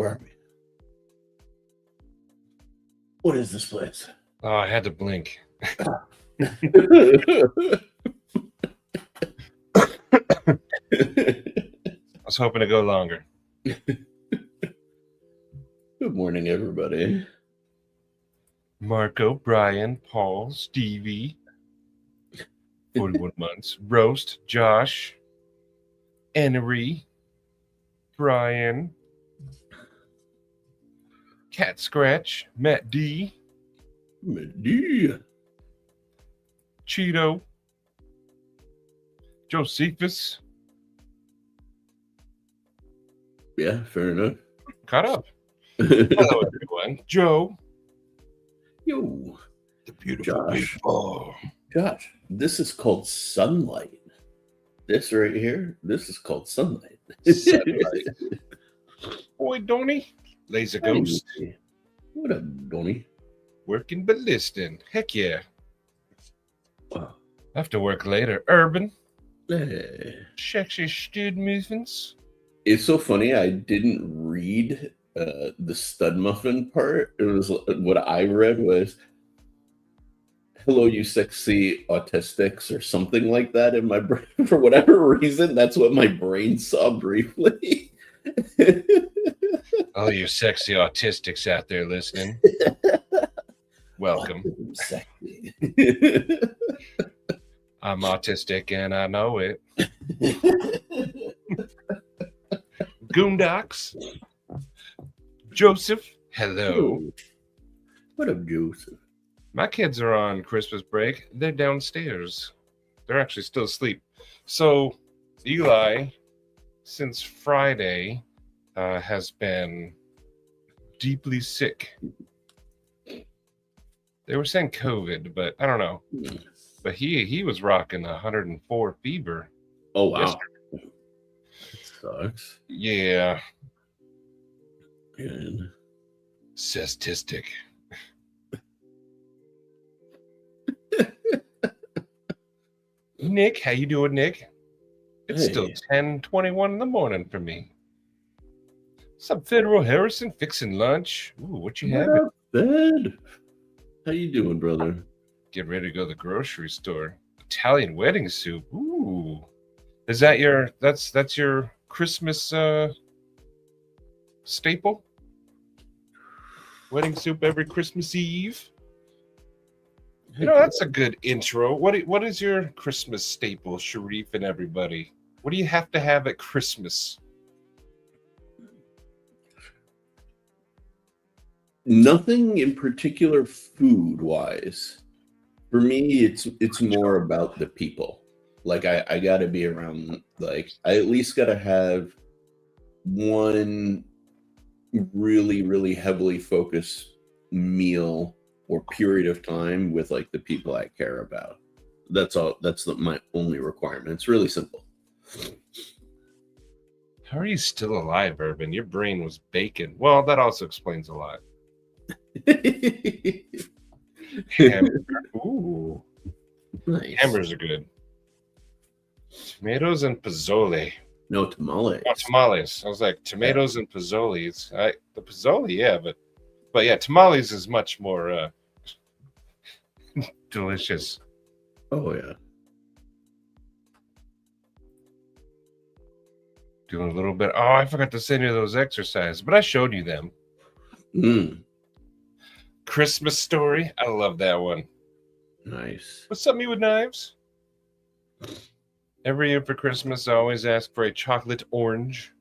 Where are we? What is this place? Oh, I had to blink. I was hoping to go longer. Good morning, everybody. Marco, Brian, Paul, Stevie, 41 months, Roast, Josh, Ennery, Brian, Cat Scratch, Matt D, Medea. Cheeto, Josephus. Yeah, fair enough. Caught up. Hello, everyone. Joe. Yo, The beautiful Josh. people. Josh, this is called sunlight. This right here, this is called sunlight. Sunlight. Boy, Donnie. Laser Ghost. Hey, what up, Donnie? Working but listening. Heck yeah. Wow. Have to work later. Urban. Hey. Sexy stud movements. It's so funny. I didn't read the stud muffin part. It was what I read was, "Hello, you sexy autistics," or something like that. In my brain, for whatever reason, that's what my brain saw briefly. All you sexy autistics out there listening. Welcome. Sexy. I'm autistic and I know it. Goondocks. Joseph. Hello. What up, Joseph? My kids are on Christmas break. They're downstairs. They're actually still asleep. So Eli, since Friday, has been deeply sick. They were saying COVID, but I don't know. But he was rocking 104 fever. Oh, wow. Yesterday. Sucks. Yeah. Good. Cestistic. Nick, how you doing, Nick? It's still 10:21 in the morning for me. What's up, Federal Harrison? Fixing lunch. Ooh, what you having? Bed. How you doing, brother? Get ready to go to the grocery store. Italian wedding soup. Ooh. Is that your that's your Christmas staple? Wedding soup every Christmas Eve? You know, that's a good intro. What is your Christmas staple, Sharif and everybody? What do you have to have at Christmas? Nothing in particular food-wise. For me, it's more about the people. Like I gotta be around, like I at least gotta have one really, really heavily focused meal or period of time with like the people I care about. That's all. That's my only requirement. It's really simple. How are you still alive, Urban? Your brain was bacon. Well, that also explains a lot. Ooh. Nice. Hammers are good. Tomatoes and pozole. No tamales. Oh, tamales. I was like, tomatoes and pozzoles. The pozzoli, yeah, but yeah, tamales is much more delicious. Oh yeah. Doing a little bit. Oh, I forgot to send you those exercises, but I showed you them. Christmas Story. I love that one. Nice. What's up, me with knives? Every year for Christmas, I always ask for a chocolate orange.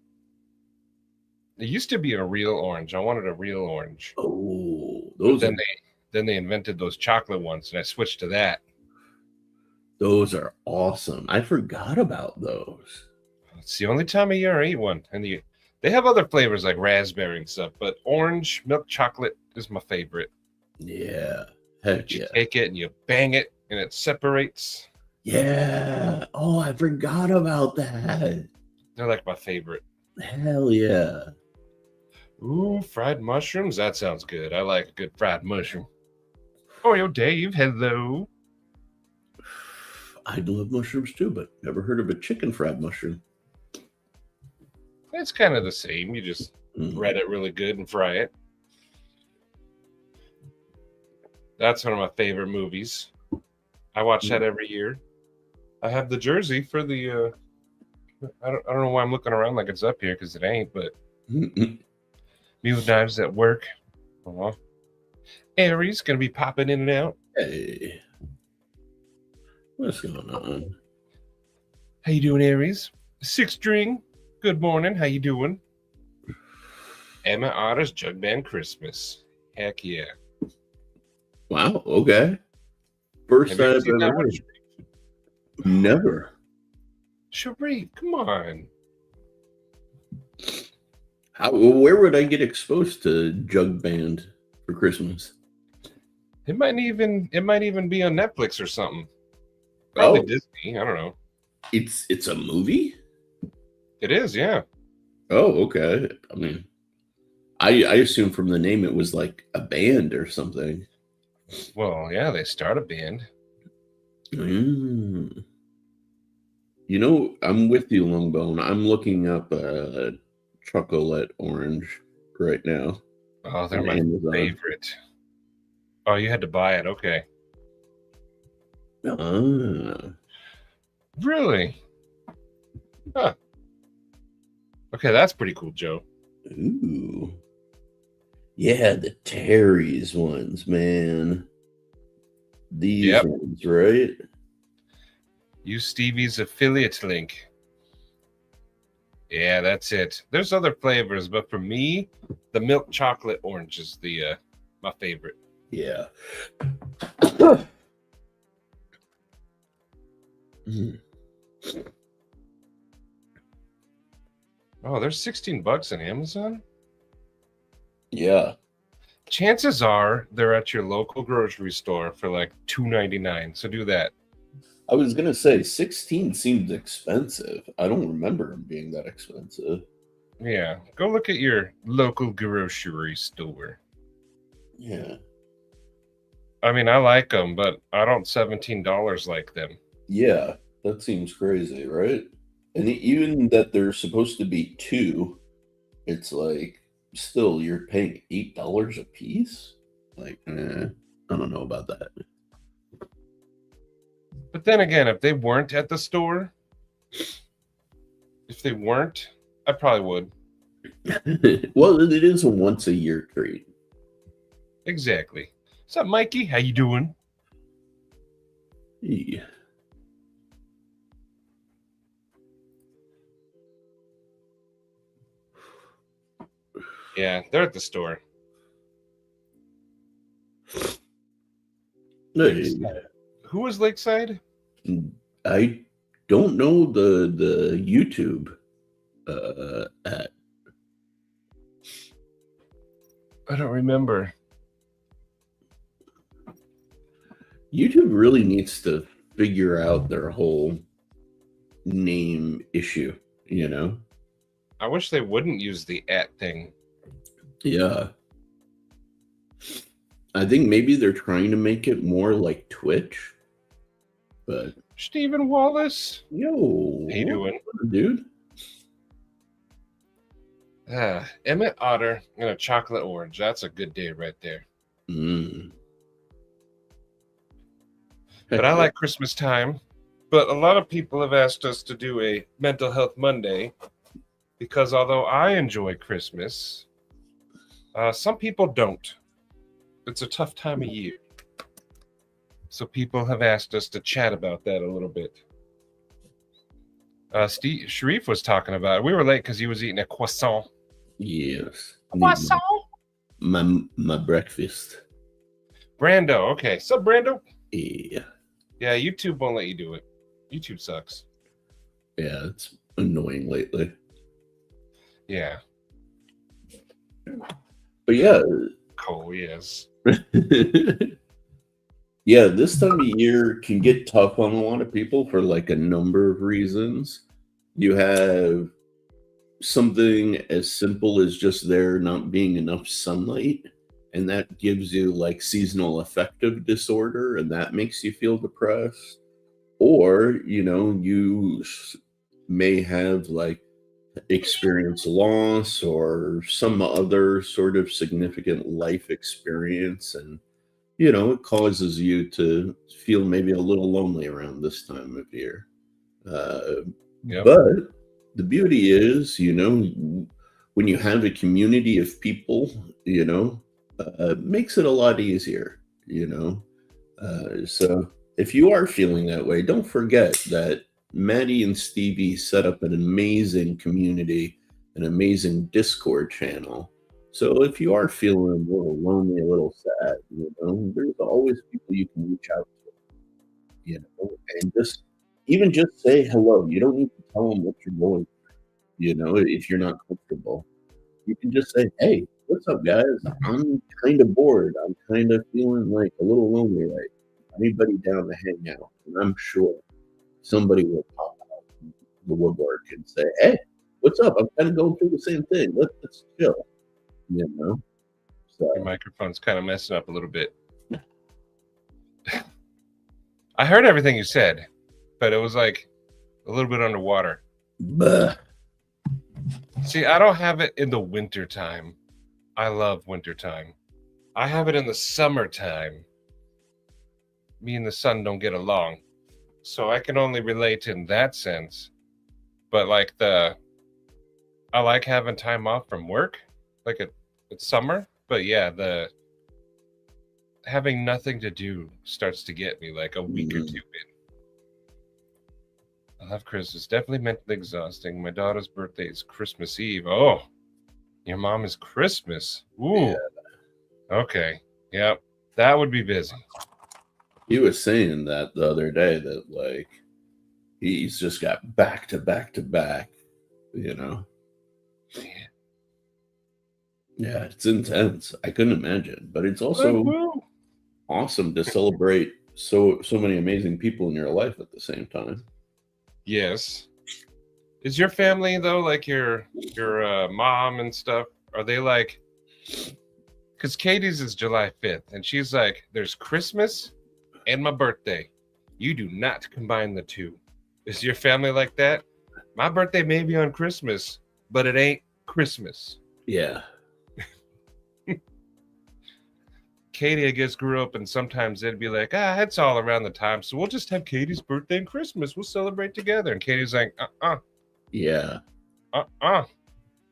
It used to be a real orange. I wanted a real orange. Oh, those. Then they invented those chocolate ones, and I switched to that. Those are awesome. I forgot about those. It's the only time of year I eat one, and they have other flavors like raspberry and stuff, but orange milk chocolate is my favorite. Yeah, heck you yeah. Take it and you bang it, and it separates. Yeah. Oh, I forgot about that. They're like my favorite. Hell yeah. Ooh, fried mushrooms. That sounds good. I like a good fried mushroom. Oh, yo, Dave. Hello. I love mushrooms too, but never heard of a chicken fried mushroom. It's kind of the same. You just bread it really good and fry it. That's one of my favorite movies. I watch that every year. I have the jersey for the. I don't know why I'm looking around like it's up here because it ain't. But Mule Knives at Work. Aries gonna be popping in and out. Hey, what's going on? How you doing, Aries? Six String. Good morning. How you doing? Emma Otter's Jug Band Christmas. Heck yeah. Wow. Okay. First Have you time ever I've seen that ever one? heard. Never. Sharif, come on. Where would I get exposed to Jug Band for Christmas? It might even be on Netflix or something. Probably Disney. I don't know. It's a movie? It is, yeah. Oh, okay. I mean, I assumed from the name it was like a band or something. Well, yeah, they start a band. Mm. You know, I'm with you, Longbone. I'm looking up chocolate orange right now. Oh, they're on my Amazon. favorite. Oh, you had to buy it. Okay. Ah. Really? Huh. Okay, that's pretty cool, Joe. Ooh. Yeah, the Terry's ones, man. These ones, right? Use Stevie's affiliate link. Yeah, that's it. There's other flavors, but for me, the milk chocolate orange is the my favorite. Yeah. Oh, there's $16 on Amazon? Yeah. Chances are they're at your local grocery store for like $2.99. So do that. I was gonna say 16 seems expensive. I don't remember them being that expensive. Yeah, go look at your local grocery store. Yeah. I mean, I like them, but I don't $17 like them. Yeah, that seems crazy, right? And even that they're supposed to be two, it's like still you're paying $8 a piece. Like, I don't know about that. But then again, if they weren't at the store, I probably would. Well, it is a once a year treat. Exactly. What's up, Mikey? How you doing? Yeah. Yeah, they're at the store. Hey. Who was Lakeside? I don't know the YouTube at. I don't remember. YouTube really needs to figure out their whole name issue, you know? I wish they wouldn't use the @ thing. Yeah. I think maybe they're trying to make it more like Twitch. But Stephen Wallace. Yo. How you doing? Dude? Emmett Otter and a chocolate orange. That's a good day right there. But I like Christmas time. But a lot of people have asked us to do a Mental Health Monday because although I enjoy Christmas, some people don't. It's a tough time of year. So people have asked us to chat about that a little bit. Sharif was talking about it. We were late because he was eating a croissant. Yes. Croissant? My breakfast. Brando. Okay. Sup, Brando? Yeah. Yeah, YouTube won't let you do it. YouTube sucks. Yeah, it's annoying lately. Yeah. But yeah. Cool, yes. Yeah, this time of year can get tough on a lot of people for like a number of reasons. You have something as simple as just there not being enough sunlight, and that gives you like seasonal affective disorder, and that makes you feel depressed. Or, you know, you may have like experience loss or some other sort of significant life experience, and it causes you to feel maybe a little lonely around this time of year. uh, Yep. but the beauty is, when you have a community of people, makes it a lot easier, so if you are feeling that way, don't forget that Maddie and Stevie set up an amazing community, an amazing Discord channel. So if you are feeling a little lonely, a little sad, there's always people you can reach out to, and just say hello. You don't need to tell them what you're going through, if you're not comfortable. You can just say, "Hey, what's up, guys? I'm kind of bored. I'm kind of feeling like a little lonely right now. Anybody down to hang out?" And I'm sure somebody will pop out from the woodwork and say, "Hey, what's up? I'm kind of going through the same thing. Let's chill." You know. Your So, microphone's kind of messing up a little bit. I heard everything you said, but it was like a little bit underwater. bah. See, I don't have it in the winter time. I love wintertime. I have it in the summertime. Me and the sun don't get along. So I can only relate in that sense. But like I like having time off from work. Like it's summer. But yeah, the having nothing to do starts to get me like a week or two in. I love Christmas. Definitely mentally exhausting. My daughter's birthday is Christmas Eve. Oh, your mom is Christmas. Ooh. Yeah. Okay. Yep. That would be busy. He was saying that the other day that like he's just got back to back to back, you know. Yeah, it's intense. I couldn't imagine, but it's also awesome to celebrate so many amazing people in your life at the same time. Yes. Is your family though, like your mom and stuff? Are they like? Because Katie's is July 5th, and she's like, "There's Christmas and my birthday. You do not combine the two." Is your family like that? My birthday may be on Christmas, but it ain't Christmas. Yeah. Katie, I guess, grew up, and sometimes they'd be like, it's all around the time, so we'll just have Katie's birthday and Christmas. We'll celebrate together. And Katie's like, Yeah. uh-uh.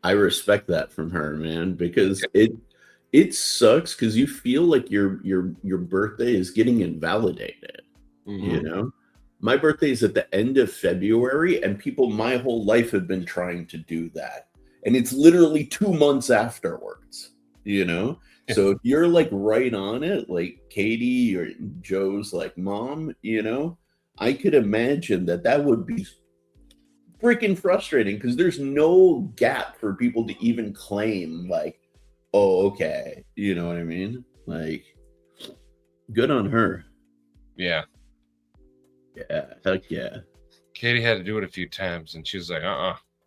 I respect that from her, man, because it sucks because you feel like your birthday is getting invalidated. You know, my birthday is at the end of February, and people my whole life have been trying to do that, and it's literally 2 months afterwards. So if you're like right on it, like Katie or Joe's like mom, I could imagine that would be freaking frustrating because there's no gap for people to even claim like, oh, okay, you know what I mean? Like, good on her. Yeah. Yeah, heck yeah. Katie had to do it a few times, and she was like,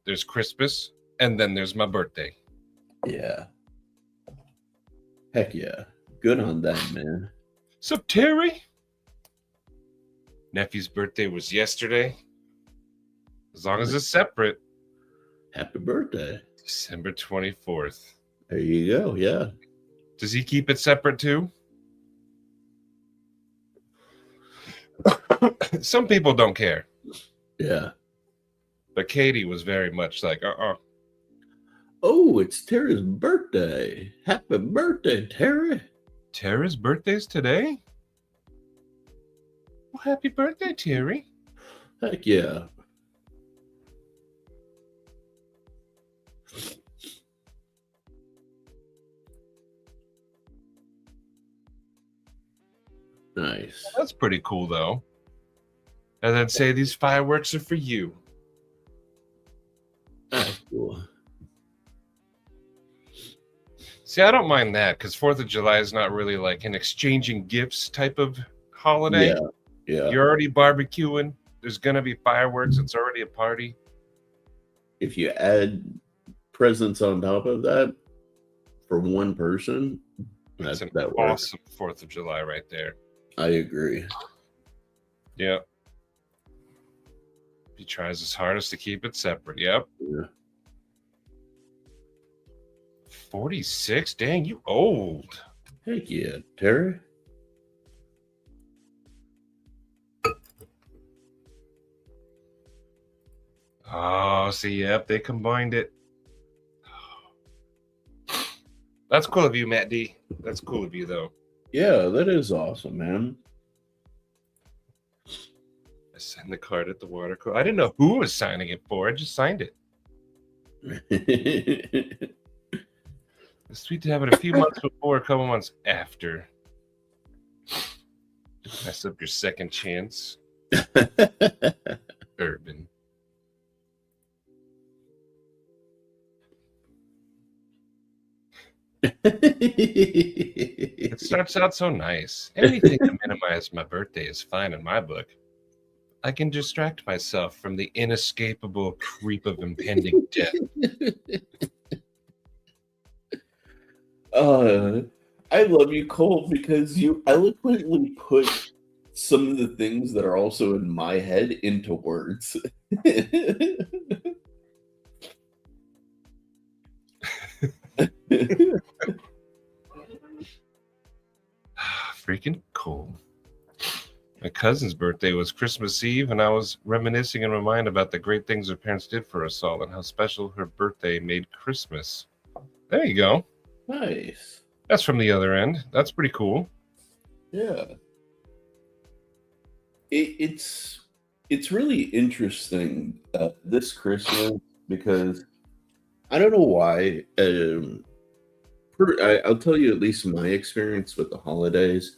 there's Christmas, and then there's my birthday. Yeah. Heck yeah. Good on them, man. So, Terry? Nephew's birthday was yesterday. As long as it's separate. Happy birthday. December 24th. There you go, yeah. Does he keep it separate too? Some people don't care. Yeah. But Katie was very much like, Oh, it's Tara's birthday. Happy birthday, Tara. Tara's birthday's today? Well, happy birthday, Terry. Heck yeah. Nice. Well, that's pretty cool, though. And then say these fireworks are for you. That's cool. See, I don't mind that because 4th of July is not really like an exchanging gifts type of holiday. Yeah. You're already barbecuing. There's going to be fireworks. It's already a party. If you add presents on top of that for one person, That's an that works. Awesome 4th of July right there. I agree. Yep. He tries his hardest to keep it separate. Yep. Yeah. 46? Dang, you old. Heck yeah, Terry. Oh, see, yep, they combined it. That's cool of you, Matt D. That's cool of you, though. Yeah, that is awesome, man. I signed the card at the water cooler. I didn't know who was signing it for. I just signed it. It's sweet to have it a few months before, a couple months after. Mess up your second chance. Urban. It starts out so nice. Anything to minimize my birthday is fine in my book. I can distract myself from the inescapable creep of impending death. I love you, Cole, because you eloquently put some of the things that are also in my head into words. Freaking cool. My cousin's birthday was Christmas Eve, and I was reminiscing in my mind about the great things her parents did for us all and how special her birthday made Christmas. There you go. Nice. That's from the other end. That's pretty cool. Yeah. It's really interesting this Christmas because I don't know why. I'll tell you at least my experience with the holidays.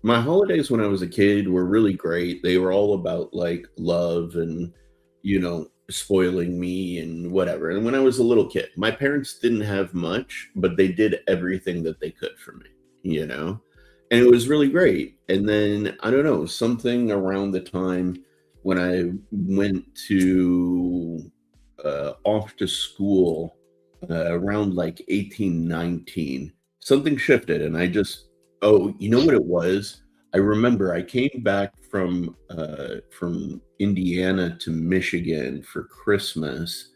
My holidays when I was a kid were really great. They were all about like love and spoiling me and whatever. And when I was a little kid, my parents didn't have much, but they did everything that they could for me. And it was really great. And then I don't know, something around the time when I went to off to school around like 18, 19, something shifted. And oh, you know what it was? I remember I came back from Indiana to Michigan for Christmas.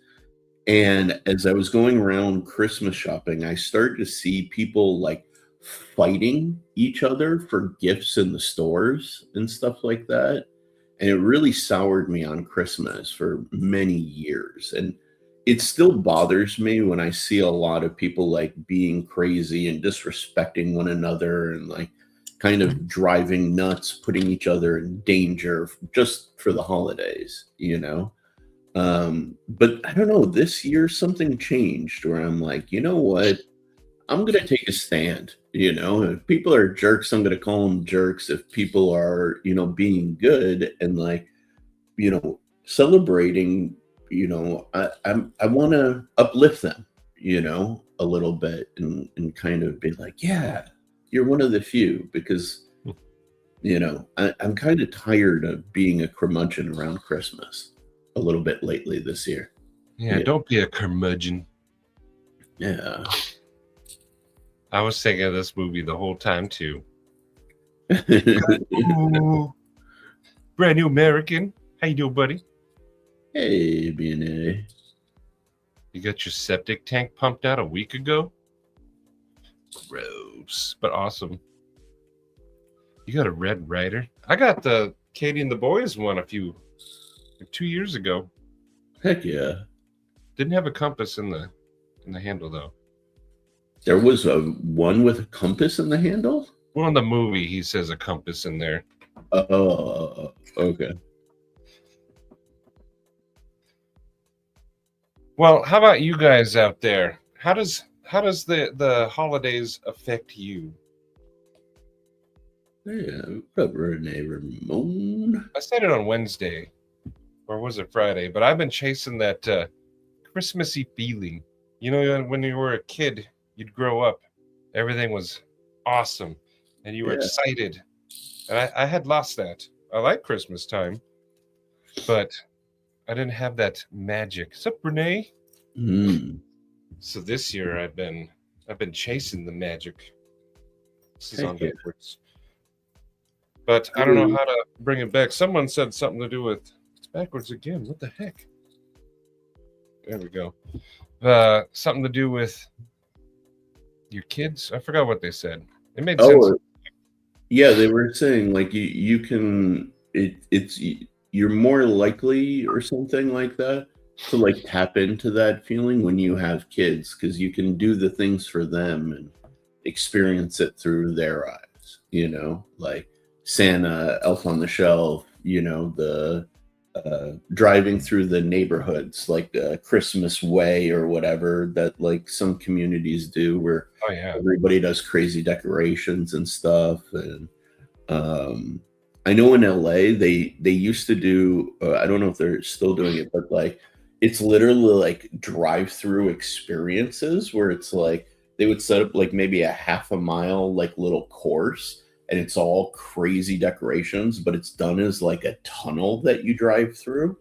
And as I was going around Christmas shopping, I started to see people like fighting each other for gifts in the stores and stuff like that. And it really soured me on Christmas for many years. And it still bothers me when I see a lot of people like being crazy and disrespecting one another and like kind of driving nuts, putting each other in danger just for the holidays. But I don't know, this year something changed where I'm like, you know what? I'm going to take a stand. If people are jerks, I'm going to call them jerks. If people are, being good and like, celebrating, I want to uplift them, a little bit and kind of be like, yeah, you're one of the few because, I'm kind of tired of being a curmudgeon around Christmas a little bit lately this year. Yeah, don't be a curmudgeon. Yeah. I was thinking of this movie the whole time, too. Ooh, brand new American. How you doing, buddy? Hey, B&A. You got your septic tank pumped out a week ago? Gross, but awesome. You got a Red Ryder? I got the Katie and the Boys one 2 years ago. Heck yeah. Didn't have a compass in the handle, though. There was one with a compass in the handle? Well, in the movie, he says a compass in there. Oh, okay. Well, how about you guys out there? How does the holidays affect you? Yeah, what up, Renee Ramon? I said it on Wednesday, or was it Friday? But I've been chasing that Christmassy feeling. When you were a kid, you'd grow up, everything was awesome, and you were excited. And I had lost that. I like Christmas time, but I didn't have that magic. What's up, Renee? So this year I've been chasing the magic. This is on backwards. But I don't know how to bring it back. Someone said something to do with it's backwards again. What the heck? There we go. Something to do with your kids. I forgot what they said. It made sense. Oh, yeah, they were saying like you can it's you're more likely or something like that to like tap into that feeling when you have kids because you can do the things for them and experience it through their eyes, like Santa, Elf on the Shelf, the driving through the neighborhoods like Christmas Way or whatever that like some communities do where Oh yeah. everybody does crazy decorations and stuff. And um, I know in LA they used to do. I don't know if they're still doing it, but like it's literally like drive-through experiences where it's like they would set up like maybe a half a mile like little course, and it's all crazy decorations, but it's done as like a tunnel that you drive through.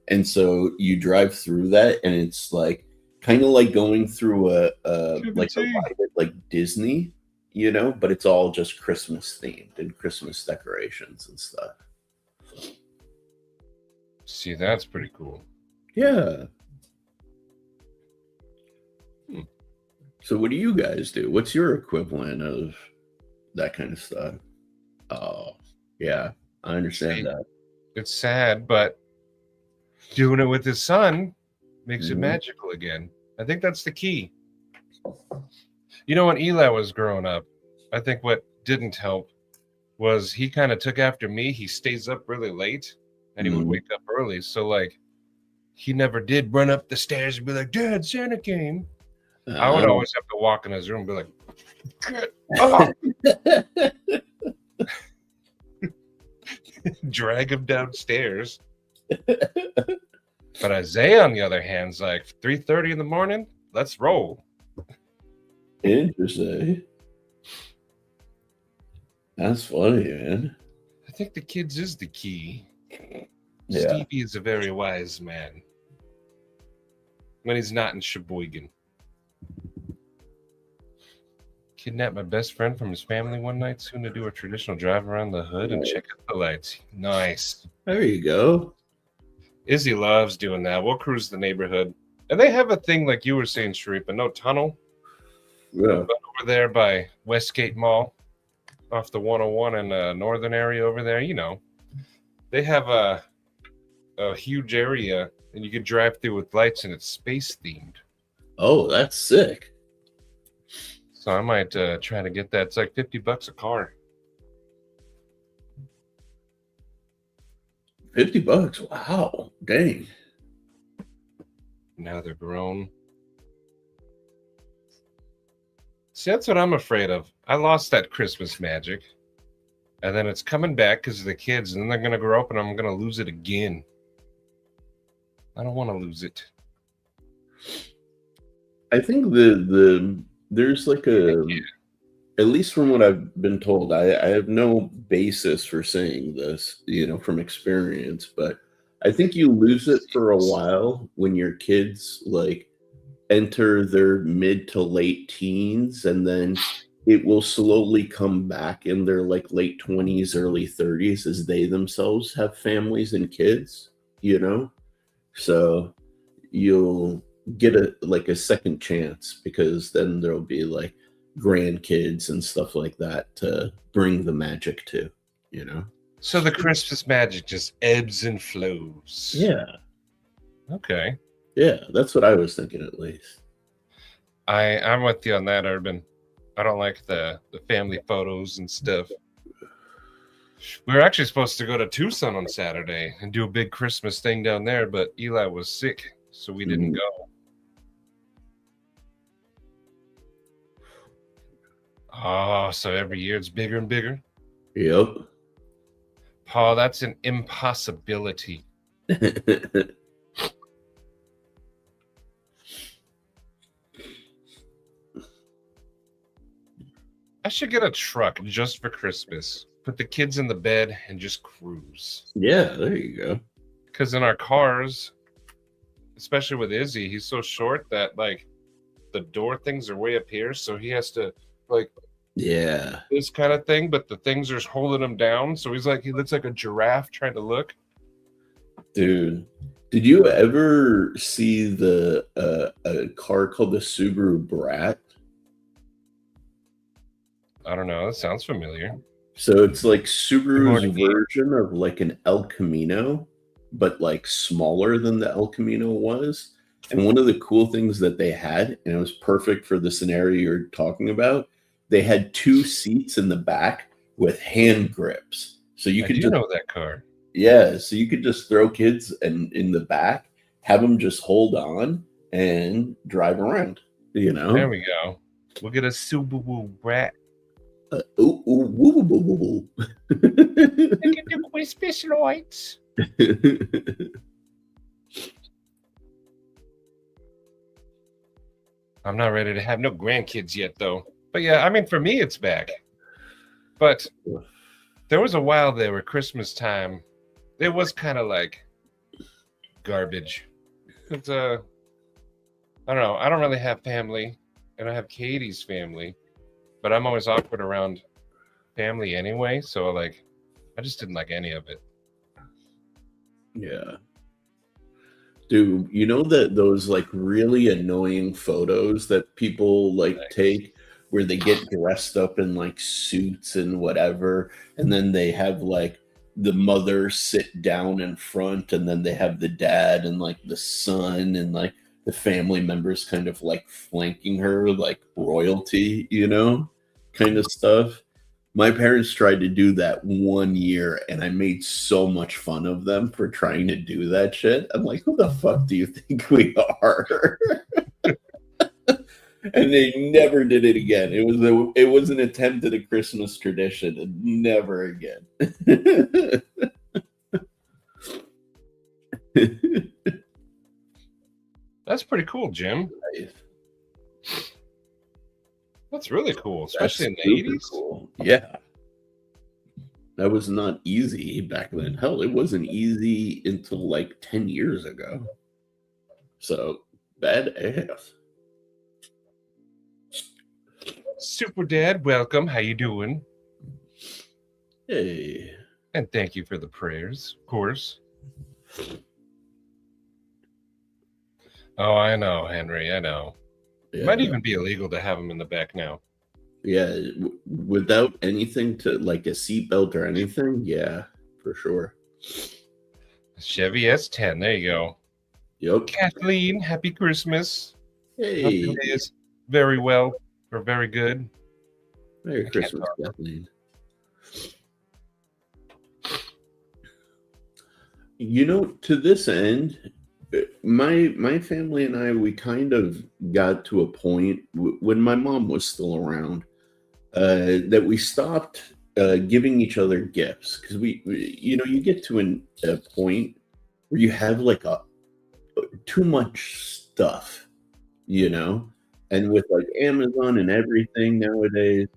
And so you drive through that, and it's like kind of like going through a ride at like Disney, but it's all just Christmas themed and Christmas decorations and stuff. See, that's pretty cool. Yeah. So what do you guys do? What's your equivalent of that kind of stuff? Oh, yeah, I understand that. It's sad, but doing it with his son makes it Mhm. magical again. I think that's the key. When Eli was growing up, I think what didn't help was he kind of took after me. He stays up really late and he would Mhm. wake up early. So, like, he never did run up the stairs and be like, Dad, Santa came. I would Uh, always have to walk in his room and be like, "Get up!" Drag him downstairs. But Isaiah, on the other hand, is like 3:30 in the morning. Let's roll. Interesting. That's funny, man. I think the kids is the key. Yeah. Stevie is a very wise man. When he's not in Sheboygan. Kidnapped my best friend from his family one night. Soon to do a traditional drive around the hood and check out the lights. Nice. There you go. Izzy loves doing that. We'll cruise the neighborhood. And they have a thing like you were saying, Sharif, but no tunnel. Yeah. But over there by Westgate Mall, off the 101 in the northern area over there, they have a huge area and you can drive through with lights and it's space themed. Oh, that's sick. So I might try to get that. It's like $50 a car. $50. Wow. Dang. Now they're grown. See, that's what I'm afraid of. I lost that Christmas magic. And then it's coming back because of the kids. And then they're going to grow up and I'm going to lose it again. I don't want to lose it. I think there's like at least from what I've been told, I have no basis for saying this, from experience, but I think you lose it for a while when your kids like enter their mid to late teens, and then it will slowly come back in their like late 20s, early 30s as they themselves have families and kids, so you'll get a second chance because then there'll be like grandkids and stuff like that to bring the magic to, So the Christmas magic just ebbs and flows. Yeah. Okay. Yeah, that's what I was thinking at least. I'm with you on that, Urban. I don't like the family photos and stuff. We were actually supposed to go to Tucson on Saturday and do a big Christmas thing down there, but Eli was sick, so we didn't go. Oh, so every year it's bigger and bigger? Yep. Paul, that's an impossibility. I should get a truck just for Christmas. Put the kids in the bed and just cruise. Yeah, there you go. Because in our cars, especially with Izzy, he's so short that like the door things are way up here, so he has to like this kind of thing, but the things are holding him down. So he looks like a giraffe trying to look. Dude, Did you ever see the a car called the Subaru Brat? I don't know. That sounds familiar. So it's like Good Subaru's morning, Ian. version of like an El Camino, but like smaller than the El Camino was. And one of the cool things that they had, and it was perfect for the scenario you're talking about, they had two seats in the back with hand grips. So you I could do just, know that car. yeah, so you could just throw kids and in the back, have them just hold on and drive around, you There know? we go. We'll get a Subaru Brat. Ooh, ooh, woo, woo, woo, Look at the Christmas lights. woo. I'm not ready to have no grandkids yet, though. But yeah, I mean, for me, it's back. But there was a while there where Christmas time, it was kind of like garbage. It's I don't know. I don't really have family, and I have Katie's family, but I'm always awkward around family anyway. So like, I just didn't like any of it. Yeah. Dude, you know that those like really annoying photos that people like Like, take where they get dressed up in like suits and whatever, and then they have like the mother sit down in front, and then they have the dad and like the son and like the family members kind of like flanking her like royalty, kind of stuff. My parents tried to do that one year, and I made so much fun of them for trying to do that shit. I'm like, who the fuck do you think we are? And they never did it again. It was an attempt at a Christmas tradition, and never again. that's pretty cool, Jim. That's really cool, That's especially in the super 80s. cool. Yeah. That was not easy back then. Hell, it wasn't easy until like 10 years ago. So, badass. Super Dad, welcome. How you doing? Hey. And thank you for the prayers, of course. Oh, I know, Henry. I know. It might Yeah. even be illegal to have them in the back now. Yeah. Without anything to like a seatbelt or anything. Yeah, for sure. Chevy S10. There you go. Yep. Kathleen, happy Christmas. Hope Hey. your day is very well or very good. Merry I can't Christmas, talk. Kathleen. To this end, my family and I, we kind of got to a point when my mom was still around, that we stopped giving each other gifts because you get to a point where you have like too much stuff, and with like Amazon and everything nowadays,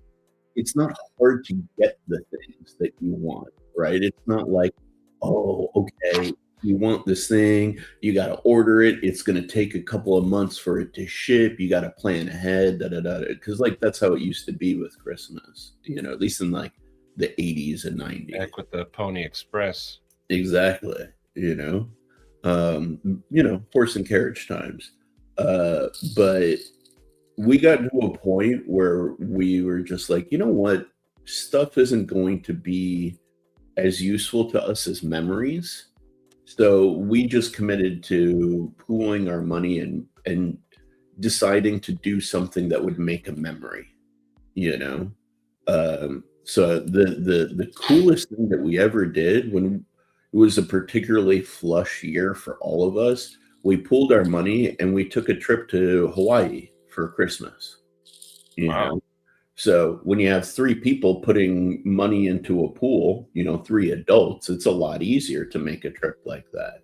it's not hard to get the things that you want, right? It's not like, oh, okay, you want this thing, you got to order it. It's going to take a couple of months for it to ship. You got to plan ahead, da da da. Because like that's how it used to be with Christmas, at least in like the 80s and 90s. Back with the Pony Express. Exactly. Horse and carriage times. But we got to a point where we were just like, you know what? Stuff isn't going to be as useful to us as memories. So we just committed to pooling our money and deciding to do something that would make a memory, you know? So the coolest thing that we ever did when it was a particularly flush year for all of us, we pooled our money and we took a trip to Hawaii for Christmas. Wow. So when you have three people putting money into a pool, three adults, it's a lot easier to make a trip like that.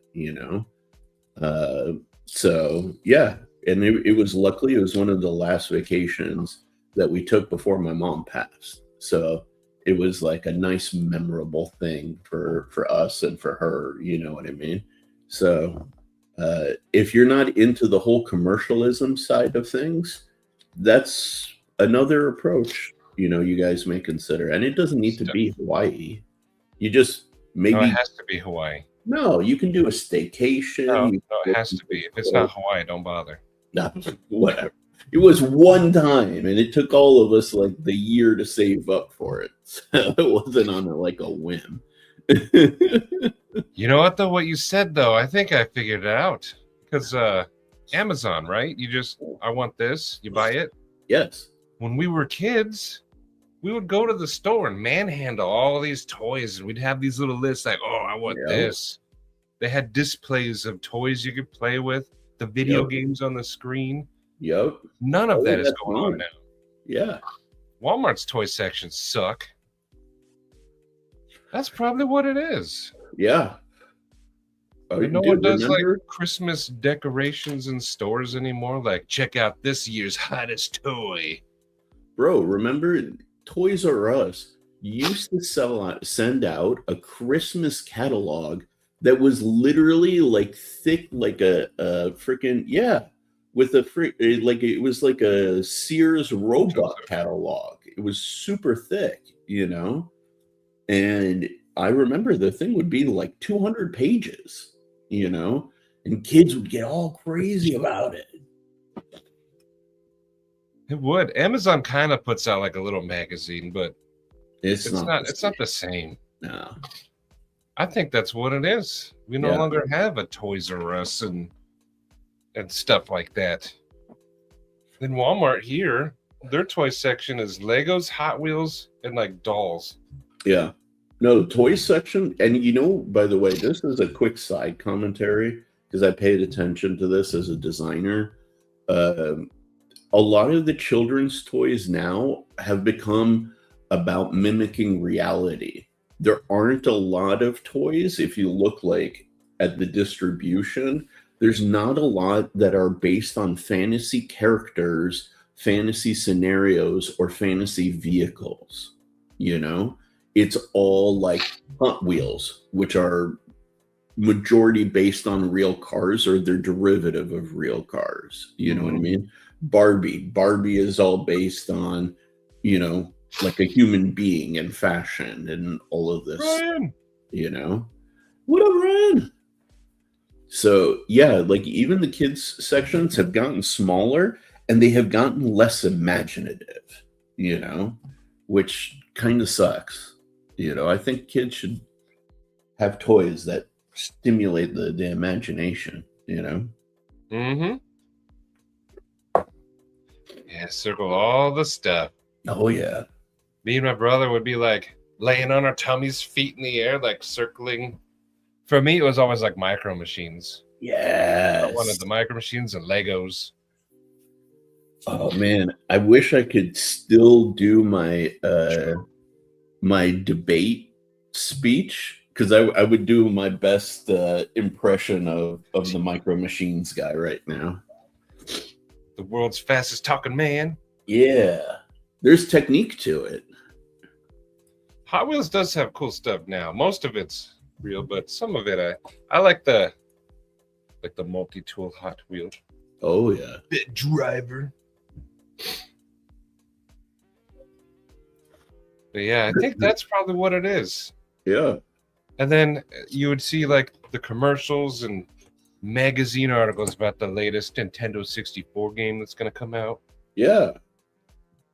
So yeah, and it was luckily it was one of the last vacations that we took before my mom passed. So it was like a nice memorable thing for us and for her, you know what I mean? So if you're not into the whole commercialism side of things, that's another approach you guys may consider, and it doesn't need to be Hawaii. You just No, it maybe has to be Hawaii. No, you can do a staycation. No, You no, it has to be. If it's not Hawaii, don't bother. no, whatever. It was one time, and it took all of us like the year to save up for it. So it wasn't on like a whim. You know what though? What you said though, I think I figured it out. Because Amazon, right? I want this, you buy it. Yes. When we were kids, we would go to the store and manhandle all these toys, and we'd have these little lists like, oh, I want Yep. this. They had displays of toys you could play with, the video games on the screen. Yep. None of that is that's going on now. Yeah. Walmart's toy sections suck. That's probably what it is. Yeah. But no one does like Christmas decorations in stores anymore. Like, check out this year's hottest toy. Bro, remember Toys R Us used to send out a Christmas catalog that was literally like thick, like a freaking with a like it was like a Sears Roebuck catalog. It was super thick, you know. And I remember the thing would be like 200 pages, you know, and kids would get all crazy about it. It would. Amazon kind of puts out like a little magazine, but It's not the same. No. I think that's what it is. We no longer have a Toys R Us and stuff like that. In Walmart here, their toy section is Legos, Hot Wheels, and like dolls. Yeah. No, the toy section, and you know, by the way, this is a quick side commentary because I paid attention to this as a designer. A lot of the children's toys now have become about mimicking reality. There aren't a lot of toys, if you look like at the distribution, there's not a lot that are based on fantasy characters, fantasy scenarios, or fantasy vehicles. You know, it's all like Hot Wheels, which are majority based on real cars or they're derivative of real cars. You know what I mean? Barbie is all based on, you know, like a human being and fashion and all of this. Ryan. You know, what up, Ryan? So yeah, like even the kids sections have gotten smaller and they have gotten less imaginative, you know, which kind of sucks. You know, I think kids should have toys that stimulate the imagination, you know? Mm-hmm. Yeah, circle all the stuff. Oh, yeah. Me and my brother would be like laying on our tummies, feet in the air, like circling. For me, it was always like micro machines. Yes. I wanted the micro machines and Legos. Oh, man. I wish I could still do my my debate speech because I would do my best impression of the micro machines guy right now. The world's fastest talking man. Yeah, there's technique to it. Hot Wheels does have cool stuff now. Most of it's real, but some of it I like the multi-tool Hot Wheel. Oh yeah, Bit driver. But yeah, I think that's probably what it is. Yeah. And then you would see like the commercials and magazine articles about the latest Nintendo 64 game that's going to come out. Yeah.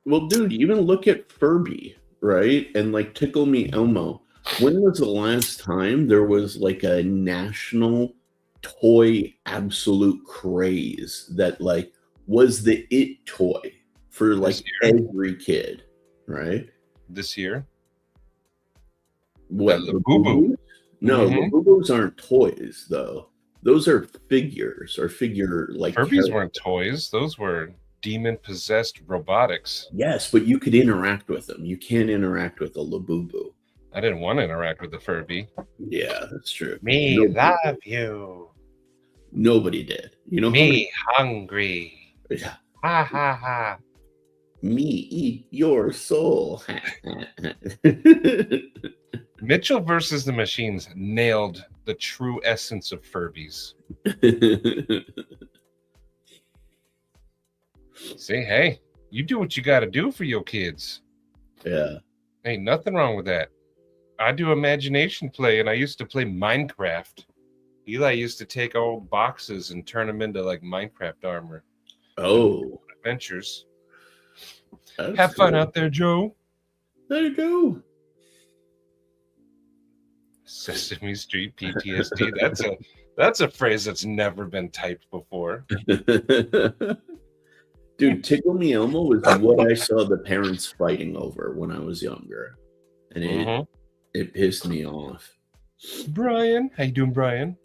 Well, dude, even look at Furby, right? And like Tickle Me Elmo. When was the last time there was like a national toy absolute craze that like was the it toy for like every kid, right? This year? What? Labubu? No, Labubus aren't toys though. Those are figures or figure like Furbies weren't toys. Those were demon-possessed robotics. Yes, but you could interact with them. You can't interact with a Labubu. I didn't want to interact with the Furby. Yeah, that's true. Me love you. Nobody did. You know, me hungry. Yeah. Ha ha ha. Me eat your soul. Mitchell versus the Machines nailed the true essence of Furbies. Say, hey, you do what you got to do for your kids. Yeah. Ain't nothing wrong with that. I do imagination play, and I used to play Minecraft. Eli used to take old boxes and turn them into like Minecraft armor. Oh, Adventures. that's Have fun cool. out there, Joe. There you go. Sesame Street PTSD. That's a phrase that's never been typed before. Dude, Tickle Me Elmo was what I saw the parents fighting over when I was younger, and it pissed me off. Brian, how you doing, Brian?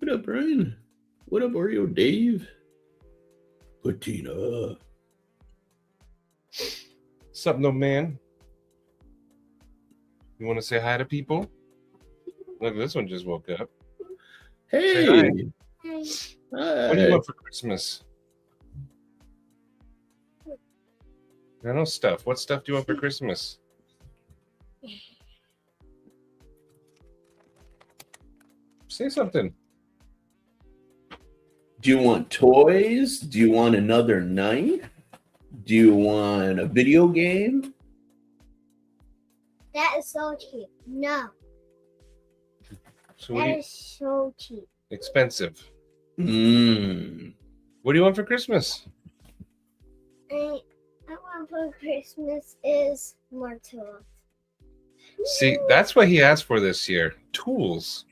What up, Brian? What up, Oreo Dave? Patina. Sup, no man? You want to say hi to people? Look, this one just woke up. Hey. Say Hi. What do you want for Christmas? I know stuff. What stuff do you want for Christmas? Say something. Do you want toys? Do you want another night? Do you want a video game? That is so cheap. No, So what that do you, is so cheap. expensive. Mmm. What do you want for Christmas? I want for Christmas is more tools. See, that's what he asked for this year. Tools.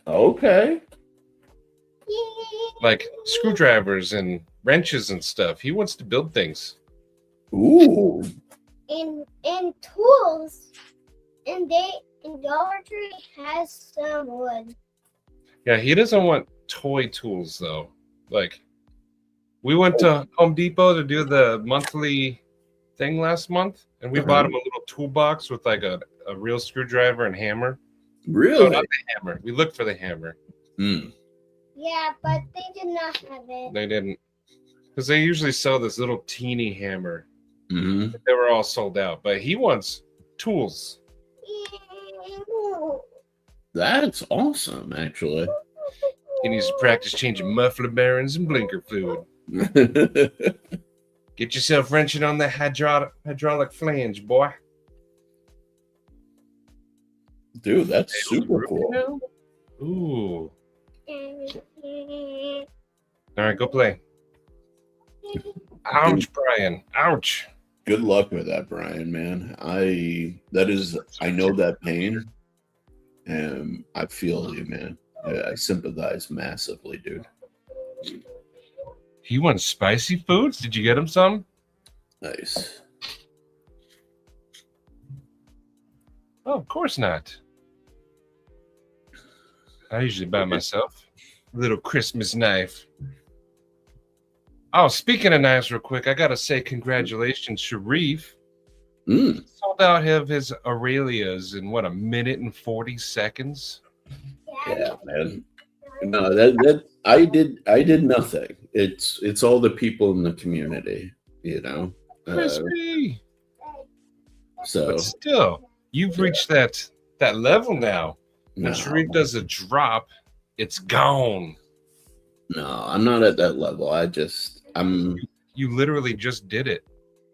Okay. Like screwdrivers and wrenches and stuff. He wants to build things. Ooh. And tools, and Dollar Tree has some wood. Yeah, he doesn't want toy tools though. Like we went to Home Depot to do the monthly thing last month, and we bought him a little toolbox with like a real screwdriver and hammer. Really? No, not the hammer. We looked for the hammer. Mm. Yeah, but they did not have it. They didn't. Because they usually sell this little teeny hammer. Mm-hmm. They were all sold out. But he wants tools. That's awesome, actually. He needs to practice changing muffler bearings and blinker fluid. Get yourself wrenching on that hydraulic flange, boy. Dude, that's super cool. Ooh. All right, go play. Ouch, Brian. Ouch. Good luck with that, Brian, man. I know that pain, and I feel you, man. I sympathize massively, dude. He wants spicy foods? Did you get him some? Nice. Oh, of course not. I usually buy myself a little Christmas knife. Oh, speaking of knives real quick, I got to say congratulations, Sharif. Mm. Sold out of his Aurelias in, what, a minute and 40 seconds? Yeah, man. No, that I did nothing. It's all the people in the community, you know. Crispy. So But still, you've reached that level now. When no, Sharif does a drop, it's gone. no, I'm not at that level. I'm You literally just did it.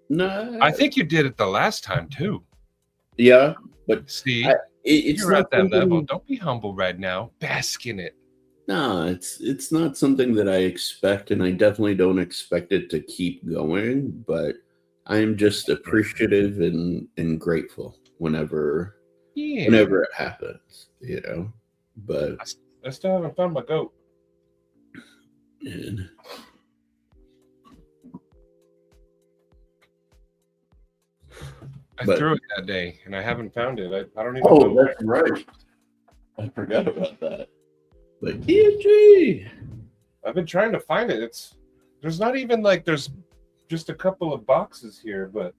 no. I think you did it the last time too. Yeah, but See, it's you're not at that something- level. Don't be humble right now. Bask in it. No, it's not something that I expect, and I definitely don't expect it to keep going. But I am just appreciative and grateful whenever it happens, you know. But I still haven't found my goat. and, I But- threw it that day, and I haven't found it. I don't even oh, know. that's right. I forgot about that. But EFG. I've been trying to find it. There's not even like there's just a couple of boxes here, but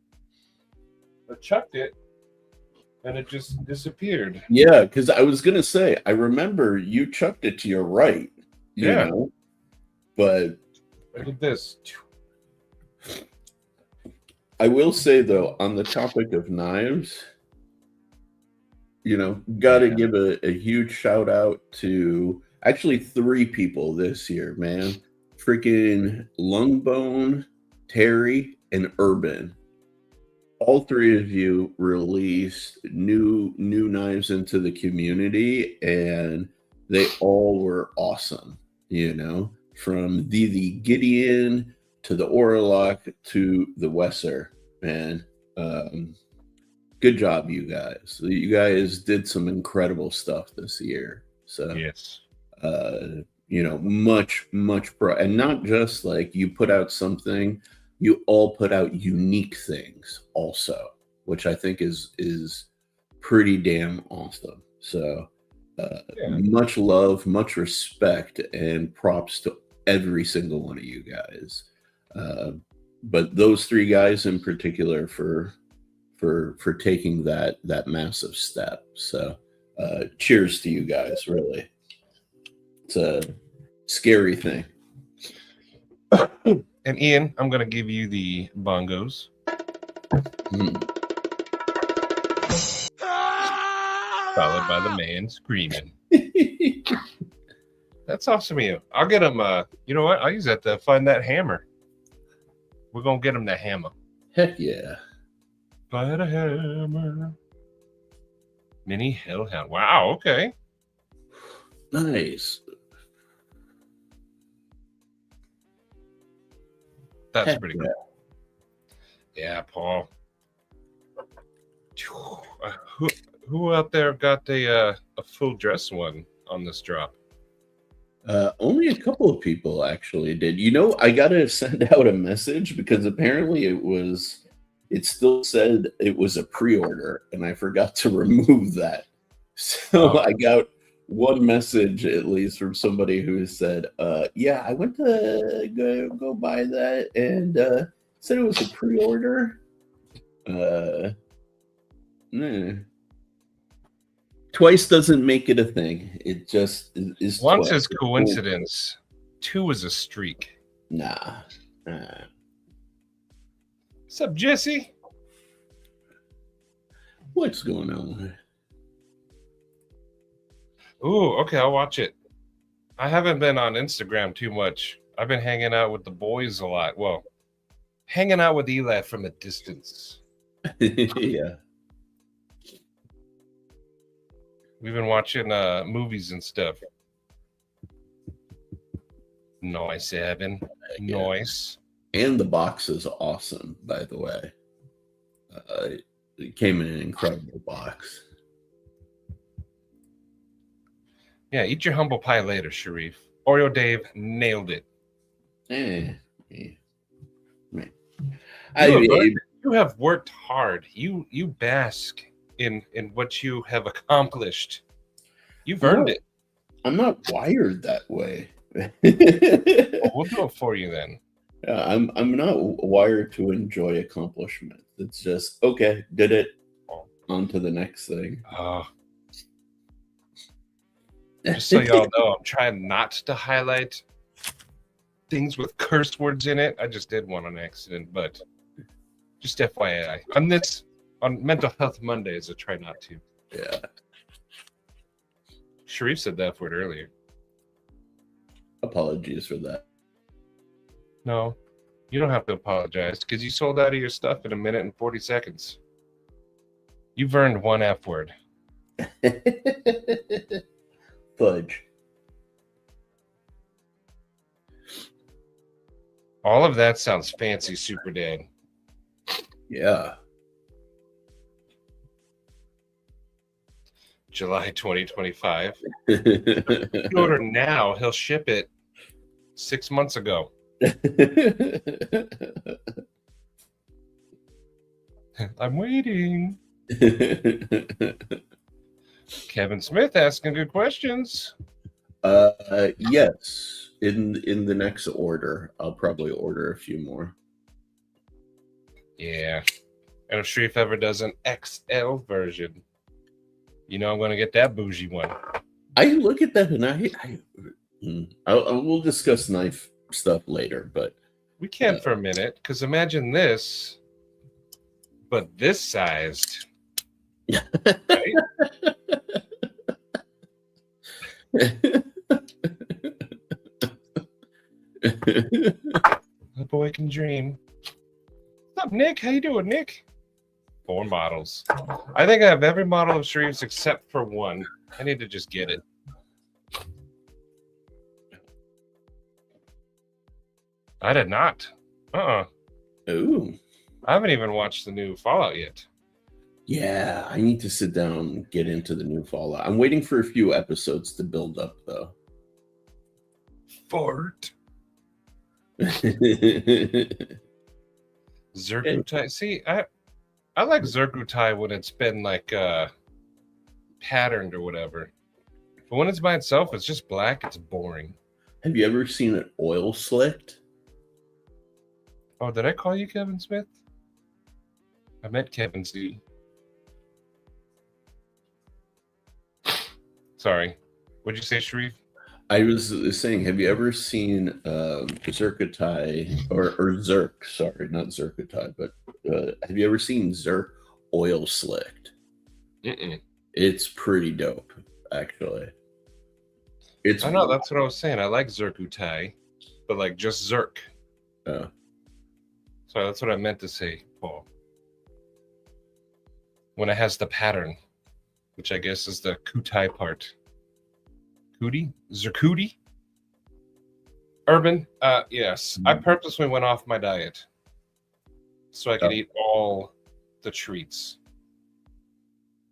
I chucked it, and it just disappeared. Yeah, because I was gonna say I remember you chucked it to your right. You Yeah. know? But I did this. I will say though, on the topic of knives, you know, got to Yeah. give a huge shout out to actually 3 people this year, man. Freaking Lungbone, Terry, and Urban. All 3 of you released new knives into the community, and they all were awesome. You know, from the Gideon to the Orlock to the Wesser, man. Good job, you guys. You guys did some incredible stuff this year. So Yes. you know, much pro, and not just like you put out something, you all put out unique things also, which I think is pretty damn awesome. So much love, much respect, and props to every single one of you guys. But those three guys in particular for taking that massive step. So cheers to you guys, really. It's a scary thing. And Ian, I'm going to give you the bongos. Followed by the man screaming. That's awesome of you. I'll get him, you know what? I'll use that to find that hammer. We're going to get him the hammer. Heck yeah. Buy the hammer. Mini Hellhound. Wow, okay. Nice. That's pretty cool. Yeah, Paul. Who out there got a full dress one on this drop? Only a couple of people actually did. You know, I gotta send out a message because apparently it still said it was a pre-order, and I forgot to remove that. So I got one message at least from somebody who said, yeah, I went to go buy that and said it was a pre-order. Twice doesn't make it a thing. It just is. Once is coincidence. Two is a streak. Nah. What's up, Jesse? What's going on? Ooh, okay, I'll watch it. I haven't been on Instagram too much. I've been hanging out with the boys a lot. Well, hanging out with Eli from a distance. Yeah. We've been watching movies and stuff. Nice, Evan. Nice. And the box is awesome, by the way. It came in an incredible box. Yeah, eat your humble pie later, Sharif. Oreo Dave nailed it. You have worked hard. You bask in what you have accomplished. You've earned it. I'm not wired that way. Well, we'll do it for you then. I'm not wired to enjoy accomplishment. It's just okay, did it. On to the next thing. Just so y'all know, I'm trying not to highlight things with curse words in it. I just did one on accident, but just FYI. On Mental Health Mondays, I try not to. Yeah. Sharif said that word earlier. Apologies for that. No, you don't have to apologize because you sold out of your stuff in 1 minute and 40 seconds. You've earned one F word. Fudge. All of that sounds fancy, Super Dad. Yeah. July 2025. You order now, he'll ship it 6 months ago. I'm waiting. Kevin Smith asking good questions. Yes. In the next order, I'll probably order a few more. Yeah. And if Sharif ever does an XL version, you know I'm going to get that bougie one. I look at that and we'll discuss knife stuff later, but we can for a minute, because imagine this, but this sized. Right? The boy can dream. What's up, Nick? How you doing, Nick? 4 models. I think I have every model of Sharif's except for one. I need to just get it. I did not. Ooh. I haven't even watched the new Fallout yet. Yeah, I need to sit down and get into the new Fallout. I'm waiting for a few episodes to build up, though. Fort. Zergutai. See, I like Zergutai when it's been like patterned or whatever. But when it's by itself, it's just black. It's boring. Have you ever seen it oil slicked? Oh, did I call you Kevin Smith? I meant Kevin C. Sorry. What'd you say, Sharif? I was saying, have you ever seen Zerkutai or Zerk? Sorry, not Zerkutai, but have you ever seen Zerk oil slicked? Mm-mm. It's pretty dope, actually. I know, that's what I was saying. I like Zerkutai, but like just Zerk. Oh. So that's what I meant to say, Paul. When it has the pattern, which I guess is the Kutai part. Kuti? Zerkuti? Urban? Yes. I purposely went off my diet so I could eat all the treats.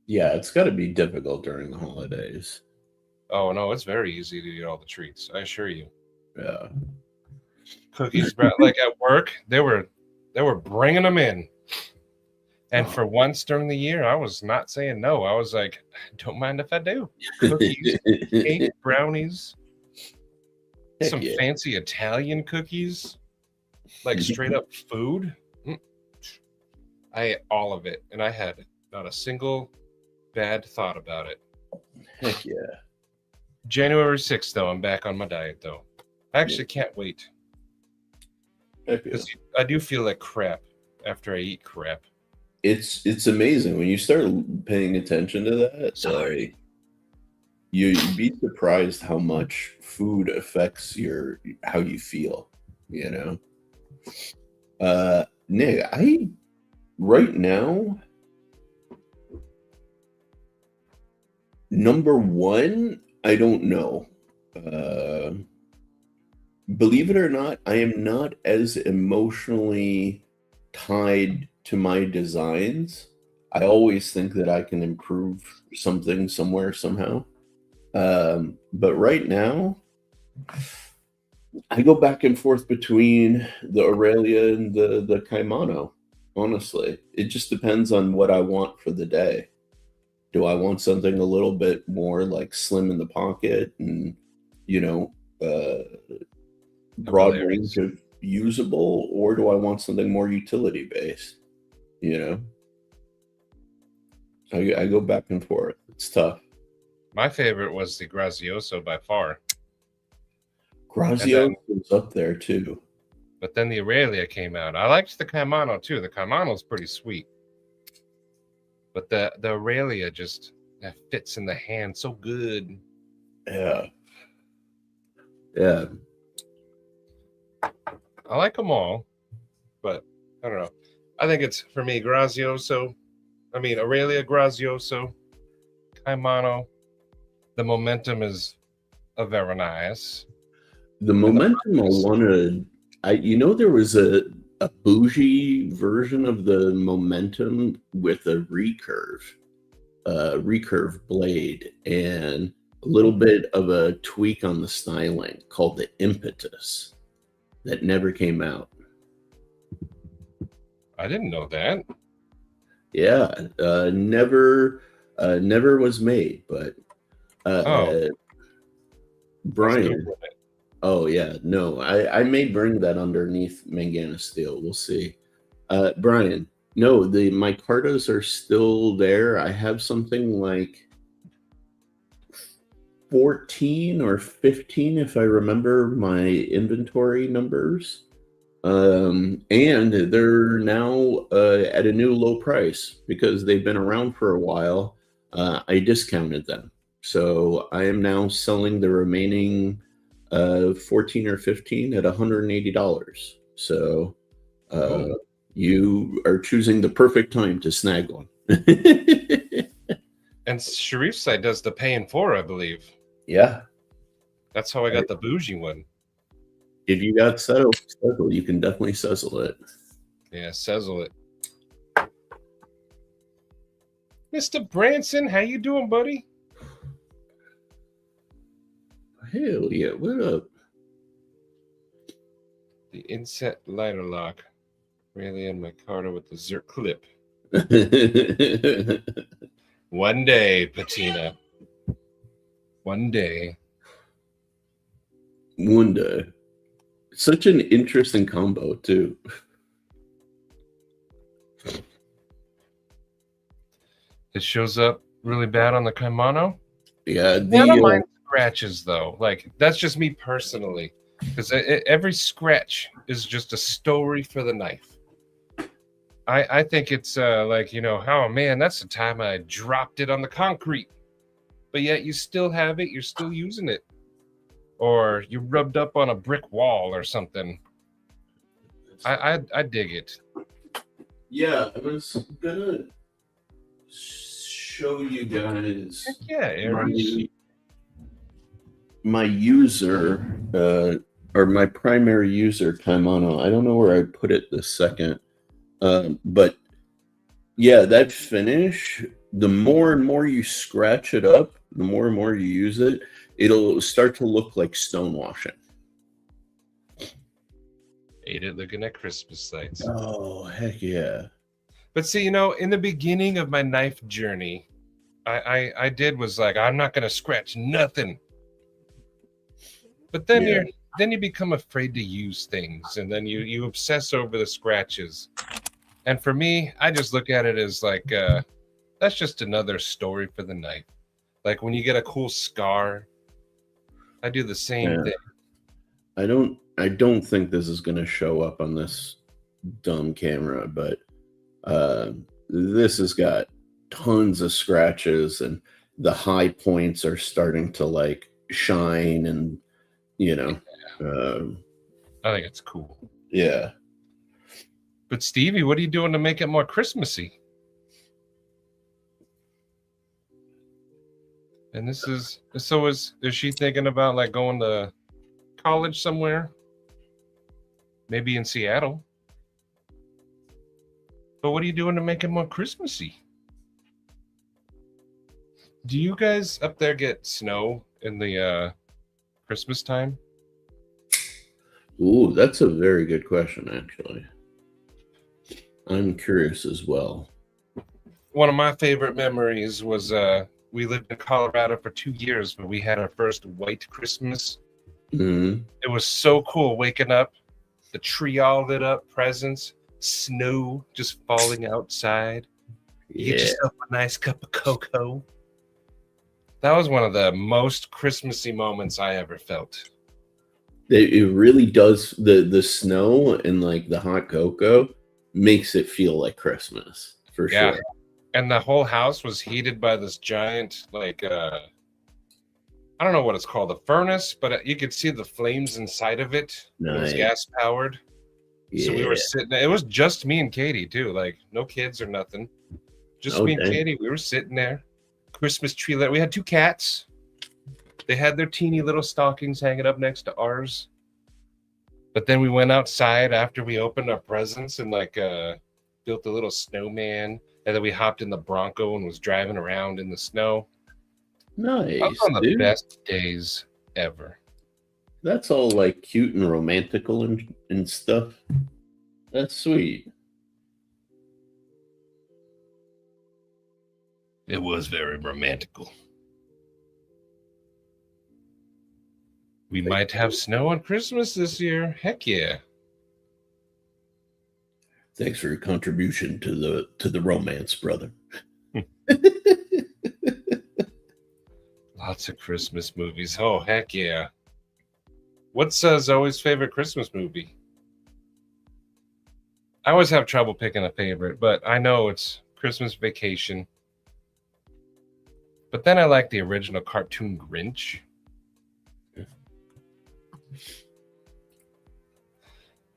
Yeah, it's got to be difficult during the holidays. Oh, no, it's very easy to eat all the treats. I assure you. Yeah. Cookies, like at work, they were bringing them in. And for once during the year, I was not saying no. I was like, don't mind if I do. Cookies, cake, brownies, some fancy Italian cookies, like straight up food. I ate all of it, and I had not a single bad thought about it. Heck yeah. January 6th, though, I'm back on my diet, though. I actually can't wait. Because I do feel like crap after I eat crap. It's amazing when you start paying attention to that. Sorry. You'd be surprised how much food affects how you feel, you know? Nick, right now, number one, I don't know. Believe it or not, I am not as emotionally tied to my designs. I always think that I can improve something somewhere, somehow. But right now, I go back and forth between the Aurelia and the Kaimano. Honestly, it just depends on what I want for the day. Do I want something a little bit more like slim in the pocket and, you know, broad range of usable, or do I want something more utility based? You know, I go back and forth. It's tough. My favorite was the Grazioso by far. Grazioso was up there too. But then the Aurelia came out. I liked the Kaimano too. The Kaimano's pretty sweet. But the Aurelia just that fits in the hand so good. Yeah. Yeah. I like them all, but I don't know. I think it's, for me, Grazioso. I mean, Aurelia, Grazioso, Kaimano. The momentum is very nice. The momentum there was a bougie version of the momentum with a recurve blade and a little bit of a tweak on the styling called the Impetus that never came out. I didn't know that. Yeah, never was made, but Brian. Oh yeah, no, I may bring that underneath Mangana Steel. We'll see. Brian, no, the micartas are still there. I have something like 14 or 15, if I remember my inventory numbers. And they're now at a new low price because they've been around for a while. I discounted them. So I am now selling the remaining 14 or 15 at $180. So you are choosing the perfect time to snag one. And Sharif's side does the pay in 4, I believe. Yeah. That's how I got the bougie one. If you got sizzle, you can definitely sizzle it. Yeah, sizzle it. Mr. Branson, how you doing, buddy? Hell yeah, what up? The inset lighter lock. Really in my Carter with the Zerk clip. One day, Patina. One day. One day. Such an interesting combo, too. It shows up really bad on the kimono. Yeah, I don't mind scratches, though. Like, that's just me personally. Because every scratch is just a story for the knife. I think it's like, oh man, that's the time I dropped it on the concrete. But yet you still have it, you're still using it. Or you rubbed up on a brick wall or something. I dig it. Yeah, I was gonna show you guys. Heck yeah, Aries. My user, or my primary user kimono. I don't know where I put it this second. But yeah, that finish, the more and more you scratch it up, the more and more you use it, it'll start to look like stonewashing. Ate it looking at Christmas lights. Oh, heck yeah. But see, in the beginning of my knife journey, I did was like, I'm not going to scratch nothing. But then you become afraid to use things, and then you obsess over the scratches. And for me, I just look at it as like, that's just another story for the knife. Like when you get a cool scar, I do the same thing. I don't think this is going to show up on this dumb camera, but this has got tons of scratches, and the high points are starting to like shine, and I think it's cool. Yeah. But Stevie, what are you doing to make it more Christmassy? And is she thinking about like going to college somewhere? Maybe in Seattle. But what are you doing to make it more Christmassy? Do you guys up there get snow in the Christmas time? Ooh, that's a very good question, actually. I'm curious as well. One of my favorite memories was we lived in Colorado for 2 years, but we had our first white Christmas. Mm-hmm. It was so cool waking up, the tree all lit up, presents, snow just falling outside. You get yourself a nice cup of cocoa. That was one of the most Christmassy moments I ever felt. It really does. The snow and like the hot cocoa makes it feel like Christmas for sure. And the whole house was heated by this giant, like, I don't know what it's called, a furnace, but you could see the flames inside of it. Nice. It was gas powered. Yeah. So we were sitting, it was just me and Katie too, like no kids or nothing. Just me and Katie. We were sitting there. Christmas tree lit. We had 2 cats. They had their teeny little stockings hanging up next to ours. But then we went outside after we opened our presents and like built a little snowman. And then we hopped in the Bronco and was driving around in the snow. Nice. That was one of the best days ever. That's all like cute and romantical and stuff. That's sweet. It was very romantical. We might have snow on Christmas this year. Heck yeah. Thanks for your contribution to the romance, brother. Lots of Christmas movies. Oh, heck yeah. What's Zoe's favorite Christmas movie? I always have trouble picking a favorite, but I know it's Christmas Vacation. But then I like the original cartoon Grinch.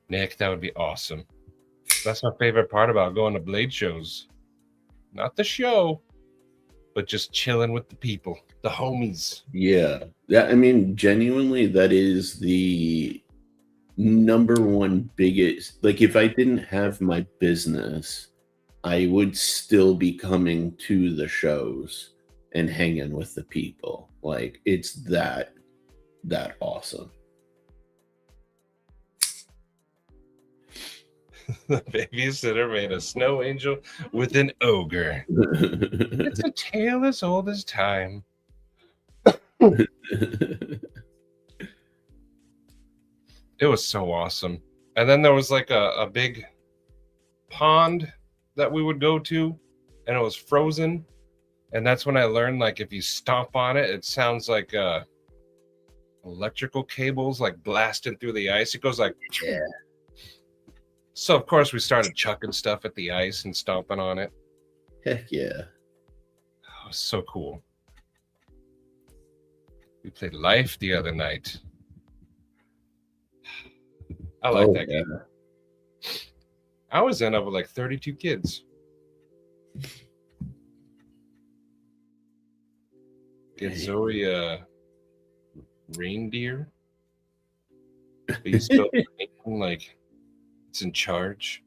Nick, that would be awesome. That's my favorite part about going to Blade shows. Not the show, but just chilling with the people, the homies. Yeah. I mean, genuinely, that is the number one biggest, like if I didn't have my business, I would still be coming to the shows and hanging with the people. Like it's that awesome. The babysitter made a snow angel with an ogre. It's a tale as old as time. It was so awesome. And then there was like a big pond that we would go to, and it was frozen. And that's when I learned, like, if you stomp on it, it sounds like electrical cables like blasting through the ice. It goes like, Yeah. So of course we started chucking stuff at the ice and stomping on it. Heck yeah. It was so cool. We played Life the other night. I like that game. I was in up with like 32 kids. Get Zoe a reindeer. But you still like it's in charge.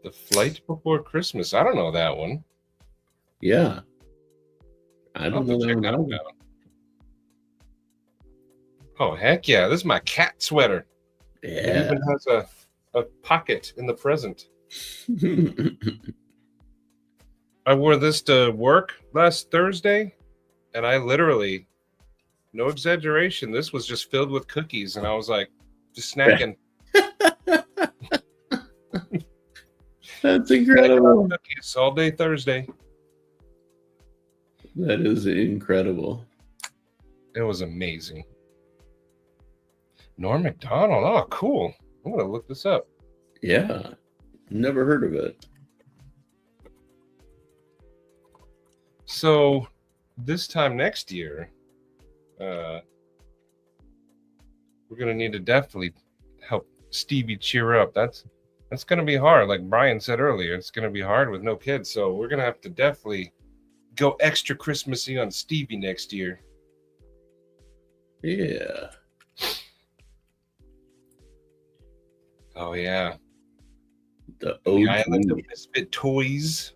The Flight Before Christmas. I don't know that one. Yeah. I don't know that one. Oh, heck yeah. This is my cat sweater. Yeah. It even has a pocket in the present. I wore this to work last Thursday, and I literally, no exaggeration, this was just filled with cookies, and I was like, just snacking. That's incredible. Cookies all day Thursday. That is incredible. It was amazing. Norm Macdonald. Oh, cool. I'm going to look this up. Yeah. Never heard of it. So this time next year, we're going to need to definitely help Stevie cheer up. That's going to be hard. Like Brian said earlier, it's going to be hard with no kids. So we're going to have to definitely go extra Christmassy on Stevie next year. Yeah. Oh, yeah. The Island of OG. Misfit Toys.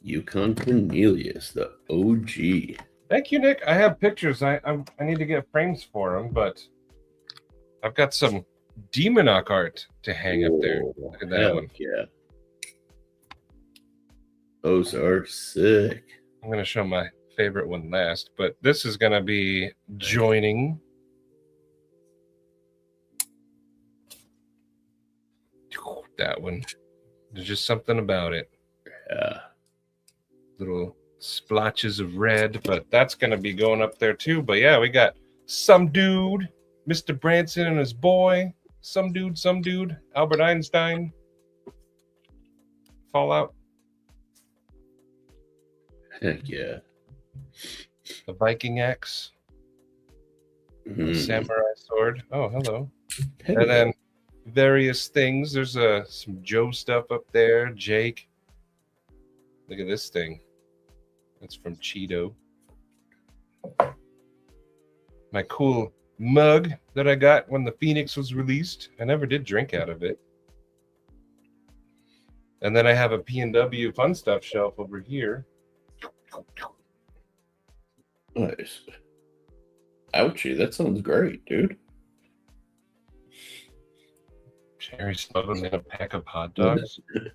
Yukon Cornelius, the OG. Thank you, Nick. I have pictures. I need to get frames for them, but I've got some Demonoc art to hang up there. Look at that one. Yeah. Those are sick. I'm going to show my favorite one last, but this is going to be joining. That one. There's just something about it. Yeah. Little splotches of red, but that's going to be going up there too. But yeah, we got some dude, Mr. Branson and his boy, some dude, Albert Einstein, Fallout. Heck yeah. The Viking axe, the samurai sword. Oh, hello. Heck And then various things. There's some Joe stuff up there. Jake. Look at this thing. That's from Cheeto. My cool mug that I got when the Phoenix was released. I never did drink out of it. And then I have a P&W Fun Stuff shelf over here. Nice. Ouchie, that sounds great, dude. Cherry smuggling in a pack of hot dogs. What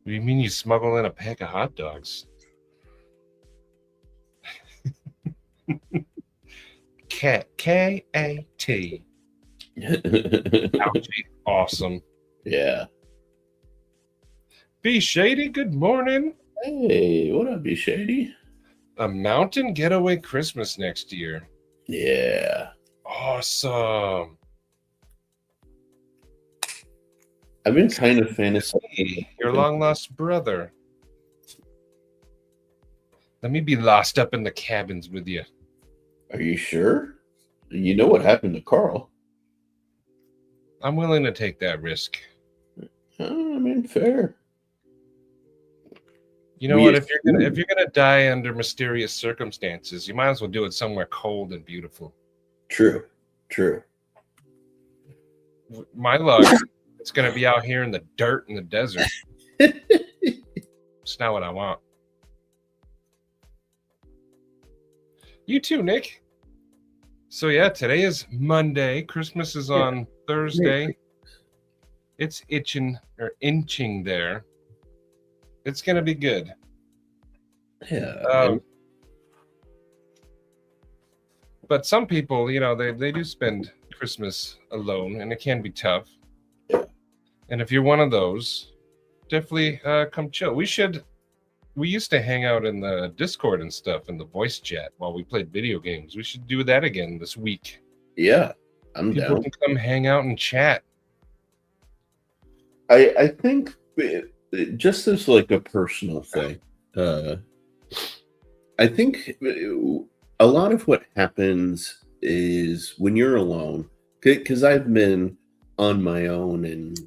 do you mean you smuggle in a pack of hot dogs? K-A-T. Ouchie. Awesome. Yeah. B Shady, good morning. Hey, what up, B Shady? A mountain getaway Christmas next year. Yeah. Awesome. I've been kind of fantasizing. Hey, your long lost brother. Let me be lost up in the cabins with you. Are you sure? You know what happened to Carl? I'm willing to take that risk. I mean, fair. You know what? If you're gonna die under mysterious circumstances, you might as well do it somewhere cold and beautiful. True. My luck, it's gonna be out here in the dirt in the desert. It's not what I want. You too, Nick. So yeah, today is Monday. Christmas is on Thursday. It's inching there. It's gonna be good. Yeah. But some people, they do spend Christmas alone, and it can be tough. And if you're one of those, definitely come chill. We used to hang out in the Discord and stuff and the voice chat while we played video games. We should do that again this week. Yeah, I'm People down. can come hang out and chat. I think just as like a personal thing, I think a lot of what happens is when you're alone, because I've been on my own and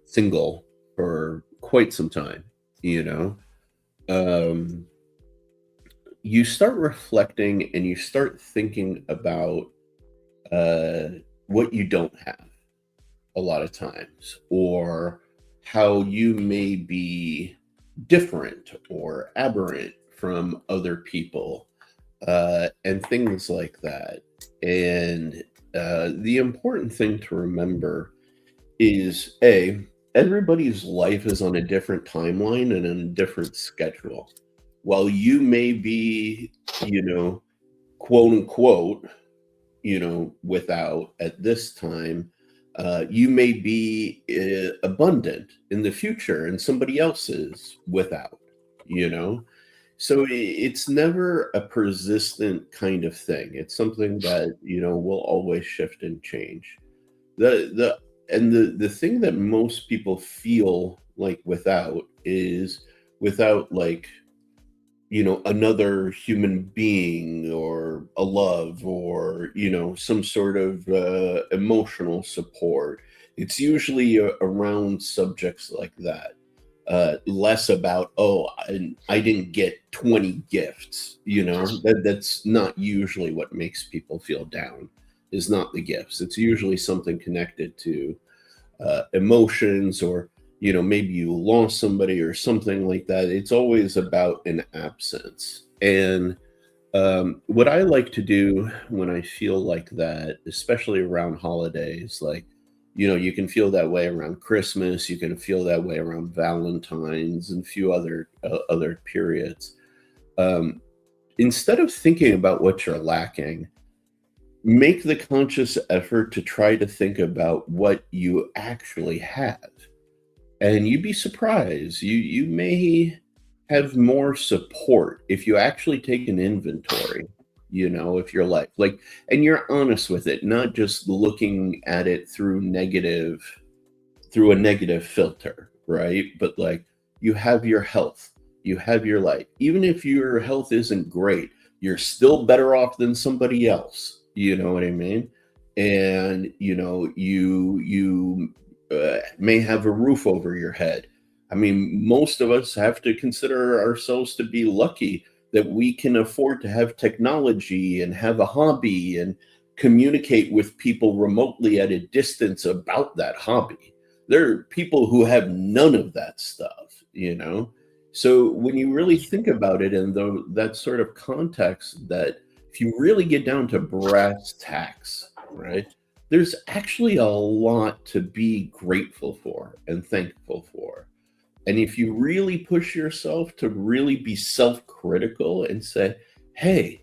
single for quite some time, you start reflecting and you start thinking about what you don't have a lot of times, or how you may be different or aberrant from other people, and things like that. And the important thing to remember is everybody's life is on a different timeline and on a different schedule. While you may be, quote unquote, without at this time, you may be abundant in the future and somebody else is without, so it's never a persistent kind of thing. It's something that will always shift and change. The thing that most people feel like without is without, like, another human being or a love or some sort of emotional support. It's usually around subjects like that, less about, I didn't get 20 gifts. That's not usually what makes people feel down, is not the gifts. It's usually something connected to emotions, or maybe you lost somebody or something like that. It's always about an absence. And what I like to do when I feel like that, especially around holidays, like, you can feel that way around Christmas, you can feel that way around Valentine's and a few other periods. Instead of thinking about what you're lacking, make the conscious effort to try to think about what you actually have. And you'd be surprised. You may have more support if you actually take an inventory, of your life. Like, and you're honest with it, not just looking at it through a negative filter, right? But like, you have your health, you have your life. Even if your health isn't great, you're still better off than somebody else. You know what I mean? And you may have a roof over your head. I mean, most of us have to consider ourselves to be lucky that we can afford to have technology and have a hobby and communicate with people remotely at a distance about that hobby. There are people who have none of that stuff, So when you really think about it in that sort of context, that if you really get down to brass tacks, right, there's actually a lot to be grateful for and thankful for. And if you really push yourself to really be self-critical and say, hey,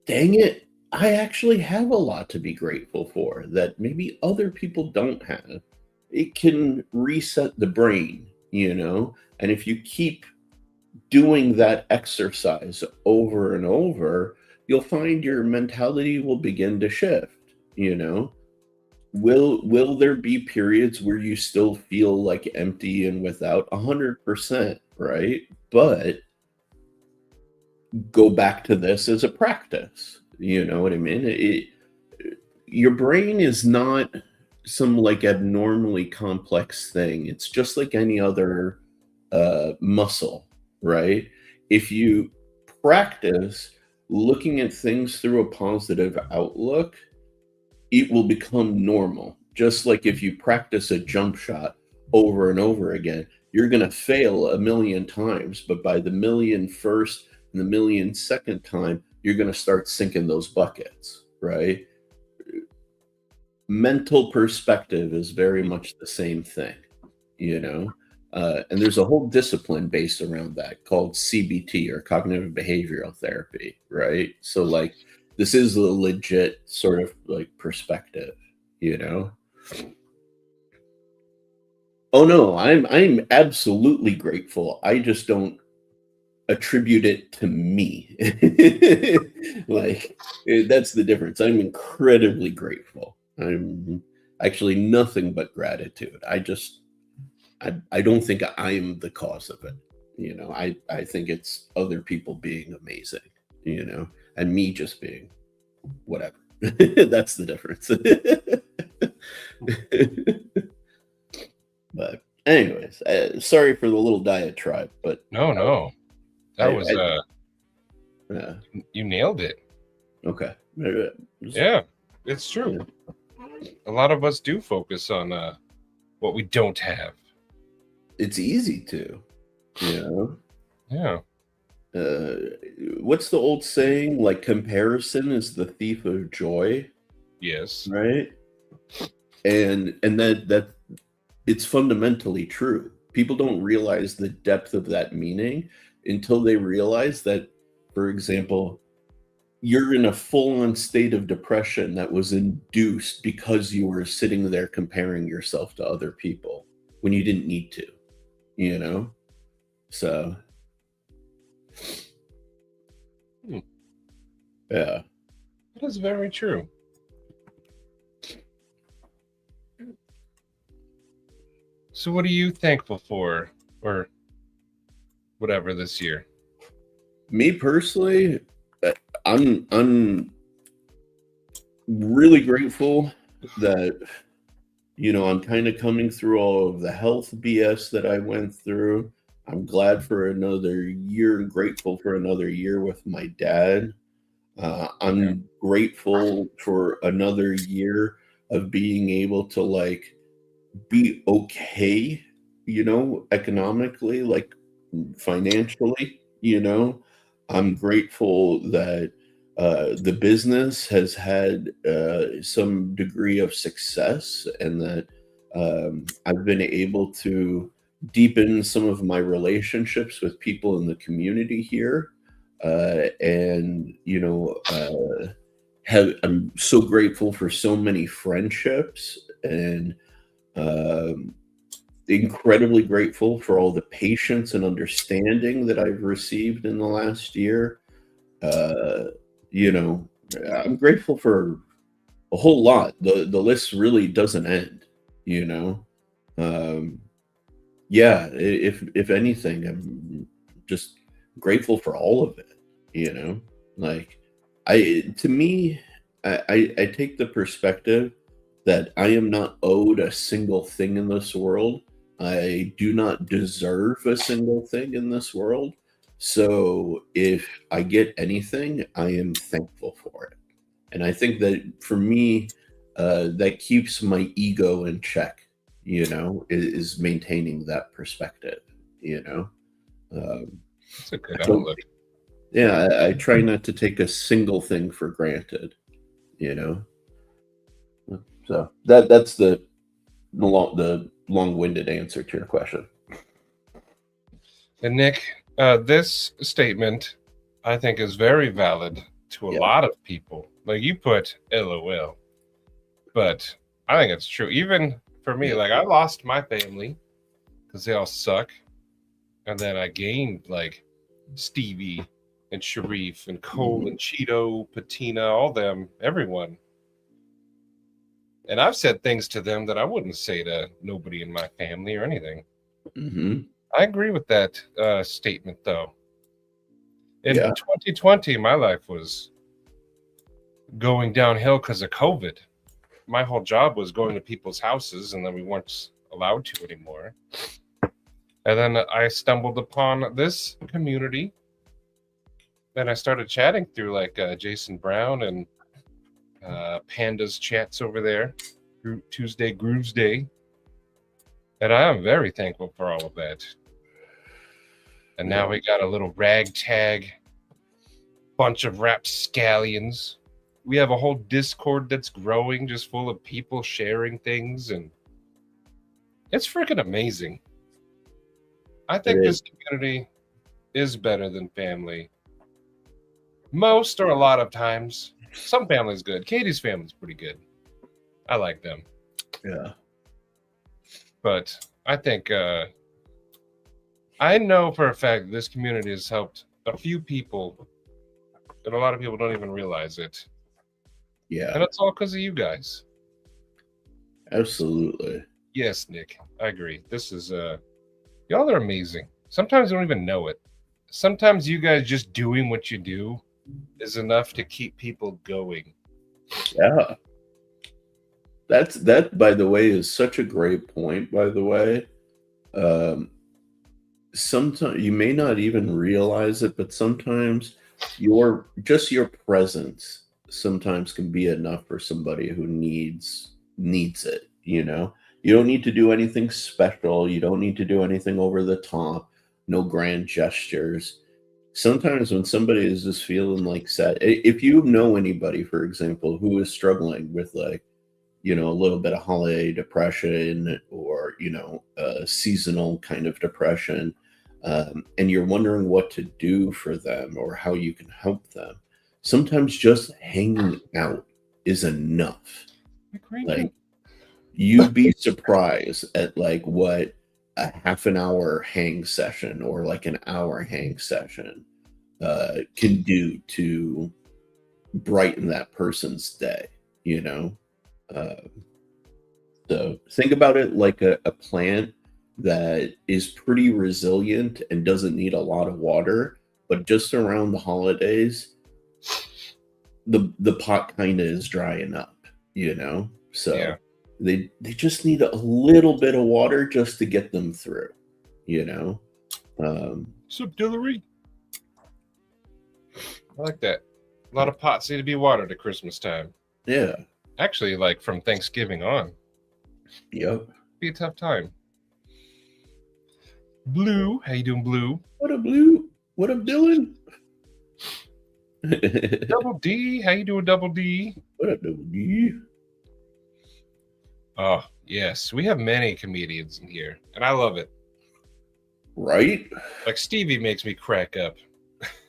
dang it, I actually have a lot to be grateful for that maybe other people don't have, it can reset the brain, And if you keep doing that exercise over and over, you'll find your mentality will begin to shift. Will there be periods where you still feel like empty and without? 100%, right? But go back to this as a practice. You know what I mean? Your brain is not some like abnormally complex thing. It's just like any other muscle, right? If you practice looking at things through a positive outlook, it will become normal. Just like if you practice a jump shot over and over again, you're going to fail a million times, but by the million first and the million second time, you're going to start sinking those buckets, right? Mental perspective is very much the same thing, you know? And there's a whole discipline based around that called CBT, or cognitive behavioral therapy, right? So, like, this is a legit sort of like perspective, you know? Oh no, I'm absolutely grateful. I just don't attribute it to me. Like, that's the difference. I'm incredibly grateful. I'm actually nothing but gratitude. I don't think I'm the cause of it. You know, I think it's other people being amazing, you know, and me just being whatever. That's the difference. But anyways, sorry for the little diatribe, but No. That was yeah, you nailed it. okay. Yeah, it's true. A lot of us do focus on what we don't have. It's easy to, you know. Yeah. What's the old saying? Like, comparison is the thief of joy, Yes. right? And that it's fundamentally true. People don't realize the depth of that meaning until they realize that, for example, you're in a full-on state of depression that was induced because you were sitting there comparing yourself to other people when you didn't need to, you know? So, yeah. That is very true. So what are you thankful for, or whatever, this year? Me personally, I'm really grateful that, you know, I'm kind of coming through all of the health BS that I went through. I'm glad for another year and grateful for another year with my dad. I'm grateful for another year of being able to, like, be okay, you know, economically, like financially, you know. I'm grateful that the business has had some degree of success, and that I've been able to deepen some of my relationships with people in the community here. And, you know, I'm so grateful for so many friendships, and um, incredibly grateful for all the patience and understanding that I've received in the last year. Uh, you know, I'm grateful for a whole lot. The list really doesn't end. You know, um, yeah. If anything, I'm just grateful for all of it. You know, like, to me, I take the perspective that I am not owed a single thing in this world. I do not deserve a single thing in this world. So if I get anything, I am thankful for it. And I think that for me, that keeps my ego in check, you know, is maintaining that perspective, you know. That's a good So, outlook. yeah, I try not to take a single thing for granted, you know. So that's the long-winded answer to your question. And Nick, this statement, I think, is very valid to a Yeah. lot of people. Like, you put LOL, but I think it's true. Even for me, Yeah. like, I lost my family because they all suck. And then I gained, like, Stevie and Sharif and Cole and Cheeto, Patina, all them, everyone. And I've said things to them that I wouldn't say to nobody in my family or anything. Mm-hmm. I agree with that statement, though. In Yeah. 2020, my life was going downhill because of COVID. My whole job was going to people's houses, and then we weren't allowed to anymore. And then I stumbled upon this community, and I started chatting through like Jason Brown and Panda's chats over there, Tuesday Grooves Day, and I am very thankful for all of that. And now we got a little ragtag bunch of rapscallions. We have a whole Discord that's growing, just full of people sharing things, and it's freaking amazing. I think this community is better than family. Most or a lot of times. Some family's good. Katie's family's pretty good. I like them. Yeah. But I think I know for a fact this community has helped a few people, and a lot of people don't even realize it. Yeah. And it's all because of you guys. Absolutely. Yes, Nick. I agree. This is y'all are amazing. Sometimes you don't even know it. Sometimes you guys just doing what you do is enough to keep people going. Yeah. That by the way is such a great point, by the way. Sometimes you may not even realize it, but sometimes your presence sometimes can be enough for somebody who needs it, you know. You don't need to do anything special, you don't need to do anything over the top, no grand gestures. Sometimes when somebody is just feeling like sad, if you know anybody, for example, who is struggling with like, you know, a little bit of holiday depression or, you know, seasonal kind of depression, and you're wondering what to do for them or how you can help them, sometimes just hanging out is enough. Like, you'd be surprised at like what a half an hour hang session or like an hour hang session can do to brighten that person's day, you know. So think about it like a plant that is pretty resilient and doesn't need a lot of water, but just around the holidays, the pot kind of is drying up, you know. So yeah. they just need a little bit of water just to get them through, you know. Subdillery. I like that. A lot of pots need to be watered at Christmas time. Yeah. Actually, like from Thanksgiving on. Yep. Be a tough time. Blue, how you doing, Blue? What up, Blue? What up, Dylan? Double D, how you doing, Double D? What up, Double D? Oh, yes. We have many comedians in here, and I love it. Right? Like Stevie makes me crack up.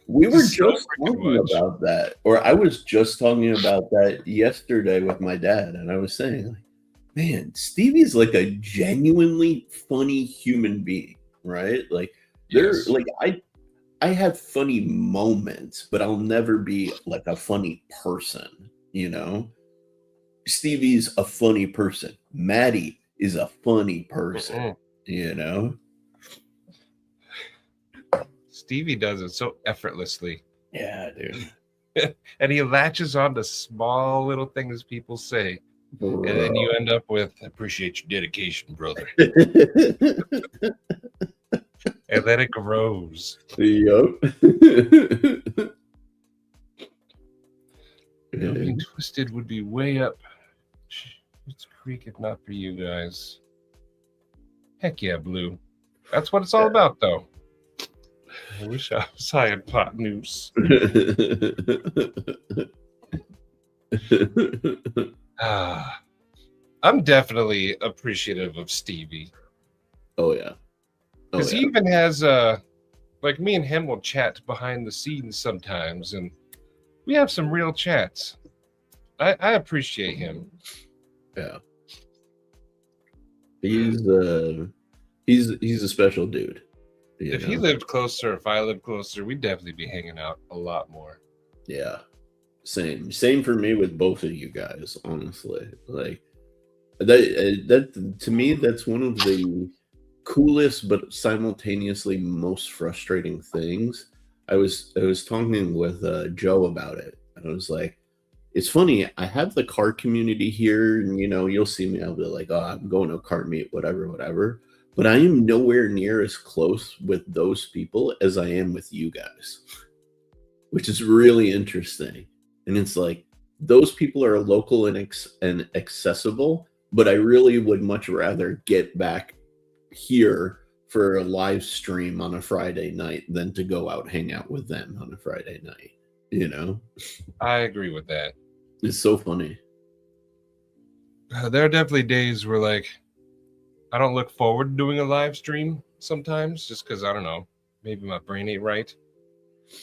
We were just talking about that, or I was just talking about that yesterday with my dad, and I was saying, like, man, Stevie's like a genuinely funny human being, right? Like, Yes. like I have funny moments, but I'll never be like a funny person, you know? Stevie's a funny person. Maddie is a funny person, you know? Stevie does it so effortlessly. Yeah, dude. And he latches on to small little things people say. Bro. And then you end up with, I appreciate your dedication, brother. And then it grows. Yup. Being Twisted would be way up It's Creek if not for you guys. Heck yeah, Blue. That's what it's all about, though. I wish I was high in pot news. I'm definitely appreciative of Stevie. Oh, yeah. Because he even has, like, me and him will chat behind the scenes sometimes, and we have some real chats. I appreciate him. Yeah. He's a special dude. If he lived closer, if I lived closer, we'd definitely be hanging out a lot more. Yeah. Same for me with both of you guys, honestly. Like that to me, that's one of the coolest but simultaneously most frustrating things. I was talking with Joe about it. I was like, it's funny, I have the cart community here, and you know, you'll see me, I'll be like, oh, I'm going to a cart meet, whatever. but I am nowhere near as close with those people as I am with you guys, which is really interesting. And it's like those people are local and accessible, but I really would much rather get back here for a live stream on a Friday night than to go out hang out with them on a Friday night. You know, I agree with that. it's so funny. There are definitely days where like I don't look forward to doing a live stream sometimes, just because I don't know, maybe my brain ain't right.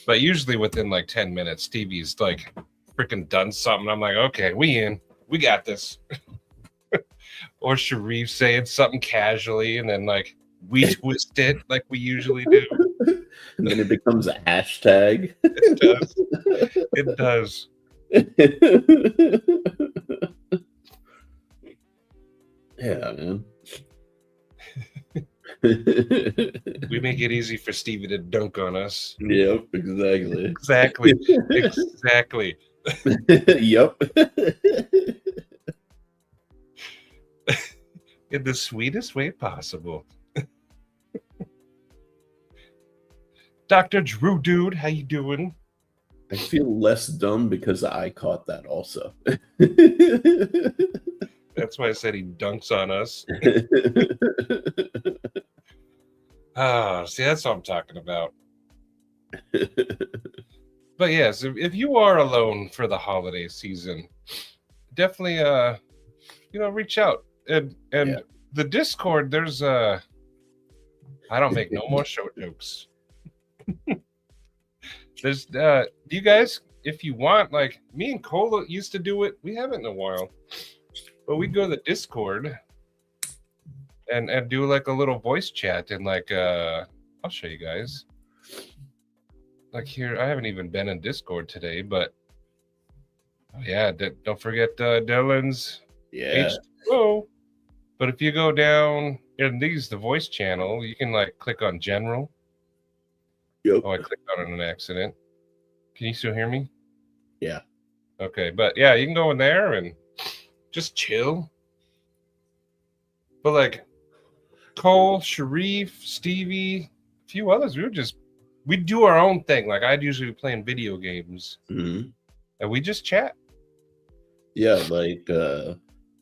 But usually within like 10 minutes, Stevie's like freaking done something. I'm like, okay, we got this. Or Sharif saying something casually, and then like we twist it like we usually do. And then it becomes a hashtag. It does. It does. Yeah, man. We make it easy for Stevie to dunk on us. Yep, exactly. Exactly. Exactly. Yep. In the sweetest way possible. Dr. Drew Dude, how you doing? I feel less dumb because I caught that also. That's why I said he dunks on us. See, that's what I'm talking about. But yes, if you are alone for the holiday season, definitely reach out. And Yeah. The Discord, there's I don't make no more show jokes. There's you guys, if you want, like me and Cole used to do it. We haven't in a while. But we go to the Discord and do like a little voice chat and like I'll show you guys. Like here, I haven't even been in Discord today, but oh yeah, don't forget Dylan's Yeah. H2O. But if you go down in the voice channel, you can like click on general. Yep. Oh, I clicked on it on accident. Can you still hear me? Yeah. Okay, but yeah, you can go in there and just chill. But like Cole, Sharif, Stevie, a few others, we do our own thing. Like I'd usually be playing video games, Mm-hmm. and we just chat. Yeah, like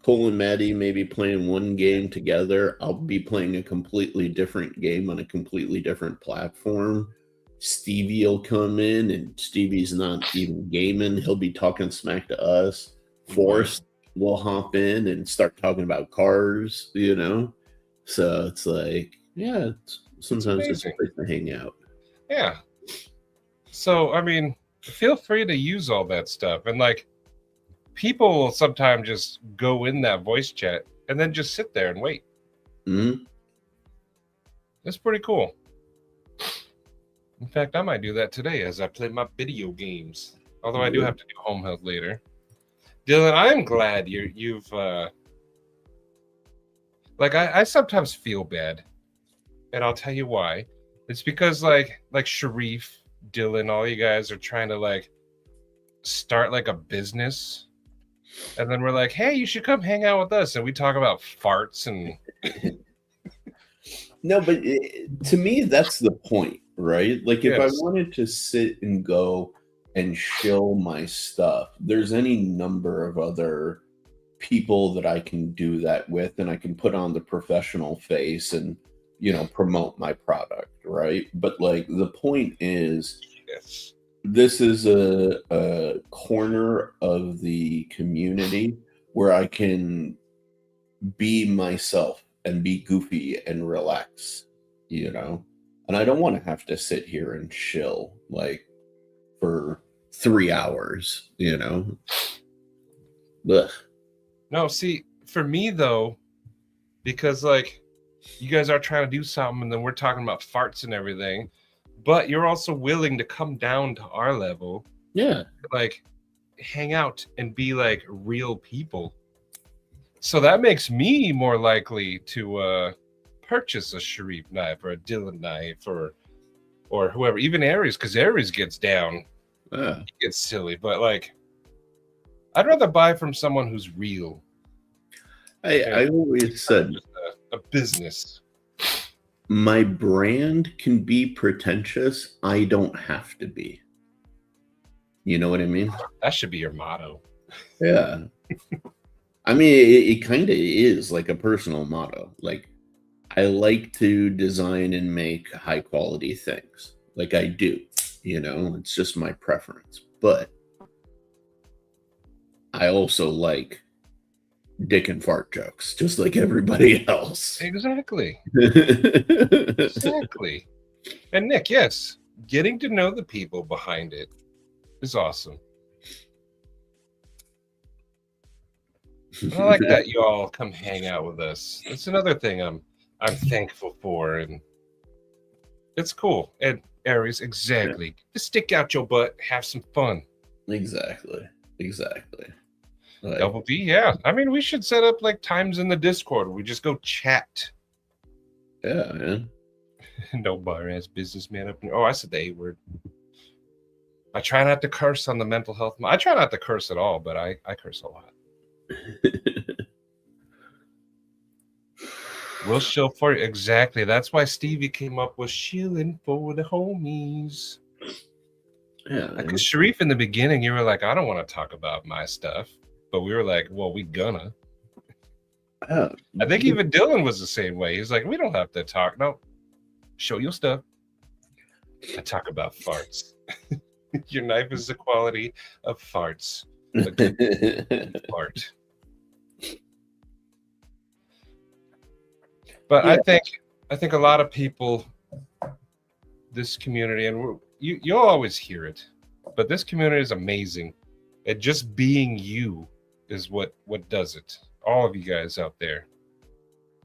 Cole and Maddie may be playing one game together. I'll be playing a completely different game on a completely different platform. Stevie will come in, and Stevie's not even gaming. He'll be talking smack to us. Forrest will hop in and start talking about cars, you know? So it's like, yeah, sometimes it's a place to hang out. Yeah. So, I mean, feel free to use all that stuff. And like, people will sometimes just go in that voice chat and then just sit there and wait. Mm-hmm. That's pretty cool. In fact, I might do that today as I play my video games. Although I do have to do home health later. Dylan, I'm glad you've like I sometimes feel bad. And I'll tell you why. It's because like Sharif, Dylan, all you guys are trying to like start like a business. And then we're like, hey, you should come hang out with us. And we talk about farts and No, but to me, that's the point, right? Like, if I Yes. wanted to sit and go and shill my stuff, there's any number of other people that I can do that with, and I can put on the professional face and, you know, promote my product, right? But like, the point is, yes. this is a corner of the community where I can be myself and be goofy and relax, you know? And I don't want to have to sit here and chill like for 3 hours, you know? Ugh. No, see, for me though, because like you guys are trying to do something and then we're talking about farts and everything, but you're also willing to come down to our level, Yeah. like hang out and be like real people. So that makes me more likely to purchase a Sharif knife or a Dylan knife or whoever, even Aries, because Aries gets down, Yeah. he gets silly. But like, I'd rather buy from someone who's real. I always said, Just a business. my brand can be pretentious. I don't have to be. You know what I mean? That should be your motto. Yeah. I mean, it kind of is like a personal motto. Like, I like to design and make high quality things. Like, I do. It's just my preference. But I also like dick and fart jokes, just like everybody else. Exactly. Exactly. And Nick, yes, getting to know the people behind it is awesome. I like that you all come hang out with us. It's another thing I'm thankful for, and it's cool. And Aries, exactly. Just stick out your butt, have some fun. Exactly. Like, Double D, yeah. I mean, we should set up like times in the Discord. We just go chat. yeah, man. No bar ass businessman up in. Oh, I said the A word. I try not to curse on the mental health. I try not to curse at all, but I curse a lot. We'll shill for you. Exactly. That's why Stevie came up with shilling for the homies. Yeah. Because Sharif, in the beginning, you were like, I don't want to talk about my stuff. But we were like, well, we gonna. Yeah. I think even Dylan was the same way. He's like, we don't have to talk. No, show your stuff. I talk about farts. Your knife is the quality of farts. A good fart. But Yeah. I think a lot of people, this community, and you'll always hear it, but this community is amazing. And just being you is what does it. All of you guys out there.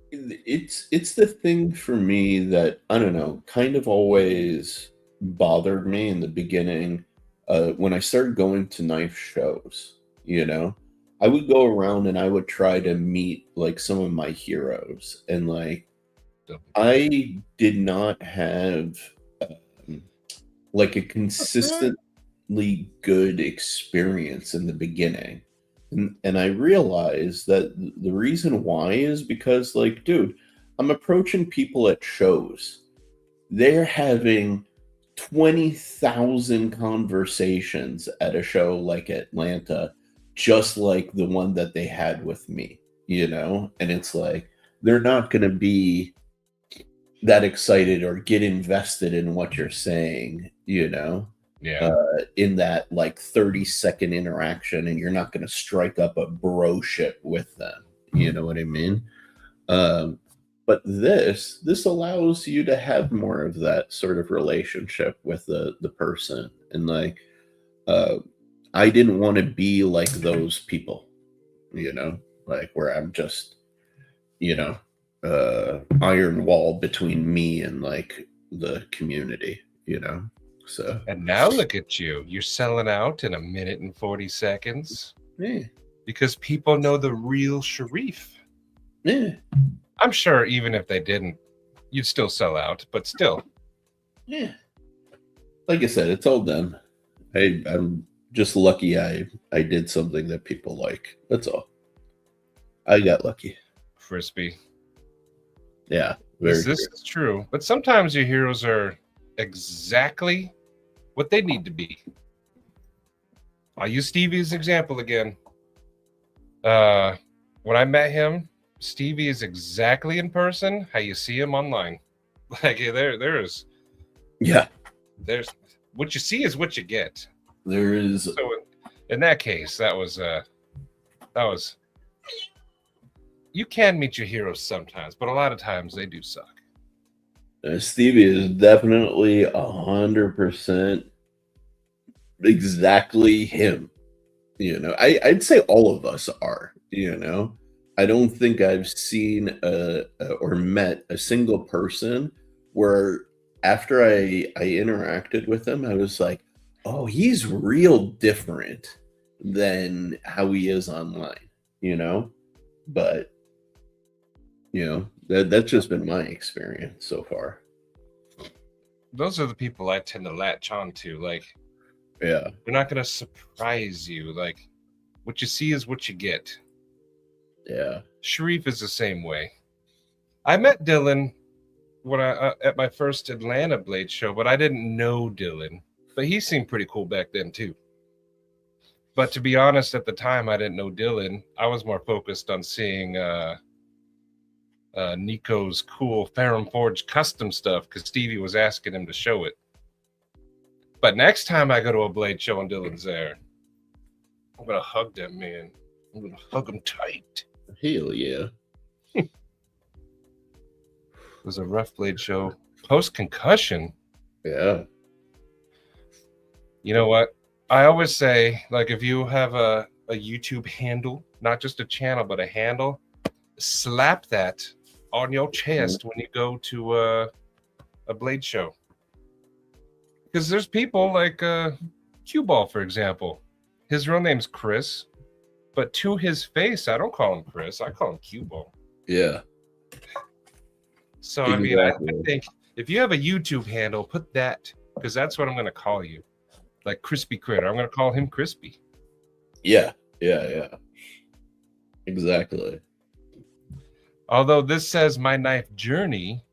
It's the thing for me that, I don't know, kind of always bothered me in the beginning. When I started going to knife shows, I would go around and I would try to meet like some of my heroes, and like I did not have like a consistently good experience in the beginning. And I realized that the reason why is because, like, dude, I'm approaching people at shows. They're having 20,000 conversations at a show like Atlanta, just like the one that they had with me, And it's like, they're not going to be that excited or get invested in what you're saying, Yeah. in that like 30-second interaction, and you're not going to strike up a broship with them. You know what I mean? But this allows you to have more of that sort of relationship with the person. And like, I didn't want to be like those people, like where I'm just, iron wall between me and like the community, So. And now look at you. You're selling out in 1 minute and 40 seconds. Yeah. Because people know the real Sharif. Yeah. I'm sure even if they didn't, you'd still sell out, but still. Yeah. Like I said, it's all done. I'm just lucky I did something that people like. That's all. I got lucky. Frisbee. Yeah. This is true. But sometimes your heroes are exactly what they need to be. I'll use Stevie's example again. When I met him, Stevie is exactly in person how you see him online. Like there's what you see is what you get. There is. So in that case, that was you can meet your heroes sometimes, but a lot of times they do suck. Stevie is definitely 100% exactly him. I'd say all of us are. I don't think I've seen or met a single person where after I interacted with him, I was like, oh, he's real different than how he is online. But that's just been my experience so far. Those are the people I tend to latch on to. Like, yeah, they're not going to surprise you. Like, what you see is what you get. Yeah. Sharif is the same way. I met Dylan when I at my first Atlanta Blade show, but I didn't know Dylan. But he seemed pretty cool back then too. But to be honest, at the time I didn't know Dylan. I was more focused on seeing Nico's cool Ferrum Forge custom stuff because Stevie was asking him to show it. But next time I go to a Blade show and Dylan's there, I'm gonna hug that man. I'm gonna hug him tight. Hell yeah. It was a rough Blade show. Post concussion. Yeah. You know what? I always say, like, if you have a YouTube handle, not just a channel, but a handle, slap that on your chest when you go to a Blade show. Because there's people like Cue Ball, for example. His real name's Chris, but to his face, I don't call him Chris. I call him Cue Ball. Yeah. So, I mean, I think if you have a YouTube handle, put that, because that's what I'm going to call you. Like Crispy Critter. I'm going to call him Crispy. Yeah. Exactly. Although this says My Knife Journey,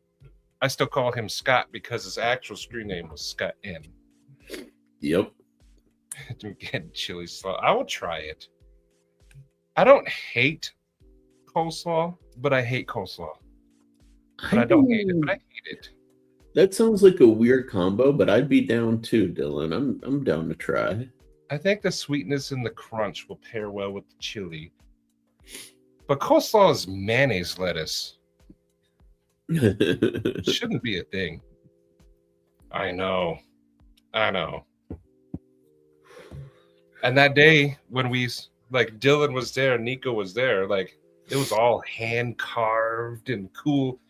I still call him Scott because his actual screen name was Scott N. Yep. Get chili slaw. I will try it. I don't hate coleslaw, but I hate coleslaw. But I don't hate it, but I hate it. That sounds like a weird combo, but I'd be down too, Dylan. I'm down to try. I think the sweetness and the crunch will pair well with the chili. But coleslaw is mayonnaise lettuce. It shouldn't be a thing. I know. And that day when we, like, Dylan was there, Nico was there, like, it was all hand carved and cool.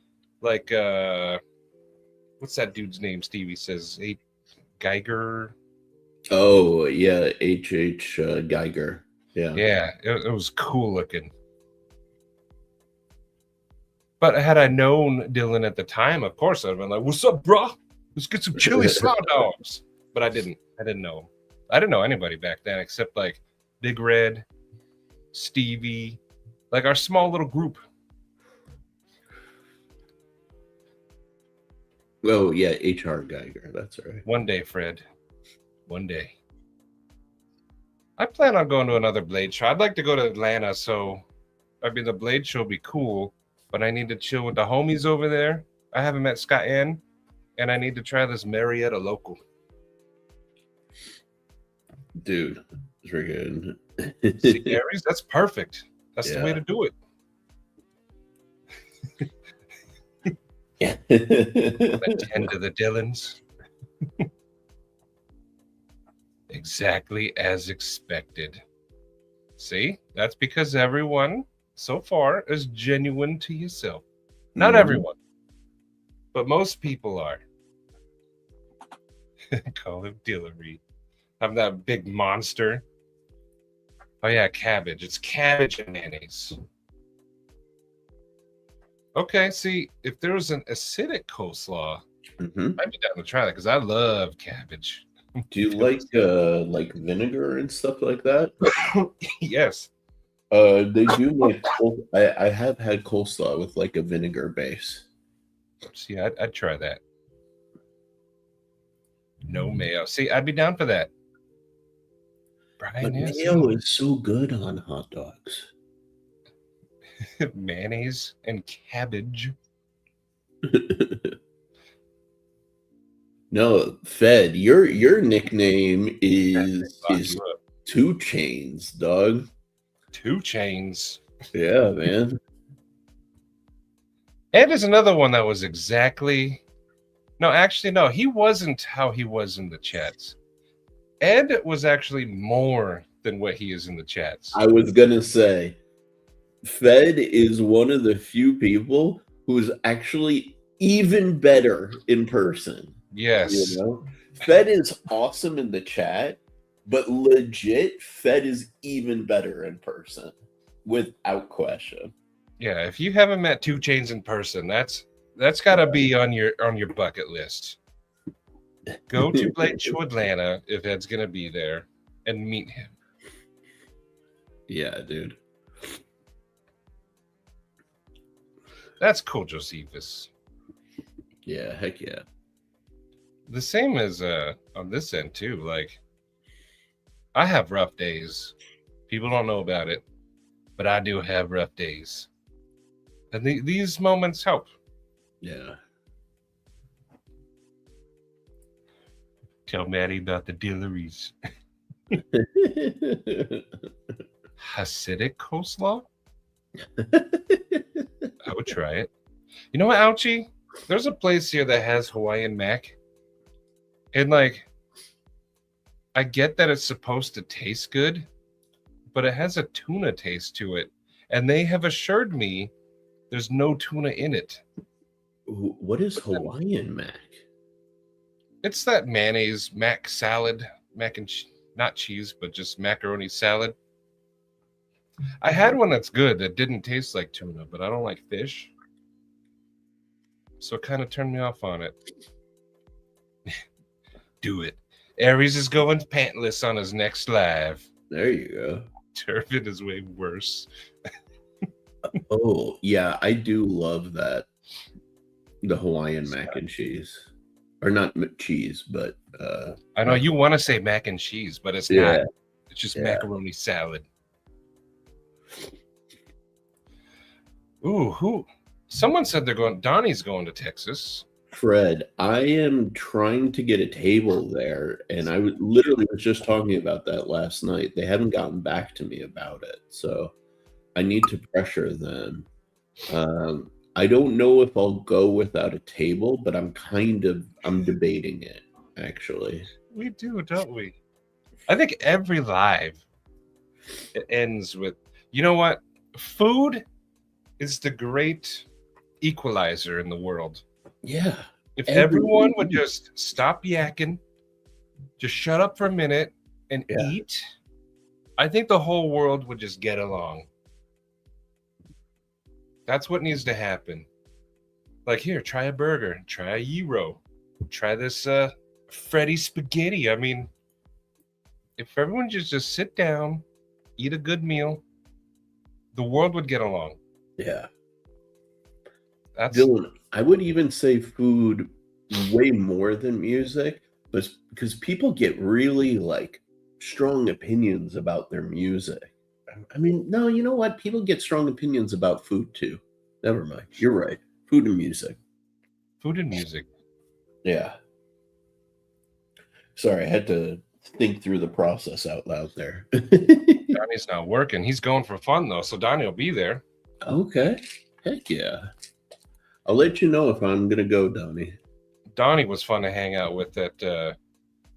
Like, what's that dude's name? Stevie says, Geiger. Oh yeah, H. Geiger. Yeah, it was cool looking. But had I known Dylan at the time, of course I'd have been like, "What's up, bro? Let's get some chili slaw dogs." But I didn't know him. I didn't know anybody back then except like Big Red, Stevie, like our small little group. Oh yeah, H.R. Geiger. That's right. One day, Fred. One day. I plan on going to another Blade show. I'd like to go to Atlanta, so I mean the Blade show would be cool, but I need to chill with the homies over there. I haven't met Scott N, and I need to try this Marietta local. Dude, freaking. See, Aries, that's perfect. That's the way to do it. Yeah. Attend to the Dylans. Exactly as expected. See, that's because everyone so far is genuine to yourself. Not everyone, but most people are. Call him Dillery. I'm that big monster. Oh yeah, cabbage. It's cabbage and mayonnaise. Okay, see, if there was an acidic coleslaw, I'd be down to try that because I love cabbage. Do you like vinegar and stuff like that? Yes. They do like. I have had coleslaw with like a vinegar base. See, I'd try that. No mayo. See, I'd be down for that. But mayo is so good on hot dogs. Mayonnaise and cabbage. No, Fed, your nickname is 2 Chains, dog. 2 Chains. Yeah, man. Ed is another one that was exactly. No, actually, no. He wasn't how he was in the chats. Ed was actually more than what he is in the chats. I was gonna say, Fed is one of the few people who's actually even better in person. Yes. You know? Fed is awesome in the chat, but legit, Fed is even better in person, without question. Yeah, if you haven't met 2 Chains in person, that's got to be on your bucket list. Go to Blade Show Atlanta if Ed's gonna be there and meet him. Yeah, dude. That's cool, Josephus. Yeah, heck yeah. The same as on this end too. Like, I have rough days. People don't know about it, but I do have rough days, and these moments help. Yeah. Tell Maddie about the dilleries. Hasidic coleslaw? I would try it. You know what, Ouchie? There's a place here that has Hawaiian mac. And like, I get that it's supposed to taste good, but it has a tuna taste to it. And they have assured me there's no tuna in it. What is Hawaiian mac? It's that mayonnaise mac salad, not cheese, but just macaroni salad. I had one that's good that didn't taste like tuna, but I don't like fish. So it kind of turned me off on it. Do it. Aries is going pantless on his next live. There you go. Turbid is way worse. Oh, yeah, I do love that. The Hawaiian mac and cheese. Or not cheese, but... I know you want to say mac and cheese, but it's not. It's just macaroni salad. Ooh, someone said Donnie's going to Texas. Fred, I am trying to get a table there, and I literally was just talking about that last night. They haven't gotten back to me about it, so I need to pressure them. I don't know if I'll go without a table, but I'm debating it, actually. We do, don't we? I think every live, it ends with, you know what? Food is the great equalizer in the world. Yeah. If everyone would just stop yakking, just shut up for a minute and eat, I think the whole world would just get along. That's what needs to happen. Like, here, try a burger, try a gyro, try this Freddy spaghetti. I mean, if everyone just sit down, eat a good meal, the world would get along. Yeah. That's Dylan, I would even say food way more than music, but because people get really like strong opinions about their music. I mean, no, you know what? People get strong opinions about food too. Never mind. You're right. Food and music. Food and music. Yeah. Sorry, I had to think through the process out loud there. Donnie's not working. He's going for fun though, so Donnie will be there. Okay. Heck yeah. I'll let you know if I'm gonna go, Donnie. Donnie was fun to hang out with at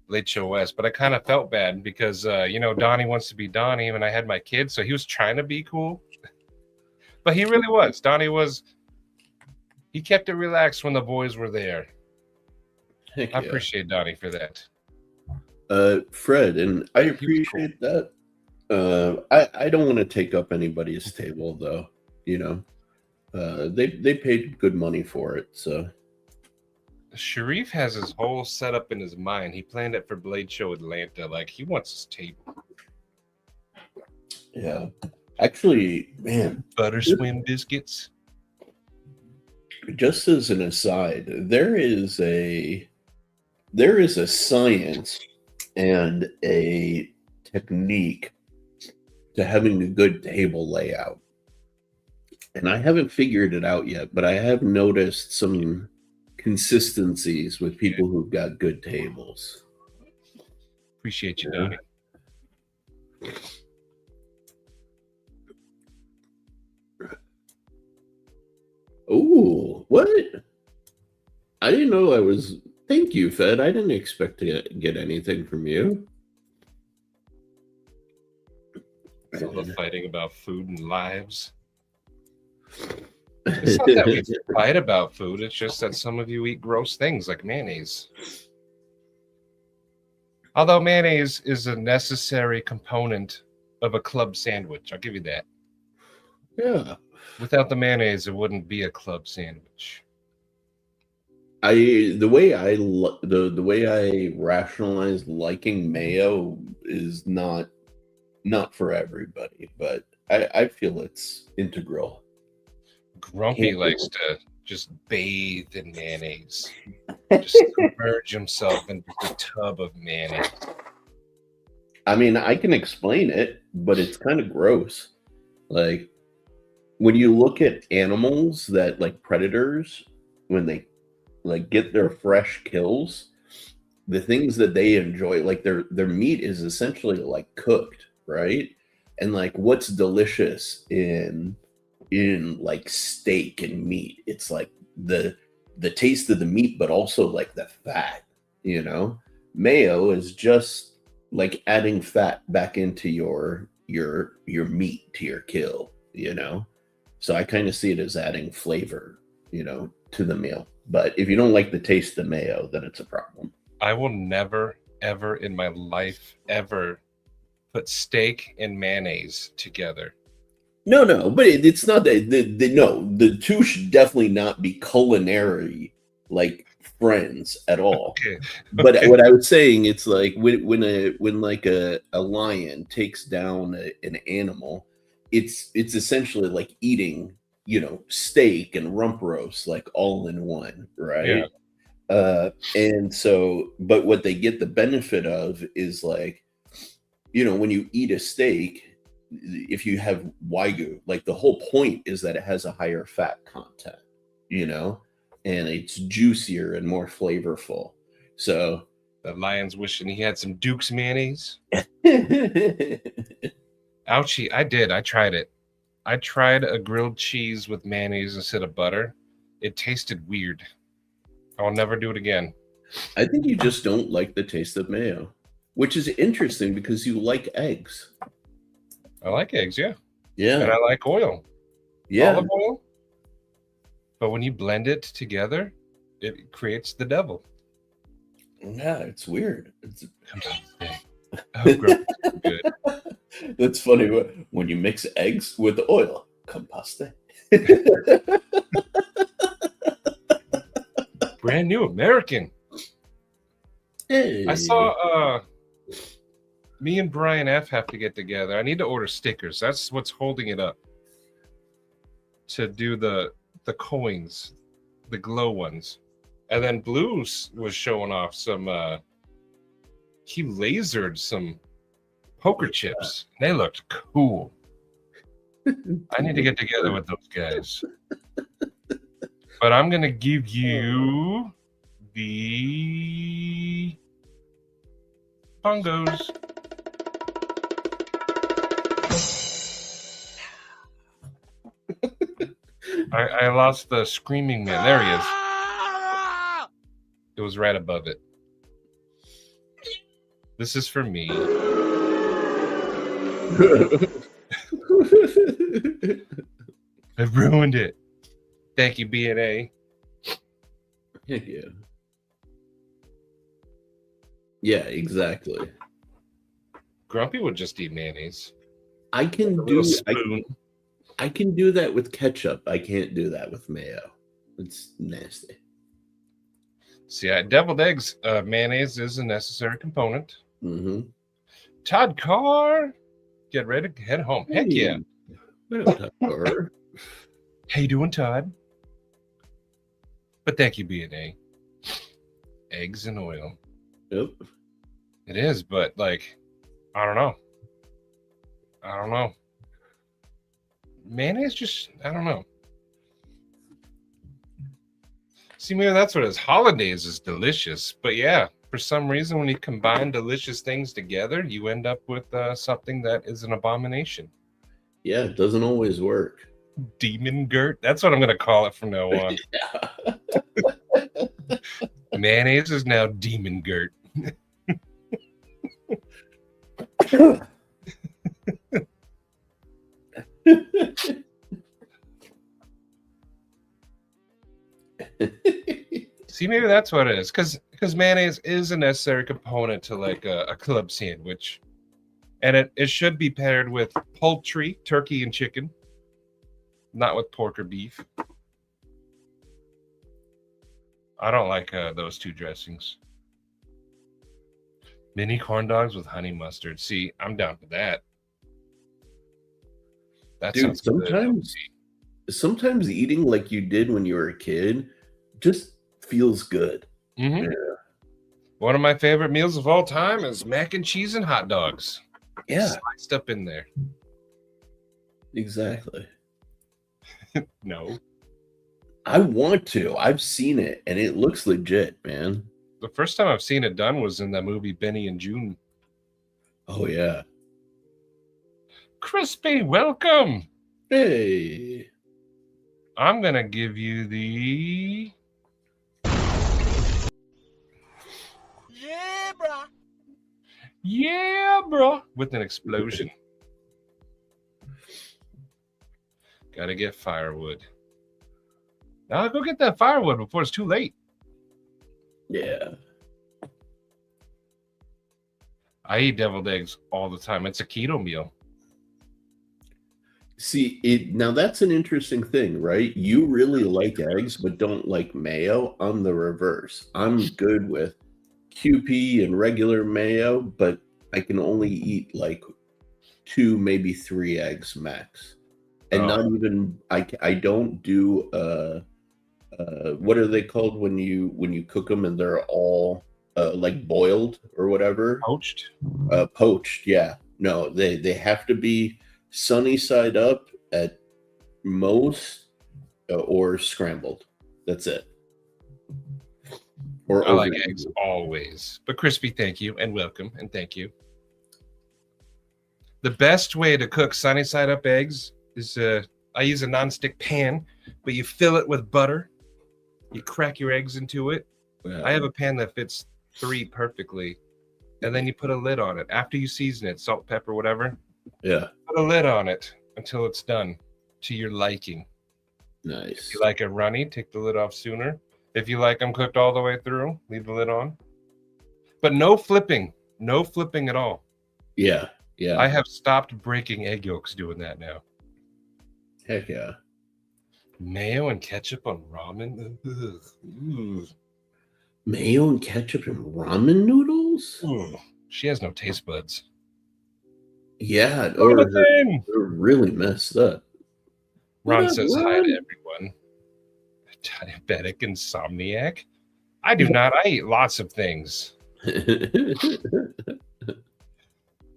Late Show West, but I kind of felt bad because Donnie wants to be Donnie, and I had my kids, so he was trying to be cool. But he really was. Donnie was. He kept it relaxed when the boys were there. Heck I yeah. appreciate Donnie for that. Fred, and I appreciate that. I don't want to take up anybody's table though. They paid good money for it, so. Sharif has his whole setup in his mind. He planned it for Blade Show Atlanta. Like, he wants his table. Yeah. Actually, man. Butter swim biscuits. Just as an aside, there is a science and a technique to having a good table layout. And I haven't figured it out yet, but I have noticed some consistencies with people who've got good tables. Appreciate you, Donnie. Oh, what? I didn't know I was... Thank you, Fed. I didn't expect to get anything from you. All the fighting about food and lives. It's not that we fight about food. It's just that some of you eat gross things like mayonnaise. Although mayonnaise is a necessary component of a club sandwich. I'll give you that. Yeah. Without the mayonnaise, it wouldn't be a club sandwich. The way I rationalize liking mayo is not for everybody, but I feel it's integral. Grumpy likes to just bathe in mayonnaise. Just submerge himself into the tub of mayonnaise. I mean, I can explain it, but it's kind of gross. Like when you look at animals that like predators, when they like get their fresh kills, the things that they enjoy, like their meat is essentially like cooked, right? And like what's delicious in like steak and meat, it's like the taste of the meat, but also like the fat, you know? Mayo is just like adding fat back into your meat to your kill, you know? So I kind of see it as adding flavor, you know, to the meal. But if you don't like the taste of mayo, then it's a problem. I will never, ever in my life, ever put steak and mayonnaise together. No, but it's not that. No, the two should definitely not be culinary like friends at all. Okay. But Okay. what I was saying, it's like when like a lion takes down an animal, it's essentially like eating, you know, steak and rump roast like all in one, Yeah. right? And so, but what they get the benefit of is like, you know, when you eat a steak, if you have wagyu, like the whole point is that it has a higher fat content, you know, and it's juicier and more flavorful. So The lion's wishing he had some Duke's mayonnaise. yeah, Ouchie, I did. I tried it. I tried a grilled cheese with mayonnaise instead of butter. It tasted weird. I will never do it again. I think you just don't like the taste of mayo, which is interesting because you like eggs. I like eggs, yeah. And Yeah, I like oil. yeah, Olive oil. But when you blend it together, it creates the devil. yeah. It's weird. It's Oh, gross. Good. That's funny when you mix eggs with oil. Composte. Brand new American. Hey. I saw me and Brian F have to get together. I need to order stickers. That's what's holding it up. To do the coins, the glow ones. And then Blues was showing off some he lasered some poker chips. They looked cool. I need to get together with those guys. But I'm gonna give you the bongos. I lost the screaming man. There he is. It was right above it. This is for me. I've ruined it. Thank you, B&A. Yeah. Yeah, exactly. Grumpy would just eat mayonnaise. I can A do little spoon. I can do that with ketchup. I can't do that with mayo. It's nasty. See, deviled eggs, mayonnaise is a necessary component. Mm-hmm. Todd Carr, get ready to head home. Heck yeah. Whatever. How you doing, Todd? But thank you, B&A. Eggs and oil. Yep. It is, but like, I don't know. Mayonnaise just, I don't know. See, maybe that's what it is. Hollandaise is delicious, but yeah, for some reason, when you combine delicious things together, you end up with something that is an abomination. Yeah, it doesn't always work. Demon Gert. That's what I'm going to call it from now on. Mayonnaise is now Demon Gert. See, maybe that's what it is, because mayonnaise is a necessary component to like a club sandwich, and it should be paired with poultry, turkey, and chicken, not with pork or beef. I don't like those two dressings. Mini corn dogs with honey mustard. See, I'm down for that. That Dude, sounds good. sometimes eating like you did when you were a kid just feels good. Mm-hmm. Yeah. One of my favorite meals of all time is mac and cheese and hot dogs. Yeah, Sliced up in there. exactly. No. I want to. I've seen it, and it looks legit, man. The first time I've seen it done was in that movie Benny and June. Oh, yeah. Crispy, welcome. Hey. I'm going to give you the... Yeah, bruh. Yeah, bro. With an explosion. Gotta get firewood. Now go get that firewood before it's too late. Yeah. I eat deviled eggs all the time. It's a keto meal. See, now that's an interesting thing, right? You really like eggs, but don't like mayo. I'm the reverse. I'm good with QP and regular mayo, but I can only eat like 2, maybe 3 eggs max. And not even I don't do what are they called when you cook them and they're all like boiled or whatever? Poached? Poached, yeah. No, they have to be sunny side up at most, or scrambled. That's it. Or I like over- eggs always. But crispy, thank you, and welcome, and thank you. The best way to cook sunny side up eggs is I use a nonstick pan, but you fill it with butter. You crack your eggs into it. Yeah. I have a pan that fits 3 perfectly. And then you put a lid on it. After you season it, salt, pepper, whatever. Yeah. Put a lid on it until it's done to your liking. Nice. If you like it runny, take the lid off sooner. If you like them cooked all the way through, leave the lid on. But no flipping. No flipping at all. Yeah. Yeah. I have stopped breaking egg yolks doing that now. Heck yeah. Mayo and ketchup on ramen? Ugh. Ugh. Mayo and ketchup and ramen noodles? Ugh. She has no taste buds. Yeah, Or or thing. they're really messed up. Ron What up, says hi Ron? to everyone. Diabetic insomniac? I do not. I eat lots of things.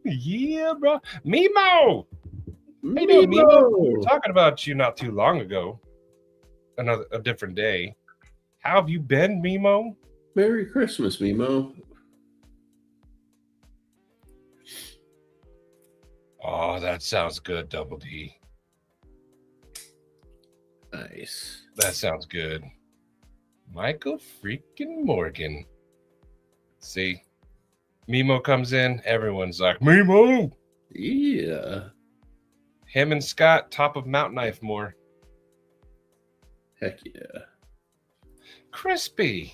Yeah, bro. Mimo! Hey, dude, Mimo. We were talking about you not too long ago. A different day. How have you been, Mimo? Merry Christmas, Mimo. Oh, that sounds good, Double D. Nice. That sounds good. Michael freaking Morgan. See, Mimo comes in, everyone's like, Mimo! Yeah. Him and Scott, top of Mount Knife more. Heck yeah. Crispy.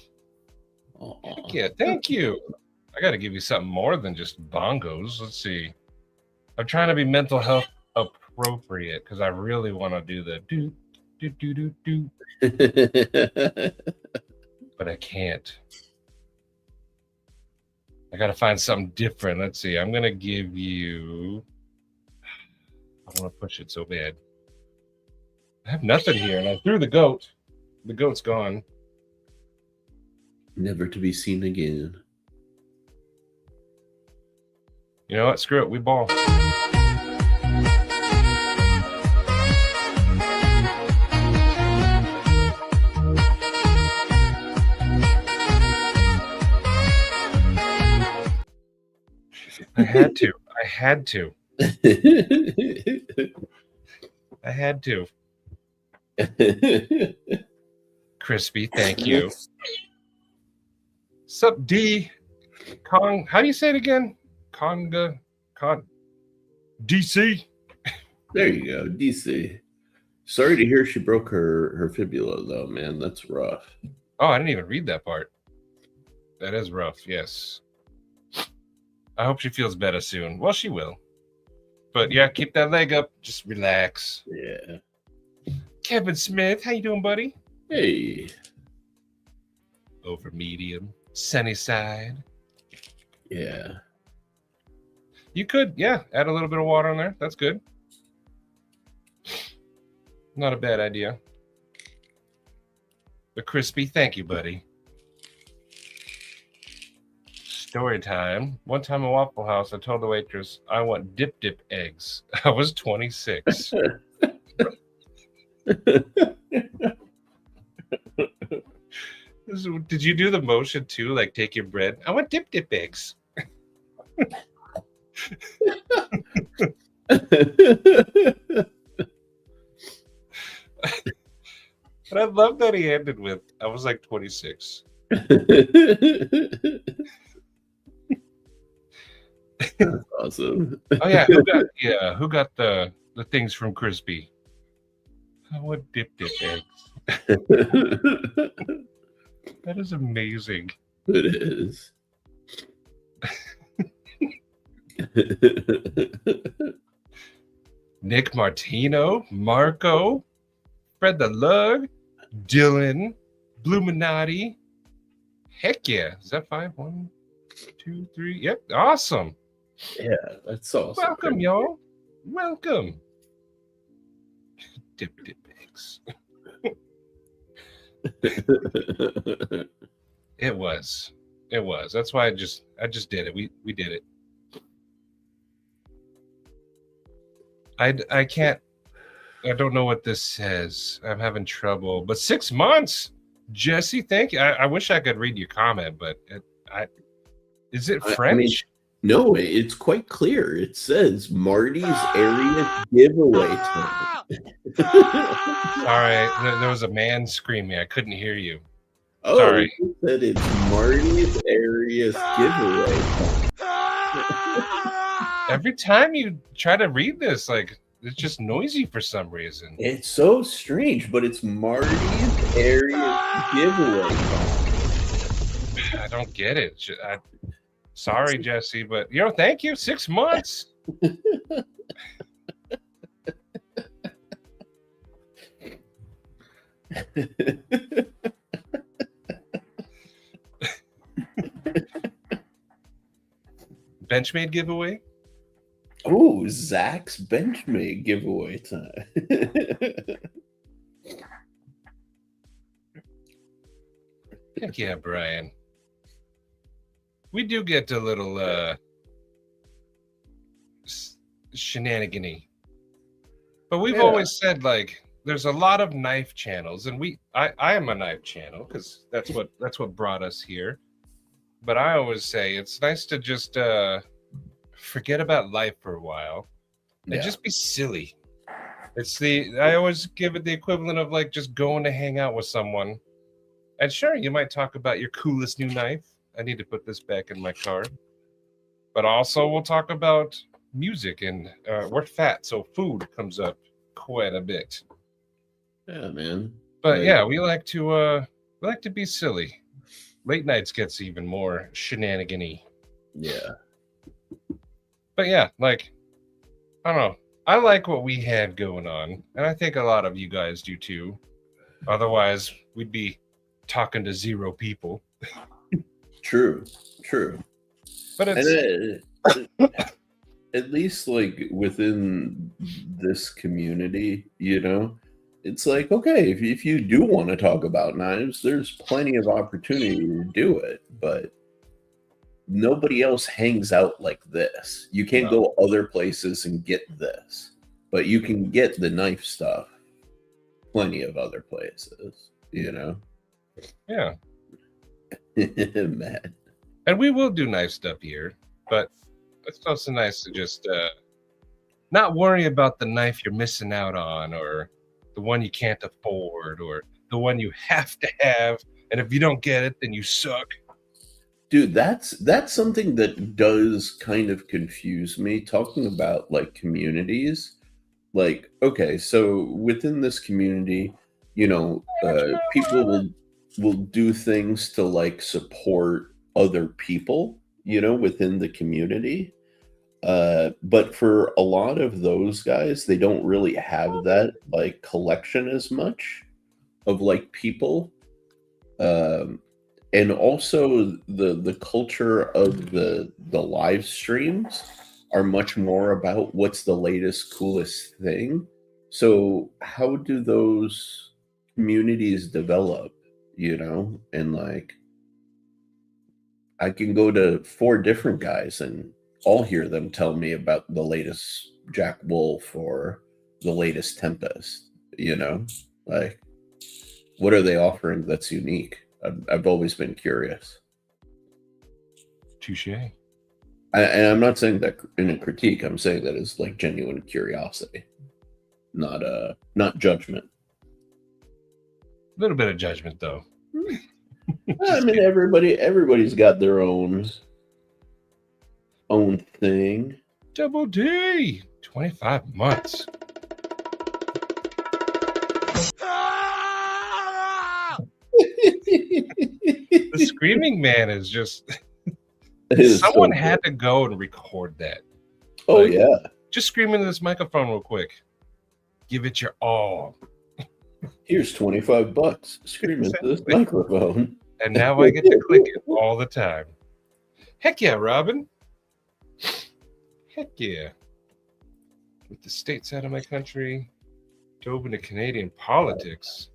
Aw. Heck yeah, thank you. I got to give you something more than just bongos. Let's see. I'm trying to be mental health appropriate because I really want to do the do, do, do, do, do, but I can't. I got to find something different. Let's see. I'm going to give you... I want to push it so bad. I have nothing here, and I threw the goat. The goat's gone. Never to be seen again. You know what? Screw it. We ball. I had to. I had to. I had to. Crispy, thank you. Sup, D? Kong, how do you say it again? Conga? DC? There you go, DC. Sorry to hear she broke her fibula, though, man. That's rough. Oh, I didn't even read that part. That is rough, yes. I hope she feels better soon. Well, she will. But yeah, keep that leg up. Just relax. Yeah. Kevin Smith, how you doing, buddy? Hey. Over medium. Sunny side. Yeah. You could, yeah, add a little bit of water on there. That's good. Not a bad idea. But Crispy, thank you, buddy. Story time. One time at Waffle House, I told the waitress I want dip eggs. I was 26. Did you do the motion too? Like take your bread? I want dip eggs. But I love that he ended with, I was like 26. That's awesome. Oh yeah, who got the things from Crispy? I want dip eggs. That is amazing. It is. Nick Martino, Marco, Fred the Lug, Dylan, Bluminati. Heck yeah. Is that 5? 1, 2, 3. Yep. Awesome. Yeah, that's awesome. Welcome, y'all. Welcome. Dip eggs. It was. That's why I just did it. We did it. I can't. I don't know what this says. I'm having trouble. But 6 months, Jesse. Thank you. I wish I could read your comment, but is it French? No, it's quite clear. It says Marty's area giveaway time. Sorry, there was a man screaming. I couldn't hear you. Oh, sorry. It said it's Marty's area giveaway time. Every time you try to read this, like it's just noisy for some reason. It's so strange, but it's Marty's area giveaway time. I don't get it. Sorry, Jesse, but thank you. 6 months. Benchmade giveaway. Oh, Zach's Benchmade giveaway time. Heck yeah, Brian. We do get a little shenanigan-y. But we've always said, like, there's a lot of knife channels, and I am a knife channel because that's what brought us here. But I always say it's nice to just forget about life for a while and just be silly. I always give it the equivalent of like just going to hang out with someone. And sure, you might talk about your coolest new knife. I need to put this back in my car. But also we'll talk about music, and we're fat, so food comes up quite a bit. Yeah, man. But yeah, we like to be silly. Late nights gets even more shenanigan-y. Yeah. But yeah, like, I don't know. I like what we had going on, and I think a lot of you guys do too. Otherwise, we'd be talking to 0 people. True. But it's at least like within this community, it's like, okay, if you do want to talk about knives, there's plenty of opportunity to do it, but nobody else hangs out like this. You can't go other places and get this, but you can get the knife stuff plenty of other places, Yeah. Man. And we will do knife stuff here, but it's also nice to just not worry about the knife you're missing out on, or the one you can't afford, or the one you have to have, and if you don't get it, then you suck. Dude, that's something that does kind of confuse me, talking about like communities. Like, okay, so within this community, people will do things to like support other people, within the community. But for a lot of those guys, they don't really have that like collection as much of like people. And also the culture of the live streams are much more about what's the latest, coolest thing. So how do those communities develop, and like I can go to four different guys and all hear them tell me about the latest Jack Wolf or the latest Tempest, you know? Like, what are they offering that's unique? I've always been curious. Touche. And I'm not saying that in a critique. I'm saying that as like genuine curiosity, not judgment. A little bit of judgment, though. I mean, everybody's got their own thing. Double D, 25 months. The screaming man is just. Someone had to go and record that. Oh, like, yeah. Just scream into this microphone real quick. Give it your all. Here's $25. Scream into this microphone. And now I get to click it all the time. Heck yeah, Robin. Heck yeah. With the states out of my country, dove into Canadian politics.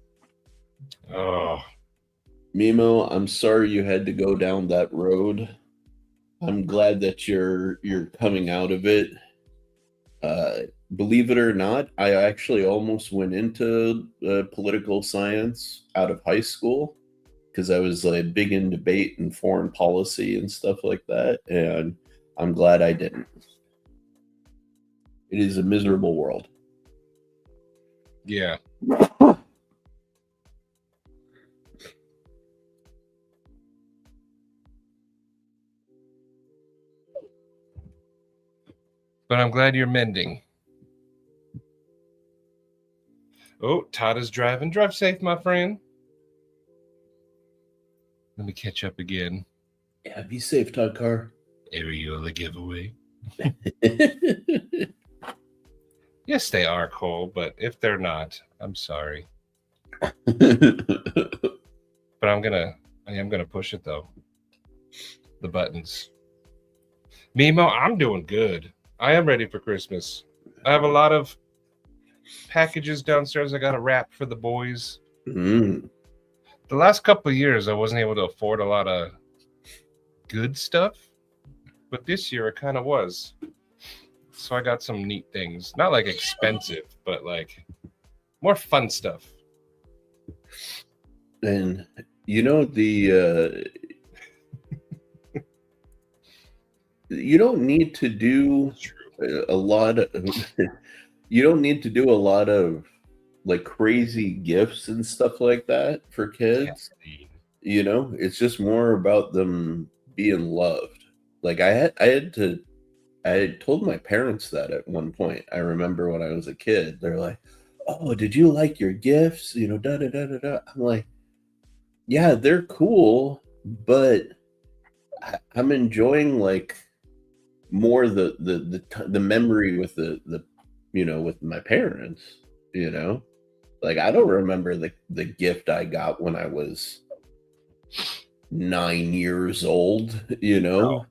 Oh. Mimo, I'm sorry you had to go down that road. I'm glad that you're coming out of it. Believe it or not, I actually almost went into political science out of high school because I was like big in debate and foreign policy and stuff like that, and I'm glad I didn't. It is a miserable world. Yeah. But I'm glad you're mending. Oh, Todd is driving. Drive safe, my friend. Let me catch up again. Yeah, be safe, Todd Carr. Areola giveaway. Yes, they are, Cole, but if they're not, I'm sorry. But I am gonna push it though. The buttons. Mimo, I'm doing good. I am ready for Christmas. I have a lot of packages downstairs I got to wrap for the boys. Mm. The last couple of years, I wasn't able to afford a lot of good stuff, but this year it kind of was. So I got some neat things. Not like expensive, but like more fun stuff. And you know you don't need to do a lot of you don't need to do a lot of like crazy gifts and stuff like that for kids. It's just more about them being loved. Like I had told my parents that at one point. I remember when I was a kid, they're like, "Oh, did you like your gifts?" Da da da da da. I'm like, "Yeah, they're cool, but I'm enjoying like more the memory with the with my parents. Like I don't remember the gift I got when I was 9 years old. No.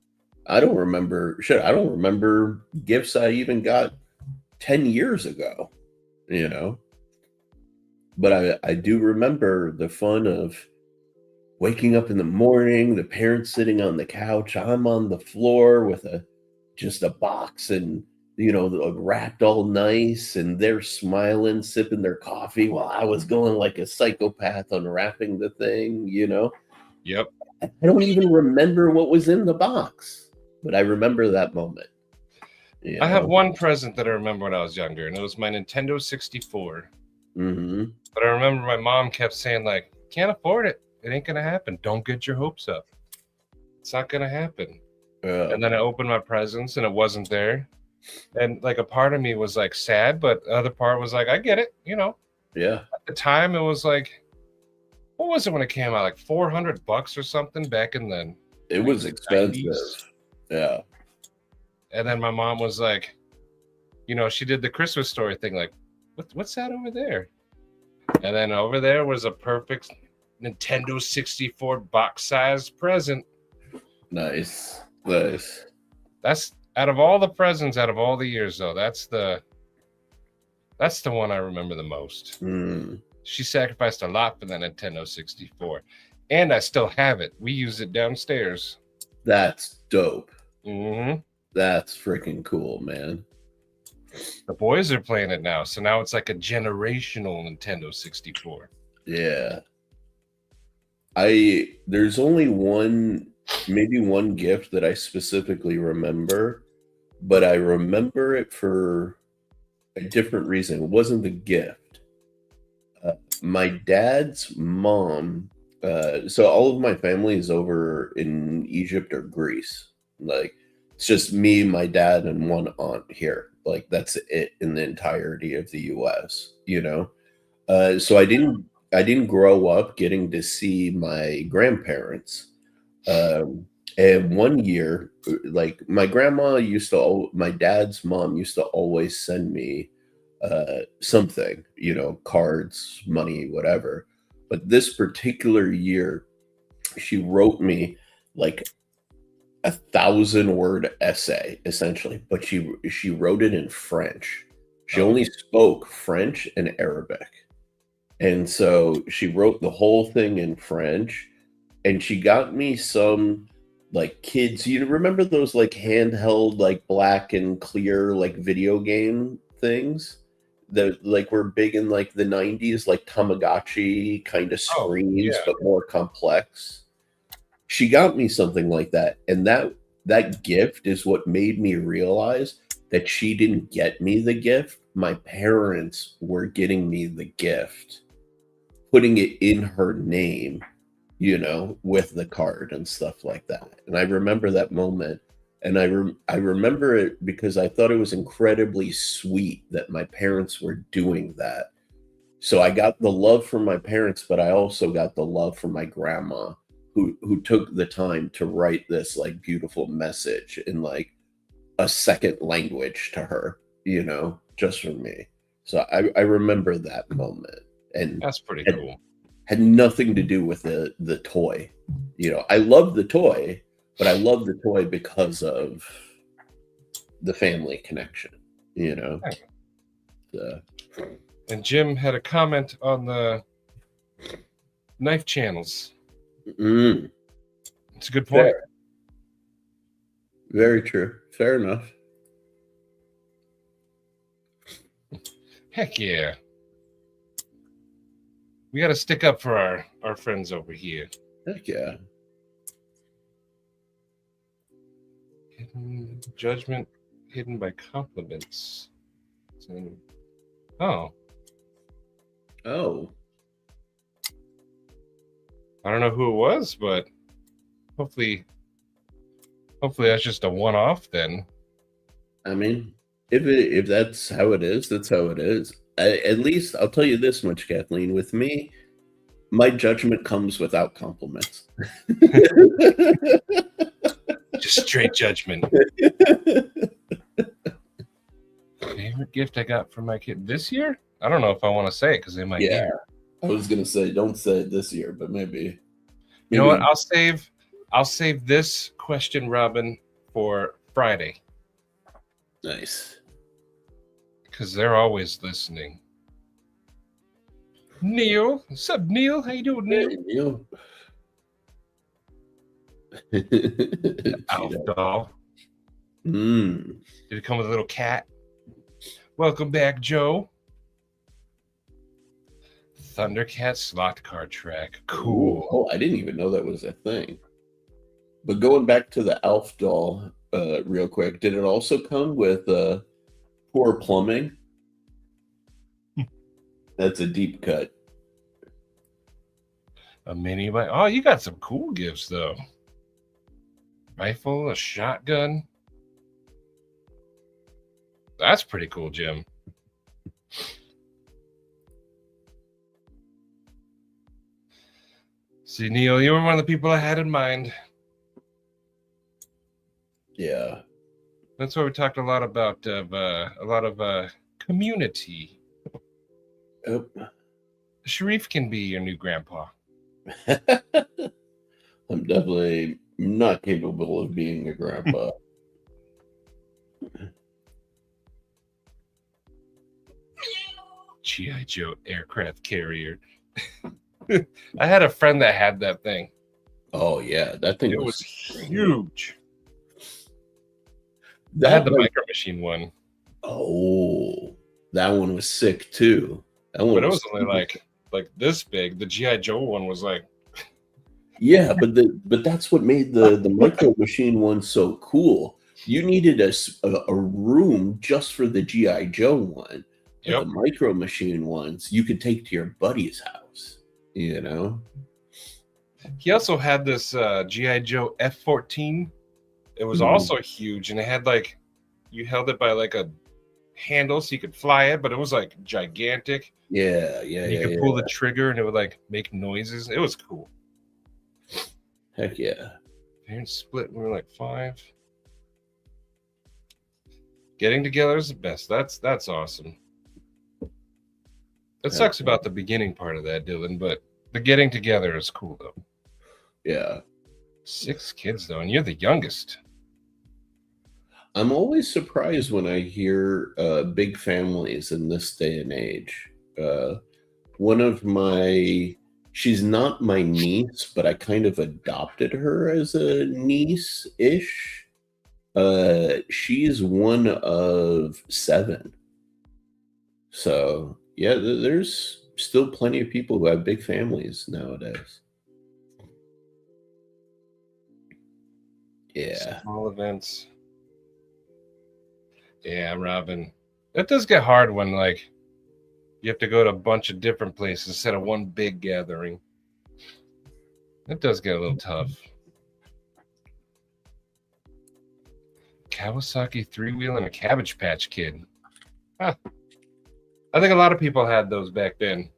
I don't remember shit. I don't remember gifts I even got 10 years ago. But I do remember the fun of waking up in the morning, the parents sitting on the couch, I'm on the floor with just a box and wrapped all nice, and they're smiling, sipping their coffee while I was going like a psychopath unwrapping the thing. Yep. I don't even remember what was in the box, but I remember that moment. I have one present that I remember when I was younger, and it was my Nintendo 64. Mm-hmm. But I remember my mom kept saying, like, can't afford it. It ain't going to happen. Don't get your hopes up. It's not going to happen. And then I opened my presents, and it wasn't there. And, like, a part of me was, like, sad, but the other part was, like, I get it, Yeah. At the time, it was, like, what was it when it came out? Like $400 or something back in the It was expensive. 90s. Yeah. And then my mom was like, she did the Christmas story thing, like, what's that over there? And then over there was a perfect Nintendo 64 box-sized present. Nice. That's out of all the presents, out of all the years, though, that's the That's the one I remember the most. Mm, She sacrificed a lot for the Nintendo 64. And I still have it. We use it downstairs. that's dope. Mm-hmm. That's freaking cool, man. The boys are playing it now. So now it's like a generational Nintendo 64. Yeah. There's only maybe one gift that I specifically remember, but I remember it for a different reason. It wasn't the gift. My dad's mom, so all of my family is over in Egypt or Greece. Like, it's just me, my dad, and one aunt here. Like, that's it in the entirety of the US, you know? So I didn't grow up getting to see my grandparents. And one year, like my dad's mom used to always send me something, cards, money, whatever. But this particular year, she wrote me like 1,000-word essay, essentially, but she wrote it in French. She only spoke French and Arabic. And so she wrote the whole thing in French, and she got me some like kids. You remember those like handheld, like black and clear, like video game things that like were big in like the 90s, like Tamagotchi kind of screens, yeah. but more complex. She got me something like that. And that gift is what made me realize that she didn't get me the gift. My parents were getting me the gift, putting it in her name, with the card and stuff like that. And I remember that moment, and I remember it because I thought it was incredibly sweet that my parents were doing that. So I got the love from my parents, but I also got the love from my grandma, who took the time to write this like beautiful message in like a second language to her, just for me. So I remember that moment. And That's pretty cool. Had nothing to do with the toy. I love the toy, but I love the toy because of the family connection, So. And Jim had a comment on the knife channels. Mm, It's a good point. fair. Very true. Fair enough. Heck yeah. We got to stick up for our friends over here. Heck yeah. Hidden judgment hidden by compliments. Oh. Oh. I don't know who it was, but hopefully that's just a one-off then. I mean, if that's how it is, that's how it is. At least I'll tell you this much, Kathleen. With me, my judgment comes without compliments. Just straight judgment. Favorite gift I got from my kid this year? I don't know if I want to say it because they might hear. I was gonna say don't say it this year, but maybe. You know what? I'll save this question, Robin, for Friday. Nice. Because they're always listening. Neil. What's up, Neil? How you doing, Neil? Hey, Neil. Alf doll. Mm. Did it come with a little cat? Welcome back, Joe. Thundercat slot car track. Cool. Oh, I didn't even know that was a thing. But going back to the Alf doll, real quick, did it also come with poor plumbing? That's a deep cut. A mini bike. Oh, you got some cool gifts though. Rifle, a shotgun. That's pretty cool, Jim. See, Neil, you were one of the people I had in mind. Yeah. That's why we talked a lot about community. Oh. Sharif can be your new grandpa. I'm definitely not capable of being a grandpa. G.I. Joe aircraft carrier. I had a friend that had that thing. Oh yeah, that thing It was huge. I had the Micro Machine one. Oh, that one was sick too. That one But it was only like this big. The G.I. Joe one was like, yeah, but that's what made the Micro Machine one so cool. You needed a room just for the G.I. Joe one. But yep. the Micro Machine ones you could take to your buddy's house, you know? He also had this G.I. Joe F-14. It was also huge, and it had like, you held it by like a handle so you could fly it, but it was like gigantic. Yeah. You could pull the trigger and it would like make noises. It was cool. Heck yeah. Parents split when we were like 5. Getting together is the best. That's awesome. It sucks about the beginning part of that, Dylan, but the getting together is cool though. Yeah. 6 kids though, and you're the youngest. I'm always surprised when I hear big families in this day and age. One of she's not my niece, but I kind of adopted her as a niece-ish. She's one of 7. So, yeah, there's still plenty of people who have big families nowadays. Yeah. Small events. Yeah, Robin. That does get hard when like you have to go to a bunch of different places instead of one big gathering. It does get a little tough. Kawasaki 3-wheel and a Cabbage Patch Kid. Huh. I think a lot of people had those back then.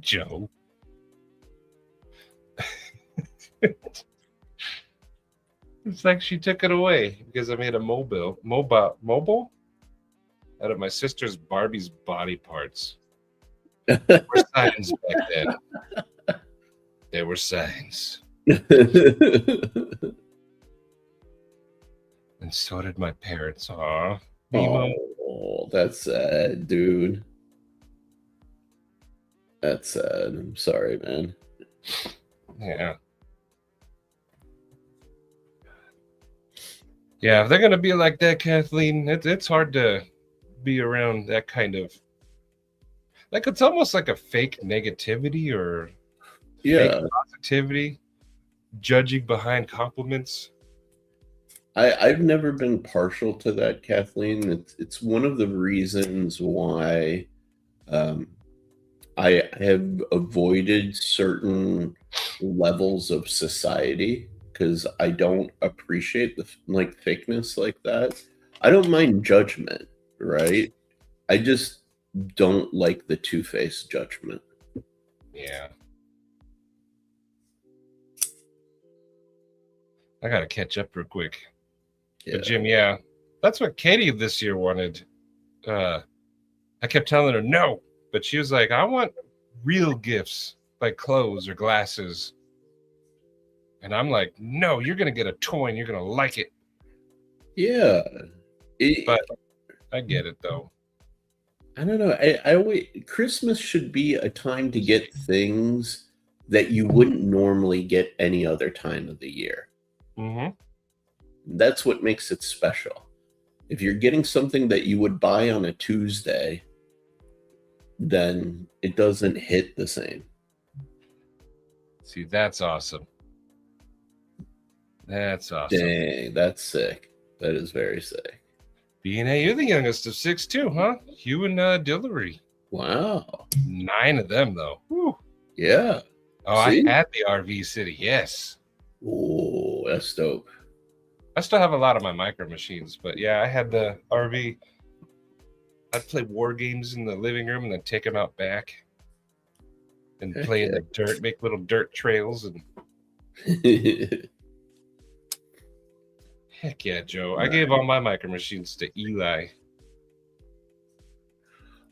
Joe. It's like she took it away because I made a mobile out of my sister's Barbie's body parts. There were signs back then. There were signs. And so did my parents. Aw. Oh, that's sad, dude. That's sad. I'm sorry, man. Yeah. Yeah, if they're gonna be like that, Kathleen, it's hard to be around that kind of, like, it's almost like a fake negativity or fake positivity, judging behind compliments. I've never been partial to that, Kathleen. It's one of the reasons why I have avoided certain levels of society, because I don't appreciate the fakeness like that. I don't mind judgment, right? I just don't like the two-faced judgment. Yeah. I gotta catch up real quick. Yeah. But Jim, yeah, that's what Katie this year wanted. I kept telling her no, but she was like, I want real gifts, like clothes or glasses. And I'm like, no, you're going to get a toy and you're going to like it. Yeah. But I get it, though. I don't know. I always, Christmas should be a time to get things that you wouldn't normally get any other time of the year. Mm-hmm. That's what makes it special. If you're getting something that you would buy on a Tuesday, then it doesn't hit the same. See, that's awesome. That's awesome. Dang, that's sick. That is very sick. B&A, you're the youngest of 6 too, huh? You and Dillery. Wow. 9 of them, though. Whew. Yeah. Oh, see? I had the RV City, yes. Oh, that's dope. I still have a lot of my micro machines, but yeah, I had the RV. I'd play war games in the living room and then take them out back and play in the dirt, make little dirt trails. And heck yeah, Joe. I gave all my micro machines to Eli.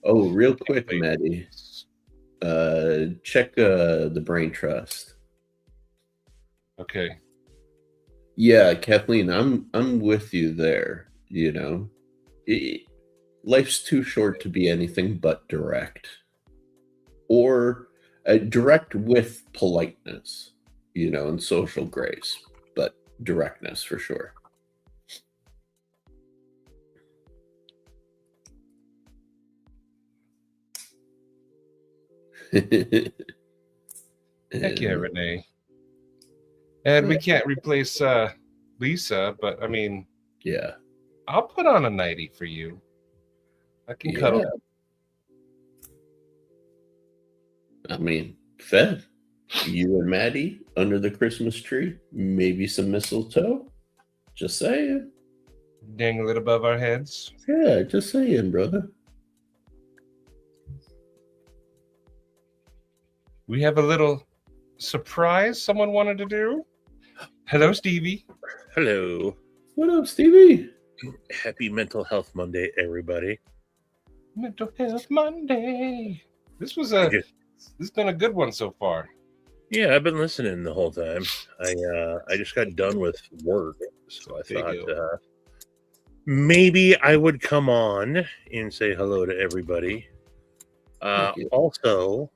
Oh, real quick, Maddie. Check the Brain Trust. Okay. Yeah, Kathleen, I'm with you there. It, life's too short to be anything but direct, or direct with politeness, and social grace, but directness for sure. Heck yeah, And, Renee. And we can't replace Lisa, but I mean, yeah, I'll put on a nightie for you. I can yeah. cuddle. I mean, Fed, you and Maddie under the Christmas tree, maybe some mistletoe. Just saying. Dangle it above our heads. Yeah, just saying, brother. We have a little surprise someone wanted to do. Hello, Stevie. Hello. What up, Stevie? Happy Mental Health Monday, everybody. Mental Health Monday. This has been a good one so far. Yeah, I've been listening the whole time. I just got done with work, so I thought maybe I would come on and say hello to everybody. Also,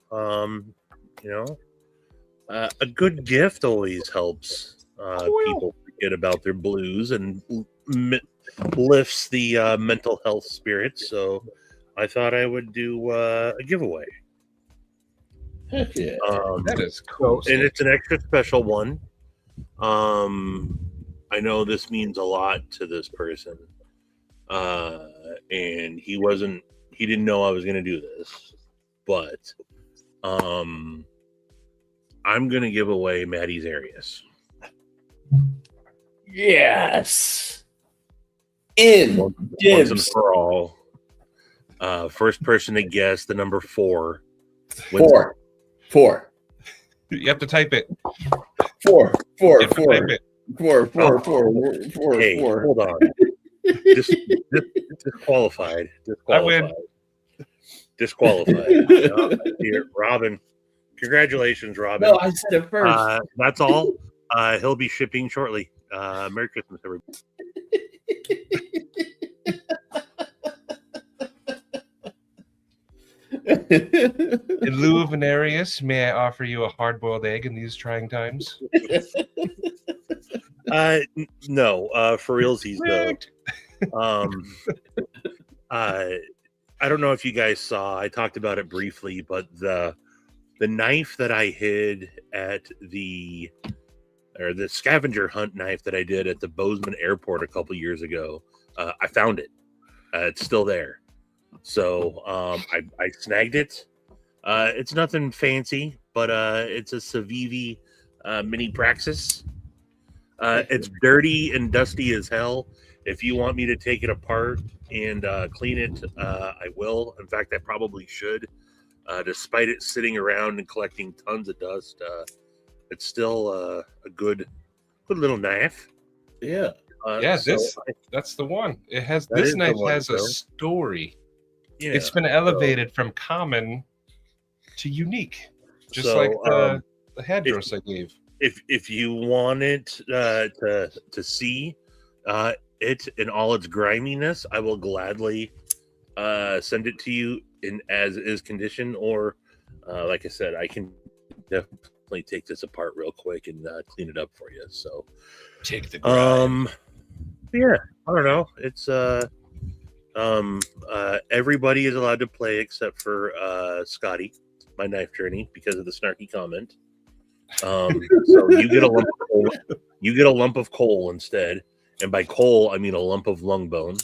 a good gift always helps people forget about their blues and lifts the mental health spirits. So I thought I would do a giveaway. Heck yeah. That is cool. And it's an extra special one. I know this means a lot to this person. And he didn't know I was going to do this, but I'm going to give away Maddie's Arius. Yes. In Once and for all. First person to guess the number 4. Four. You have to type it. Four. You have to type it. Four. Hey, hold on. Disqualified. I win. Disqualified. Here, Robin. Congratulations, Robin. No, I said it first. That's all. He'll be shipping shortly. Merry Christmas, everybody. In lieu of an Arius, may I offer you a hard-boiled egg in these trying times? No, for realsies though. I don't know if you guys saw. I talked about it briefly, but the knife that I hid at the scavenger hunt knife that I did at the Bozeman Airport a couple years ago, I found it. It's still there. So I snagged it. It's nothing fancy, but it's a Civivi Mini Praxis. It's dirty and dusty as hell. If you want me to take it apart and clean it, I will. In fact, I probably should. Despite it sitting around and collecting tons of dust, it's still a good little knife. Yeah. That's the one. This knife has a story. Yeah. It's been elevated from common to unique, just like the headdress I gave. If you want it to see it in all its griminess, I will gladly send it to you in as is condition, or like I said, I can definitely take this apart real quick and clean it up for you. So take the grind. Yeah, I don't know. It's everybody is allowed to play except for Scotty, my knife journey, because of the snarky comment. So you get a lump of coal. You get a lump of coal instead, and by coal I mean a lump of lung bone.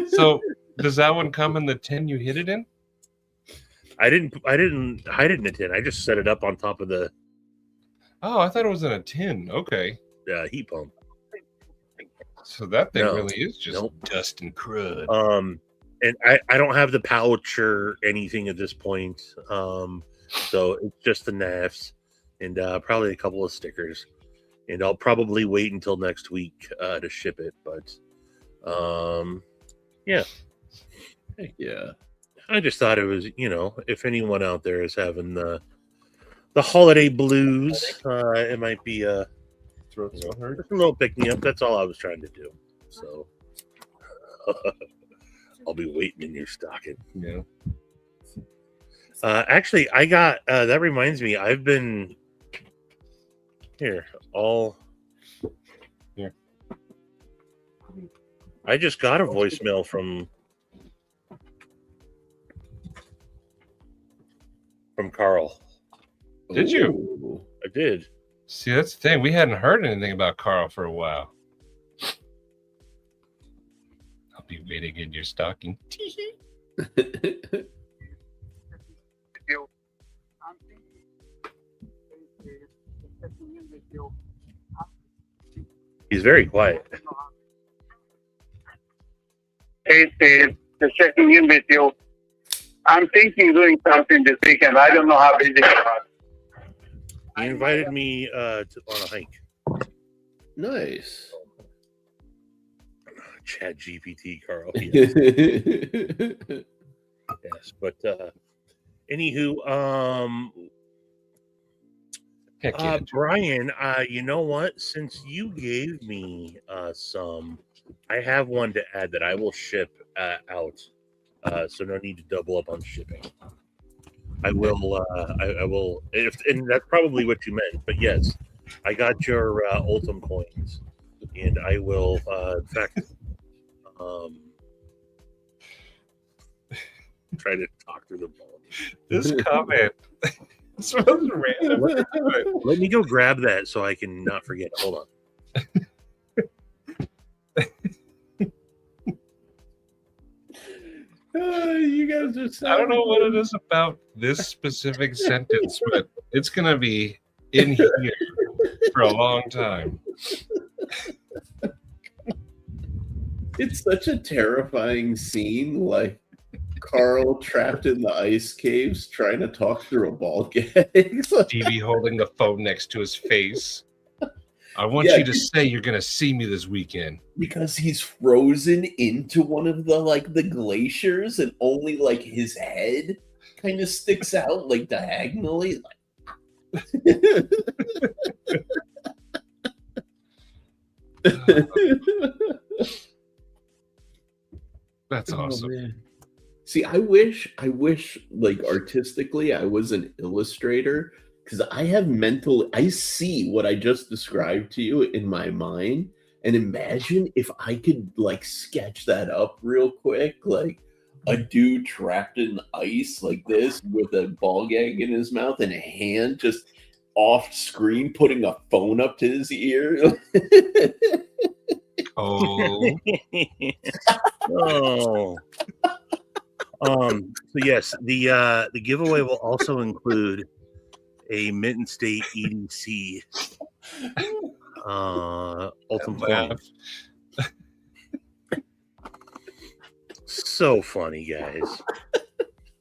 So does that one come in the tin you hid it in? I didn't hide it in a tin. I just set it up on top of the. Oh, I thought it was in a tin. Okay. Heat pump. So that thing really is just dust and crud. And I don't have the pouch or anything at this point. So it's just the knives and probably a couple of stickers. And I'll probably wait until next week to ship it. But yeah. Yeah. I just thought it was, if anyone out there is having the the holiday blues. It might be Throat so hurt. just a little pick me up. That's all I was trying to do. So I'll be waiting in your stocking. Yeah. Actually, I got that reminds me. I've been here all. Here. I just got a voicemail from Carl. Did you? Ooh. I did. See, that's the thing. We hadn't heard anything about Carl for a while. I'll be waiting in your stocking. He's very quiet. Hey, Steve, just checking in with you. I'm thinking doing something this weekend. I don't know how busy you are. He invited me on a hike. Nice. Chat GPT, Carl. Yes, yes. But anywho, Can't get into it. Brian, you know what? Since you gave me some, I have one to add that I will ship out. So no need to double up on shipping. I will. I will. And that's probably what you meant. But yes, I got your Ultim coins, and I will. In fact, try to talk through the ball. This comment smells random. Let me go grab that so I can not forget. Hold on. You guys are. I don't know what it is about this specific sentence, but it's gonna be in here for a long time. It's such a terrifying scene, like Carl trapped in the ice caves trying to talk through a ball gag. Stevie holding the phone next to his face. I want Yeah, you to say you're gonna see me this weekend. Because he's frozen into one of the glaciers, and only like his head kind of sticks out like diagonally. That's awesome. Man. See, I wish like artistically I was an illustrator, because I see what I just described to you in my mind, and imagine if I could like sketch that up real quick, like a dude trapped in ice like this with a ball gag in his mouth and a hand just off screen putting a phone up to his ear. Oh, Oh. So yes, the giveaway will also include a Mitten State EDC Ultimate laugh. Coin. So funny, guys.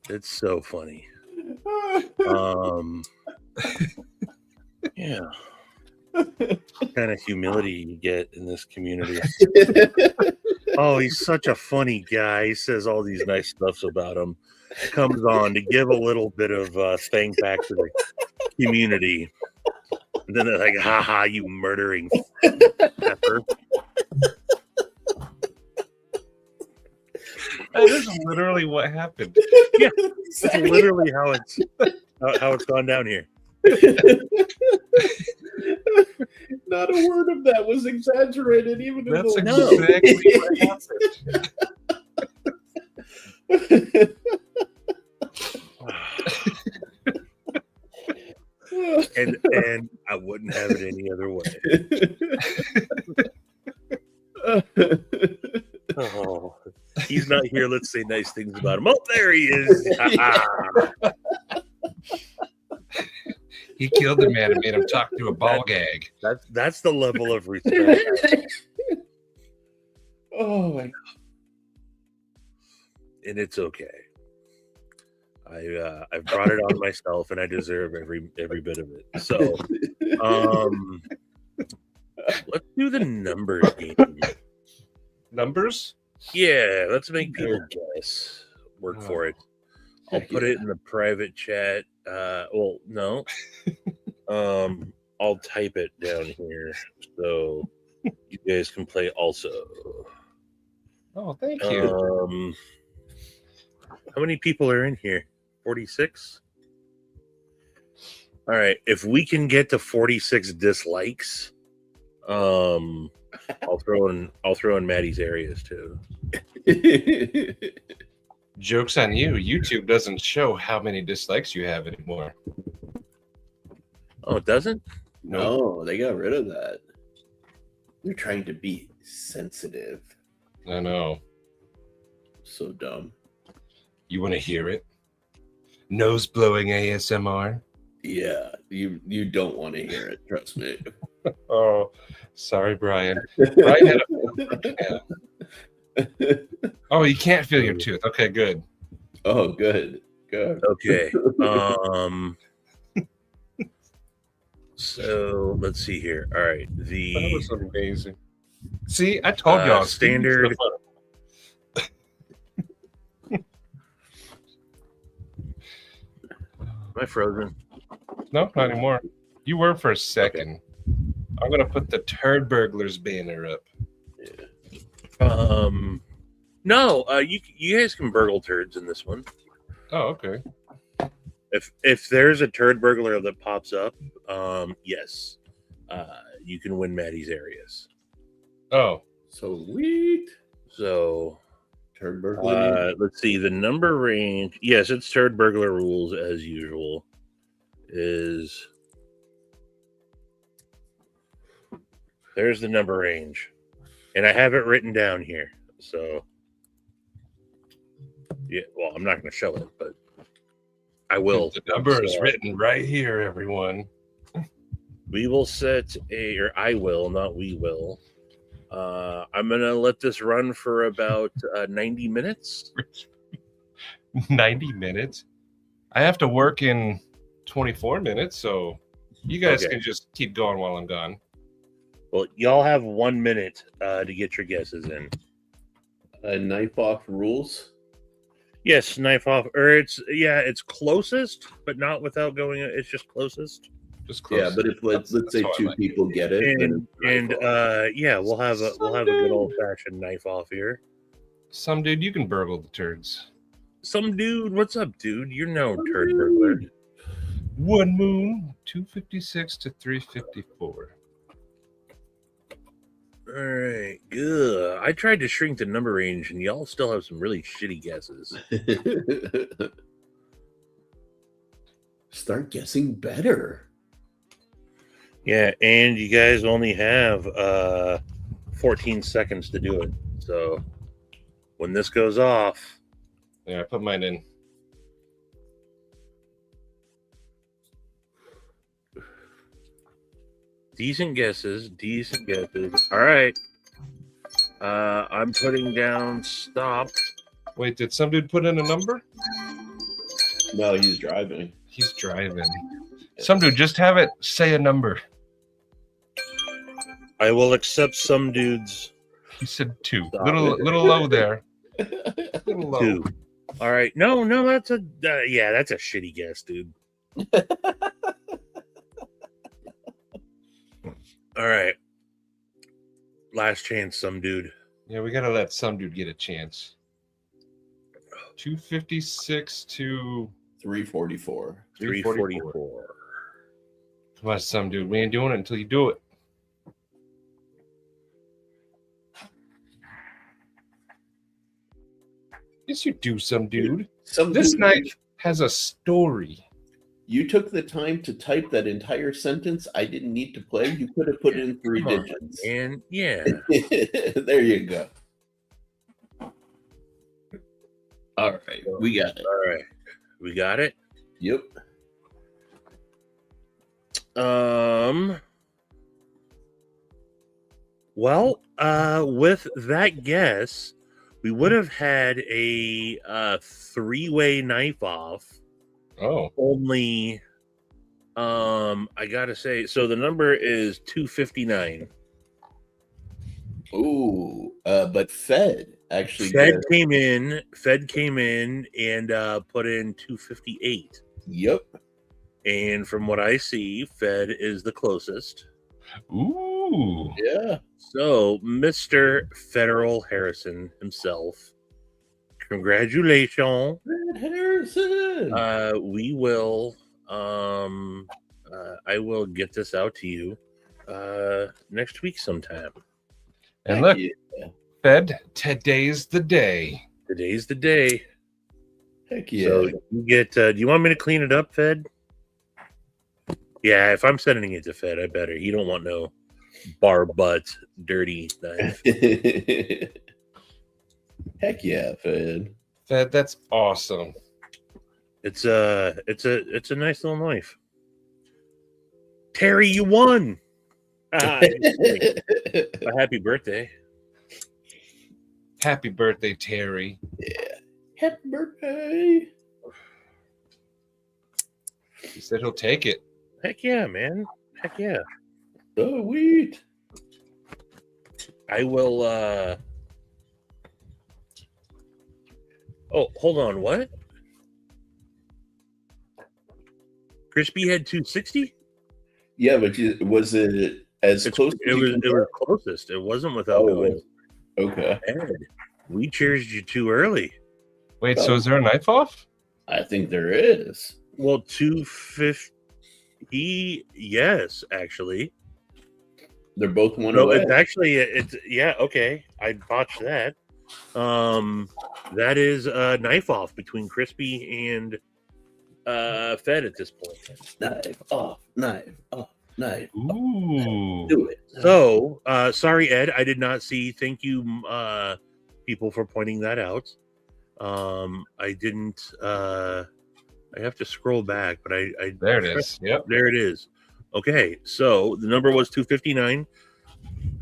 It's so funny. Yeah. What kind of humility you get in this community. Oh, he's such a funny guy. He says all these nice stuffs about him. Comes on to give a little bit of thing back to the community. And then they're like, haha, you murdering pepper. That is literally what happened. Yeah, that's literally how it's gone down here. Not a word of that was exaggerated, even in That's the exactly what happened. And I wouldn't have it any other way. Oh, he's not here. Let's say nice things about him. Oh, there he is. He killed the man and made him talk through a ball gag. That's the level of respect. Oh my God. And it's okay. I've brought it on myself, and I deserve every bit of it. So, let's do the numbers game. Numbers? Yeah, let's make people guess. Work for it. I'll Heck put yeah. it in the private chat. Well, no. I'll type it down here so you guys can play also. Oh, thank you. How many people are in here? 46? All right. If we can get to 46 dislikes, I'll throw in Maddie's areas too. Joke's on you. YouTube doesn't show how many dislikes you have anymore. Oh, it doesn't? No, they got rid of that. They're trying to be sensitive. I know. So dumb. You want to hear it? Nose blowing ASMR. Yeah, you don't want to hear it. Trust me. Oh, sorry, Brian. Brian had Oh, you can't feel your tooth. Okay, good. Oh, good. Good. Okay. So let's see here. All right. That was amazing. See, I told y'all. Standard. Am I frozen? No, not anymore. You were for a second. Okay. I'm gonna put the Turd Burglars banner up. Yeah. No. You guys can burgle turds in this one. Oh, okay. If there's a turd burglar that pops up, yes, you can win Maddie's areas. Oh, sweet. So, turd burglar. Let's see the number range. Yes, it's turd burglar rules as usual. There's the number range, and I have it written down here. So, yeah. Well, I'm not going to show it, but I will. The number is written right here, everyone. We will set or I will, not we will. I'm going to let this run for about 90 minutes. 90 minutes? I have to work in 24 minutes, so you guys can just keep going while I'm gone. Well, y'all have 1 minute to get your guesses in. Knife off rules? Yes, knife off, or it's closest, but not without going. It's just closest. Just closest. Yeah, but if let's say two people get it, we'll have a good old fashioned knife off here. Some dude, you can burgle the turds. Some dude, what's up, dude? You're no turd burglar. One moon, 256 to 354. All right, good. I tried to shrink the number range, and y'all still have some really shitty guesses. Start guessing better. Yeah, and you guys only have 14 seconds to do it. So when this goes off, yeah, I put mine in. Decent guesses. All right. I'm putting down stop. Wait, did some dude put in a number? No, he's driving. He's driving. Some dude, just have it say a number. I will accept some dudes. He said 2. Little low there. Little low. 2. All right. No, that's a that's a shitty guess, dude. All right. Last chance, some dude. Yeah, we gotta let some dude get a chance. 256 to 344. 344. Come on, some dude. We ain't doing it until you do it. Yes, you do, some dude. This knife has a story. You took the time to type that entire sentence. I didn't need to play. You could have put in 3 digits. And yeah. There you go. All right. We got it. All right. We got it? Yep. Well, with that guess, we would have had a 3-way knife off. Oh. Only I gotta say, so the number is 259. Ooh, but Fed came in and put in 258. Yep. And from what I see, Fed is the closest. Ooh. Yeah. So, Mr. Federal Harrison himself, congratulations. Fred Harrison. We will, I will get this out to you next week sometime. And look, yeah. Fed, today's the day. Today's the day. Heck yeah. So you get, do you want me to clean it up, Fed? Yeah, if I'm sending it to Fed, I better. He don't want no bar butt dirty knife. Heck yeah, Fed. Fed, that's awesome. It's a nice little knife. Terry, you won. A happy birthday. Happy birthday, Terry. Yeah. Happy birthday. He said he'll take it. Heck yeah, man. Heck yeah. Sweet. I will Oh, hold on, what? Crispy had 260? Yeah, but was it as close? It was closest. It wasn't without going. Okay. Ed, we cheered you too early. Wait, so is there a knife off? I think there is. Well, 250. Yes, actually. They're both one No, away. it's actually yeah, okay. I botched that. That is a knife off between Crispy and Fed at this point. Knife off, knife off, knife. Ooh. Do it. So, sorry, Ed, I did not see. Thank you, people, for pointing that out. I didn't. I have to scroll back, but I There it is. Yep. There it is. Okay, so the number was 259.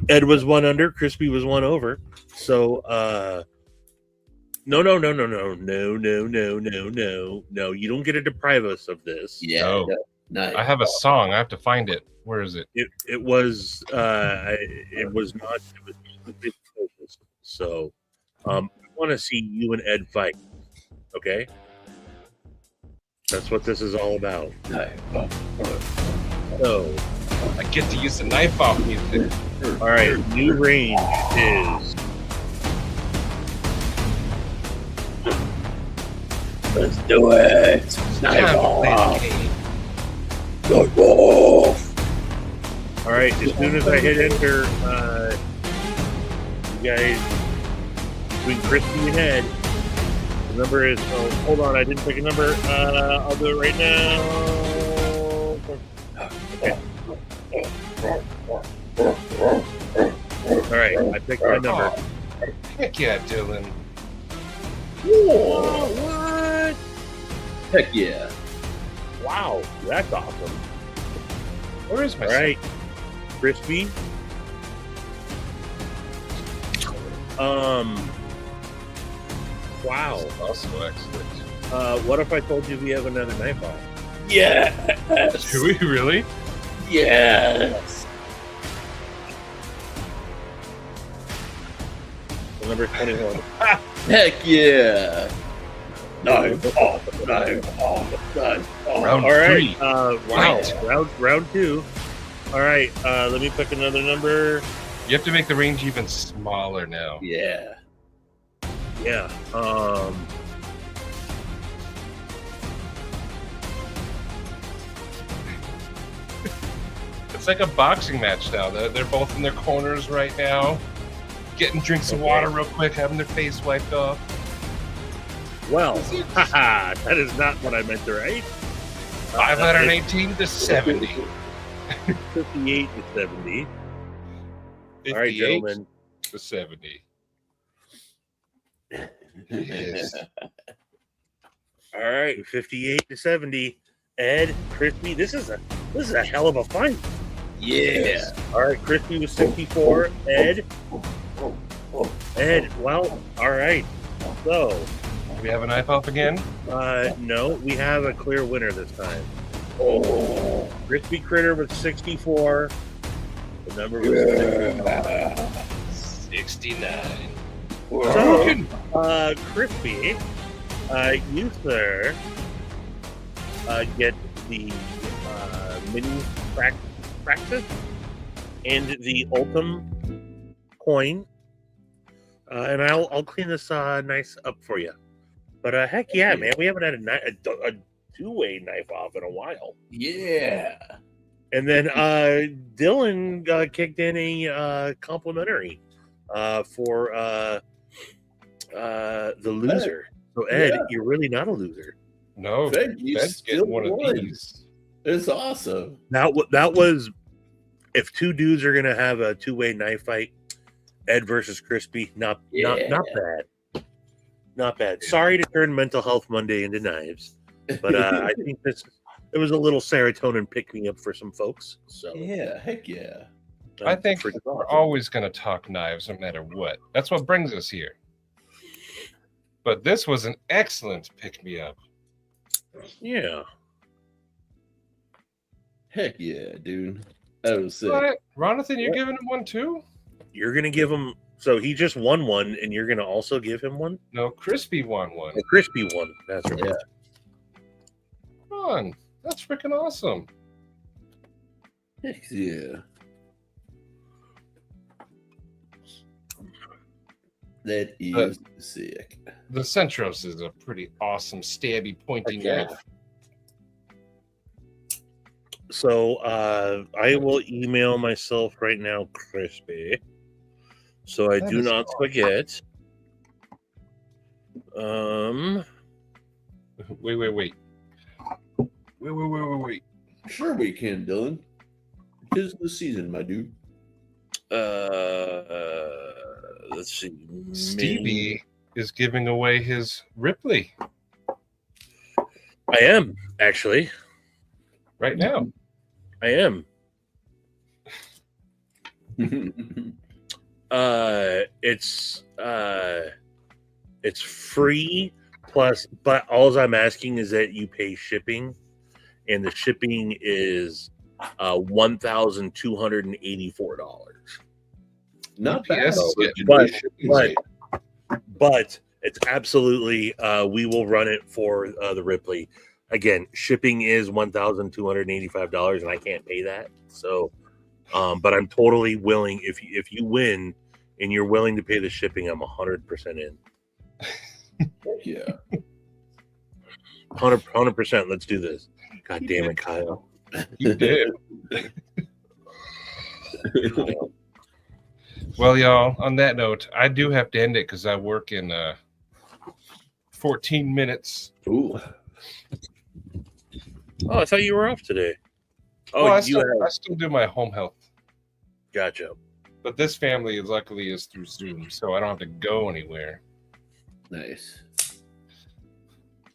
Ed was one under. Crispy was one over. So, no. You don't get to deprive us of this. Yeah. No. No. Knife. I have a song. I have to find it. Where is it? It was not. It was the closest. So, I want to see you and Ed fight. Okay. That's what this is all about. Knife. So, I get to use the knife off music. all right, new range is. Let's do it. Knife Time to play the off. game. Knife off. All right, as soon as I hit enter, you guys, between Crispy and Ed, the number is. Oh, hold on, I didn't pick a number. I'll do it right now. Okay. All right, I picked my number. Heck yeah, Dylan. What? Heck yeah. Wow, that's awesome. Where is my All right, Crispy. Wow. Also excellent. What if I told you we have another knife off? Yes. Do we really? Yes. Number 21. Heck yeah. Knife off. Knife off. Knife off. Round All right. three. Wow. Round two. All right. Let me pick another number. You have to make the range even smaller now. Yeah. Yeah. It's like a boxing match now. They're both in their corners right now, getting drinks of water real quick, having their face wiped off. Well, haha, that is not what I meant to write. 518 to 70. 58 to 70. 58 All right, gentlemen. to 70. Yes. All right, 58 to 70. Ed, Crispy, this is a hell of a fight. Yeah. All right, Crispy was 64. Ed, well, all right. So, Do we have a knife off again? no, we have a clear winner this time. Oh. Crispy Critter was 64. The number was 69. Crispy, you, sir, get the mini practice and the Ultim coin, and I'll clean this nice up for you. But heck yeah, man, we haven't had a two-way knife off in a while. Yeah. And then Dylan kicked in a complimentary for the loser. So Ed, you're really not a loser. No, Fed, you Fed's still getting one of won. these. It's awesome. That was, if two dudes are gonna have a two-way knife fight, Ed versus Crispy, not bad, not bad. Sorry to turn Mental Health Monday into knives, but I think it was a little serotonin pick me up for some folks. So Yeah, heck yeah. I think we're always going to talk knives no matter what. That's what brings us here. But this was an excellent pick me up. Yeah. Heck yeah, dude. That was sick. What? Ronathan, you're giving him one too? You're gonna give him. So he just won one, and you're gonna also give him one. No, Crispy won one. The Crispy one. That's right. Yeah. Come on. That's freaking awesome. Heck yeah. That is sick. The Centros is a pretty awesome stabby pointy knife. So I will email myself right now, Crispy, so I do not forget. Wait. Sure we can, Dylan. 'Tis the season, my dude. Let's see. Stevie is giving away his Ripley I am actually. right now. I am. It's free plus, but all I'm asking is that you pay shipping, and the shipping is $1,284. Not UPS is bad. getting But it's absolutely we will run it for the Ripley. Again, shipping is $1,285, and I can't pay that. So, but I'm totally willing. If you win and you're willing to pay the shipping, I'm 100% in. Yeah. 100%. Let's do this. God damn it, Kyle. You did. Well, y'all, on that note, I do have to end it because I work in 14 minutes. Ooh. Oh, I thought you were off today. Oh, Well, I still do my home health. Gotcha. But this family luckily is through Zoom, so I don't have to go anywhere. Nice.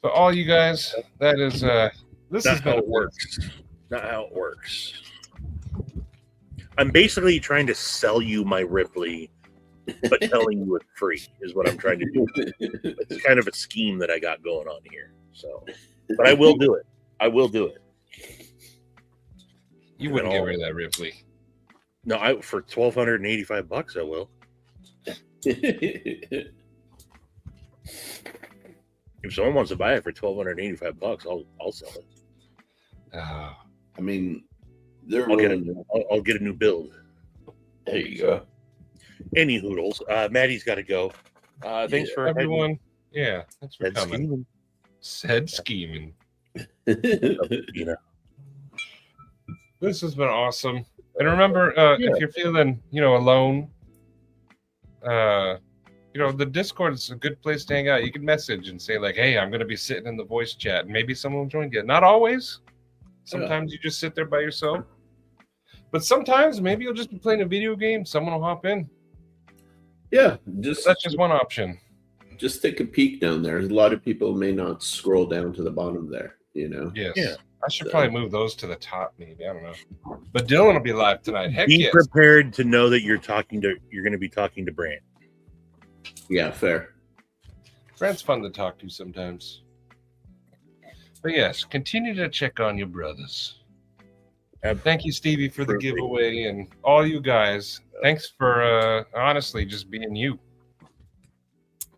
But all you guys, that is this Not has been how it works. Not how it works. I'm basically trying to sell you my Ripley, but telling you it's free is what I'm trying to do. It's kind of a scheme that I got going on here. So, but I will do it. I will do it. You wouldn't get rid of that Ripley. No, for $1,285, I will. If someone wants to buy it for $1,285, I'll sell it. I mean, they're I'll get a new build. There you go. Any hoodles. Maddie's got to go. Thanks for everyone. Yeah, thanks for Said coming. scheming. Said scheming. You know. This has been awesome. And remember, if you're feeling, alone, the Discord is a good place to hang out. You can message and say like, "Hey, I'm going to be sitting in the voice chat," and maybe someone will join you. Not always. Sometimes you just sit there by yourself. But sometimes maybe you'll just be playing a video game. Someone will hop in. Yeah, That's just one option. Just take a peek down there. A lot of people may not scroll down to the bottom there. Yes. Yeah. I should probably move those to the top, maybe. I don't know. But Dylan will be live tonight. Heck Be yes. prepared to know that you're going to be talking to Brant. Yeah, fair. Brant's fun to talk to sometimes. But yes, continue to check on your brothers. Thank you, Stevie, for the giveaway, and all you guys. Thanks for honestly just being you.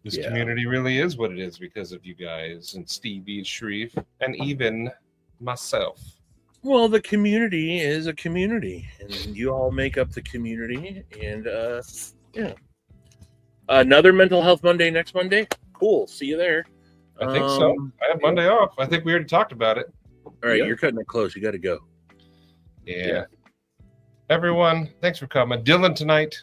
This community really is what it is because of you guys and Stevie, Sharif, and even myself. Well, the community is a community, and you all make up the community. And yeah, another Mental Health Monday next Monday. Cool. See you there. I think so. I have Monday off. I think we already talked about it. All right, Yeah. you're cutting it close. You got to go. Yeah. Everyone, thanks for coming. Dylan tonight.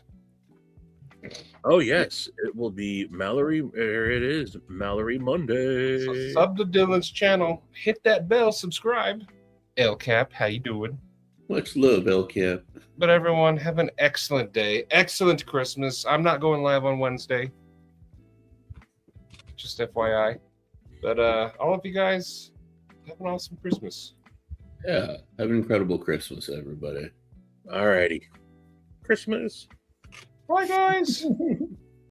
Oh yes, it will be Mallory. There it is, Mallory Monday. So sub to Dylan's channel. Hit that bell. Subscribe. El Cap, how you doing? Much love, El Cap. But everyone, have an excellent day. Excellent Christmas. I'm not going live on Wednesday. Just FYI. But all of you guys, have an awesome Christmas. Yeah. Have an incredible Christmas, everybody. All righty, Christmas. Bye, guys.